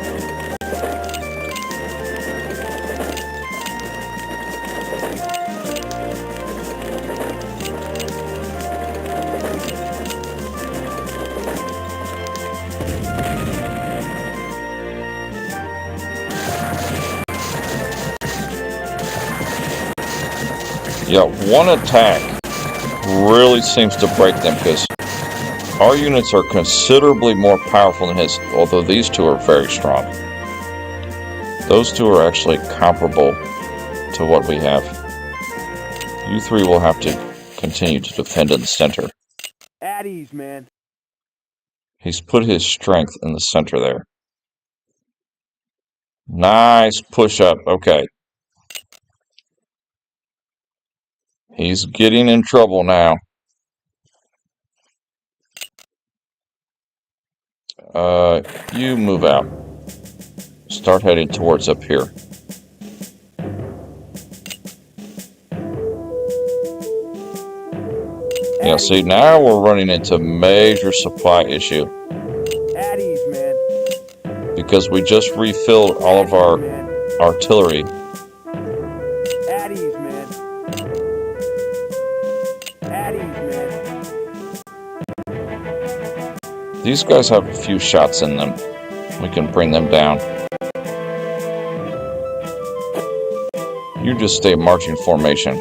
Yeah, one attack really seems to break them because our units are considerably more powerful than his, although these two are very strong. Those two are actually comparable to what we have. You three will have to continue to defend in the center. At ease, man. He's put his strength in the center there. Nice push up. Okay. He's getting in trouble now. You move out. Start heading towards up here. Yeah, see, now we're running into major supply issue. At ease, man. Because we just refilled all of our artillery. At ease, man. At ease, man. These guys have a few shots in them. We can bring them down. You just stay marching formation.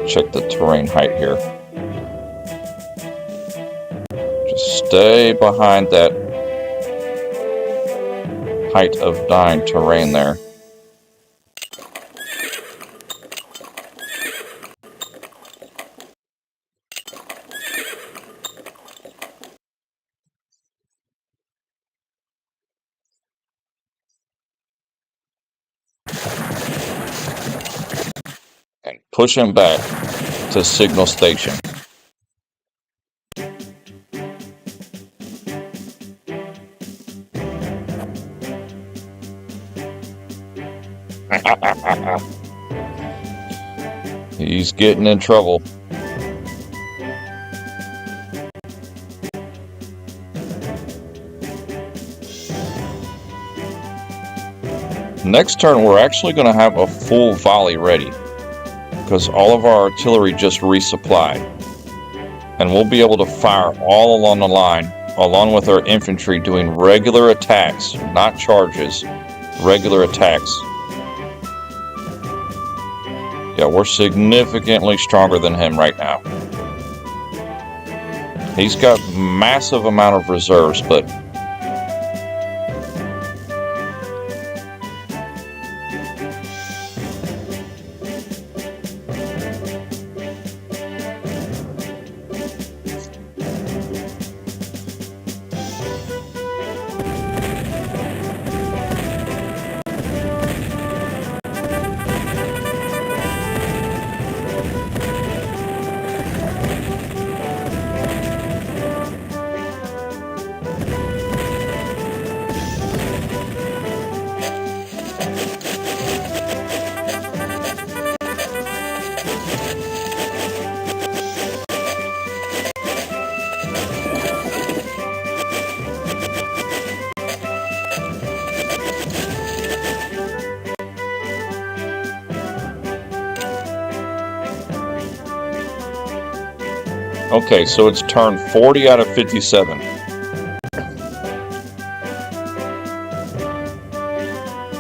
Check the terrain height here. Just stay behind that height of dying terrain there. And push him back to signal station. He's getting in trouble. Next turn, we're actually going to have a full volley ready because all of our artillery just resupplied. And we'll be able to fire all along the line, along with our infantry doing regular attacks, not charges, regular attacks. Yeah, we're significantly stronger than him right now. He's got massive amount of reserves, but okay, so it's turn 40 out of 57.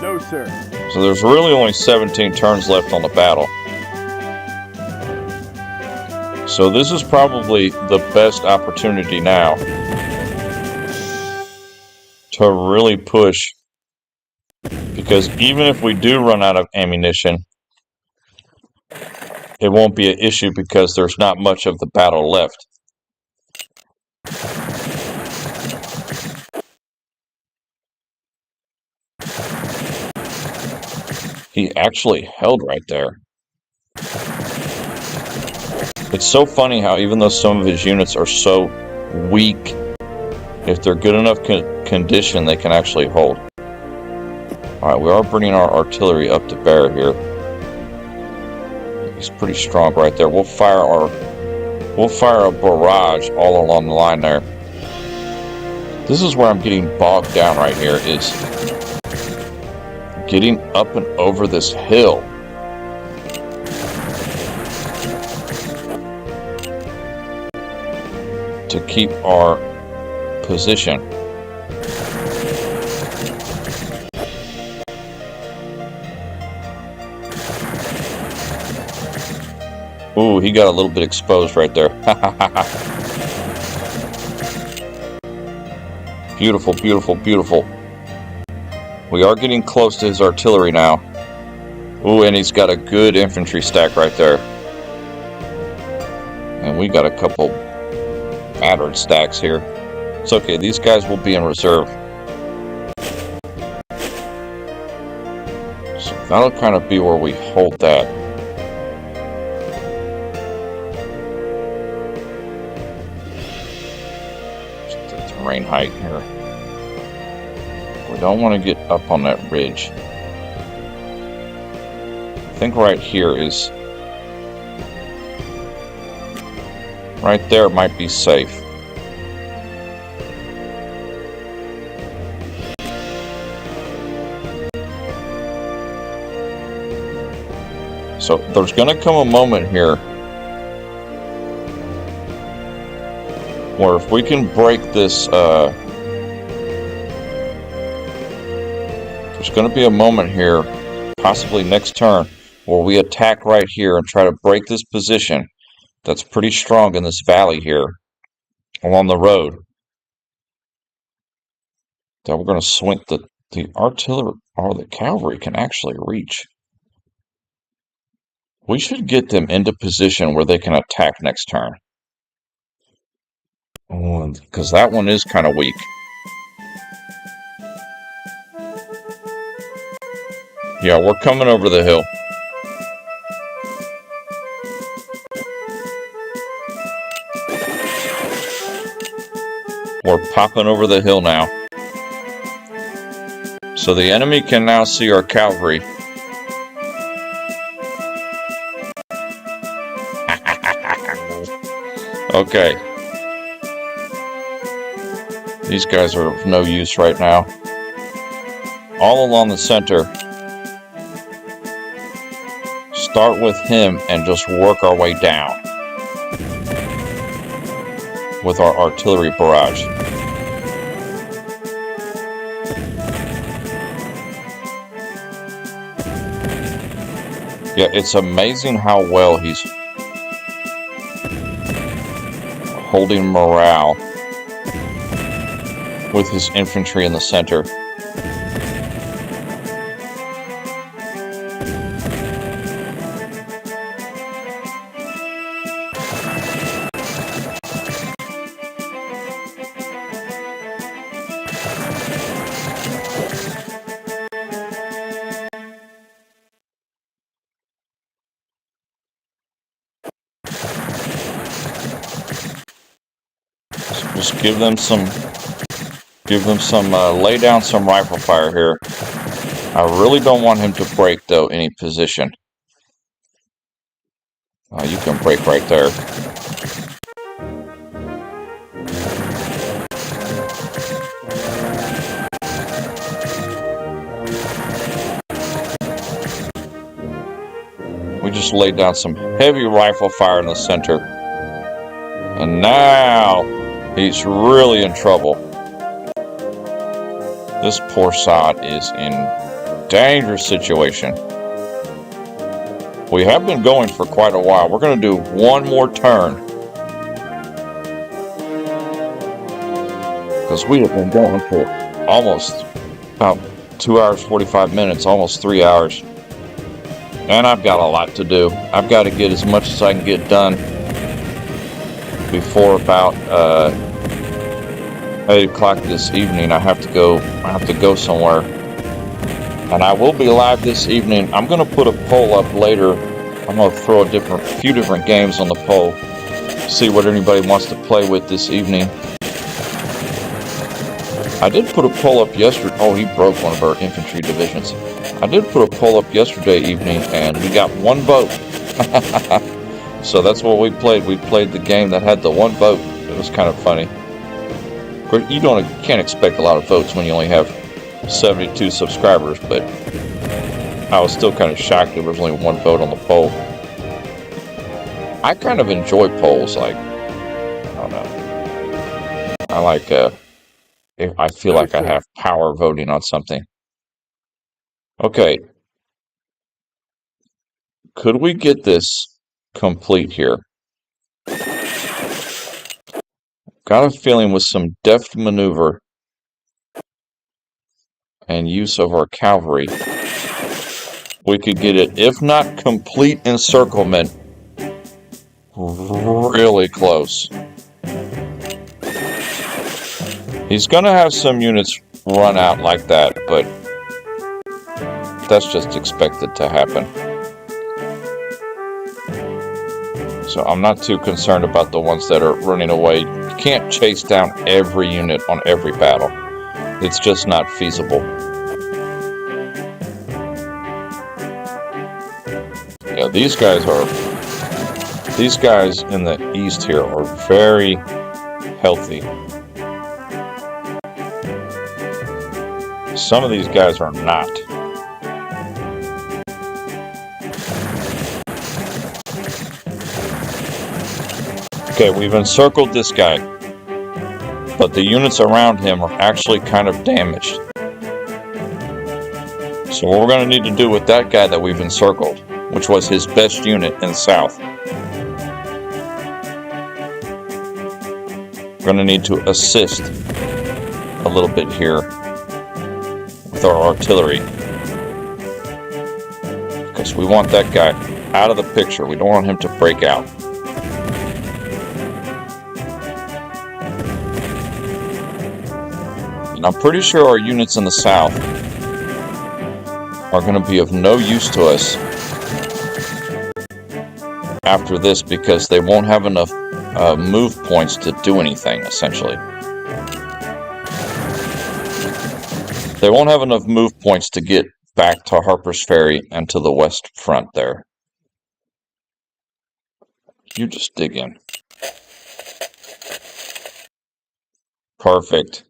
No, sir. So there's really only 17 turns left on the battle. So this is probably the best opportunity now to really push, because even if we do run out of ammunition, it won't be an issue because there's not much of the battle left. He actually held right there. It's so funny how even though some of his units are so weak, if they're good enough condition, they can actually hold. Alright, we are bringing our artillery up to bear here. He's pretty strong right there. We'll fire a barrage all along the line there. This is where I'm getting bogged down right here, is getting up and over this hill. To keep our position. Ooh, he got a little bit exposed right there. Beautiful, beautiful, beautiful. We are getting close to his artillery now. Ooh, and he's got a good infantry stack right there. And we got a couple battered stacks here. It's okay, these guys will be in reserve. So that'll kind of be where we hold that. Terrain height here. We don't want to get up on that ridge. I think right here is Right there might be safe. So there's going to come a moment here where if we can break this, there's going to be a moment here, possibly next turn, where we attack right here and try to break this position that's pretty strong in this valley here along the road. That we're going to swing the artillery or the cavalry can actually reach. We should get them into position where they can attack next turn. Because that one is kind of weak. Yeah, we're coming over the hill. We're popping over the hill now. So the enemy can now see our cavalry. Okay. These guys are of no use right now. All along the center. Start with him and just work our way down with our artillery barrage. Yeah, it's amazing how well he's holding morale with his infantry in the center. Just give them some, lay down some rifle fire here. I really don't want him to break, though, any position. You can break right there. We just laid down some heavy rifle fire in the center. And now he's really in trouble. This poor sod is in dangerous situation. We have been going for quite a while. We're going to do one more turn. Because we have been going for almost about 2 hours, 45 minutes, almost 3 hours. And I've got a lot to do. I've got to get as much as I can get done before about 8 o'clock this evening. I have to go somewhere. And I will be live this evening. I'm going to put a poll up later. I'm going to throw a few different games on the poll. See what anybody wants to play with this evening. I did put a poll up yesterday. Oh, he broke one of our infantry divisions. I did put a poll up yesterday evening, and we got one vote. So that's what we played. We played the game that had the one vote. It was kind of funny. You can't expect a lot of votes when you only have 72 subscribers, but I was still kind of shocked there was only one vote on the poll. I kind of enjoy polls. Like, I don't know. I like if I feel like I have power voting on something. Okay. Could we get this complete here? Got a feeling with some deft maneuver and use of our cavalry, we could get it, if not complete encirclement, really close. He's going to have some units run out like that, but that's just expected to happen. So I'm not too concerned about the ones that are running away. You can't chase down every unit on every battle. It's just not feasible. Yeah, these guys These guys in the east here are very healthy. Some of these guys are not. Okay, we've encircled this guy, but the units around him are actually kind of damaged. So what we're going to need to do with that guy that we've encircled, which was his best unit in the south, we're going to need to assist a little bit here with our artillery, because we want that guy out of the picture. We don't want him to break out. And I'm pretty sure our units in the south are going to be of no use to us after this, because they won't have enough move points to do anything, essentially. They won't have enough move points to get back to Harper's Ferry and to the west front there. You just dig in. Perfect.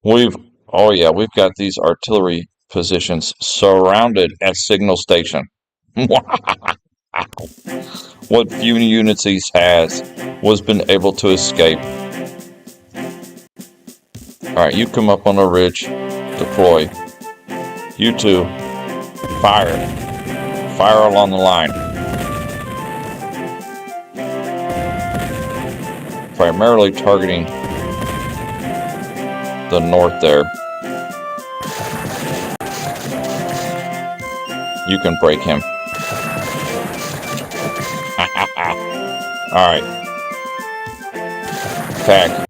Oh yeah, we've got these artillery positions surrounded at Signal Station. What few units he has was been able to escape. Alright, you come up on the ridge. Deploy. You two, fire. Fire along the line. Primarily targeting the north there. You can break him. Alright. Attack.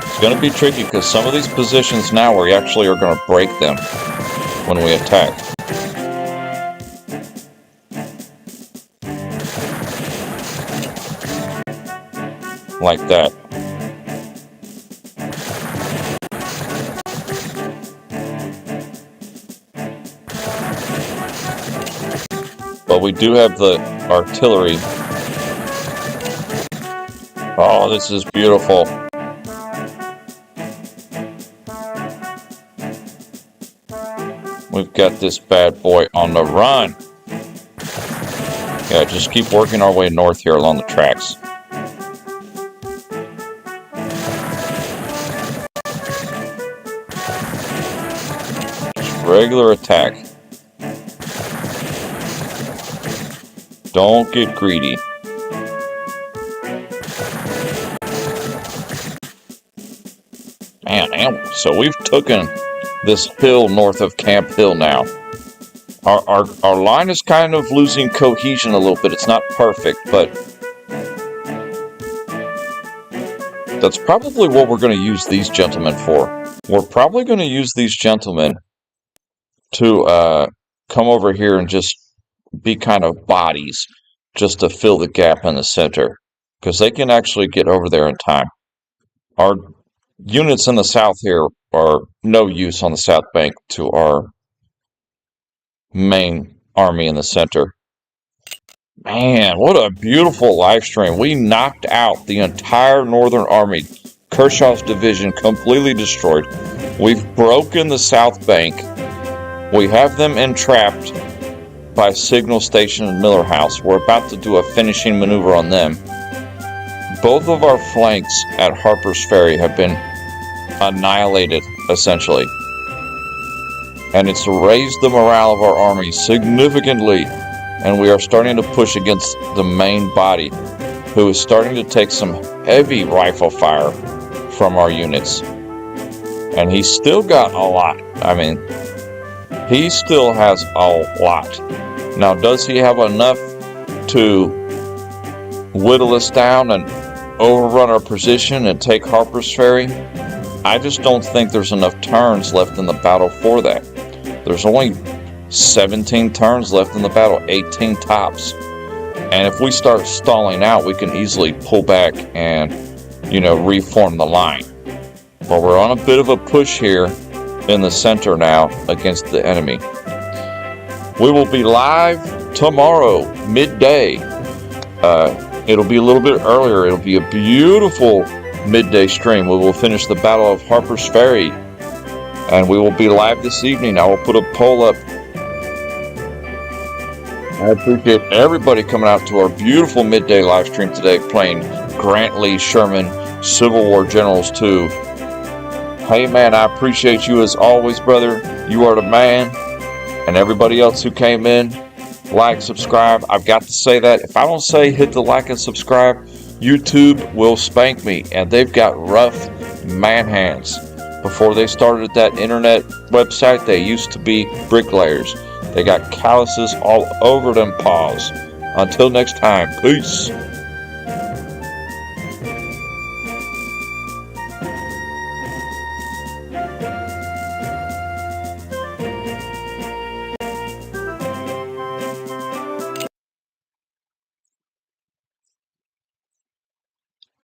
It's going to be tricky because some of these positions now we actually are going to break them when we attack. Like that. But we do have the artillery. Oh, this is beautiful. We've got this bad boy on the run. Yeah, just keep working our way north here along the tracks. Just regular attack. Don't get greedy. Man, so we've taken this hill north of Camp Hill now. Our line is kind of losing cohesion a little bit. It's not perfect, but that's probably what we're going to use these gentlemen for. We're probably going to use these gentlemen to come over here and just be kind of bodies, just to fill the gap in the center, because they can actually get over there in time. Our units in the south here are no use on the south bank to our main army in the center. Man, what a beautiful live stream. We knocked out the entire Northern Army. Kershaw's division completely destroyed. We've broken the south bank. We have them entrapped by Signal Station and Miller House. We're about to do a finishing maneuver on them. Both of our flanks at Harper's Ferry have been annihilated, essentially. And it's raised the morale of our army significantly. And we are starting to push against the main body, who is starting to take some heavy rifle fire from our units. And he's still got a lot. I mean, he still has a lot. Now, does he have enough to whittle us down and overrun our position and take Harper's Ferry? I just don't think there's enough turns left in the battle for that. There's only 17 turns left in the battle, 18 tops. And if we start stalling out, we can easily pull back and, reform the line. But we're on a bit of a push here in the center now against the enemy. We will be live tomorrow, midday. It'll be a little bit earlier. It'll be a beautiful midday stream. We will finish the Battle of Harper's Ferry, and we will be live this evening. I will put a poll up. I appreciate everybody coming out to our beautiful midday live stream today, playing Grant Lee Sherman Civil War Generals 2. Hey man, I appreciate you as always, brother. You are the man. And everybody else who came in, like, subscribe. I've got to say that. If I don't say hit the like and subscribe, YouTube will spank me. And they've got rough man hands. Before they started that internet website, they used to be bricklayers. They got calluses all over them paws. Until next time, peace.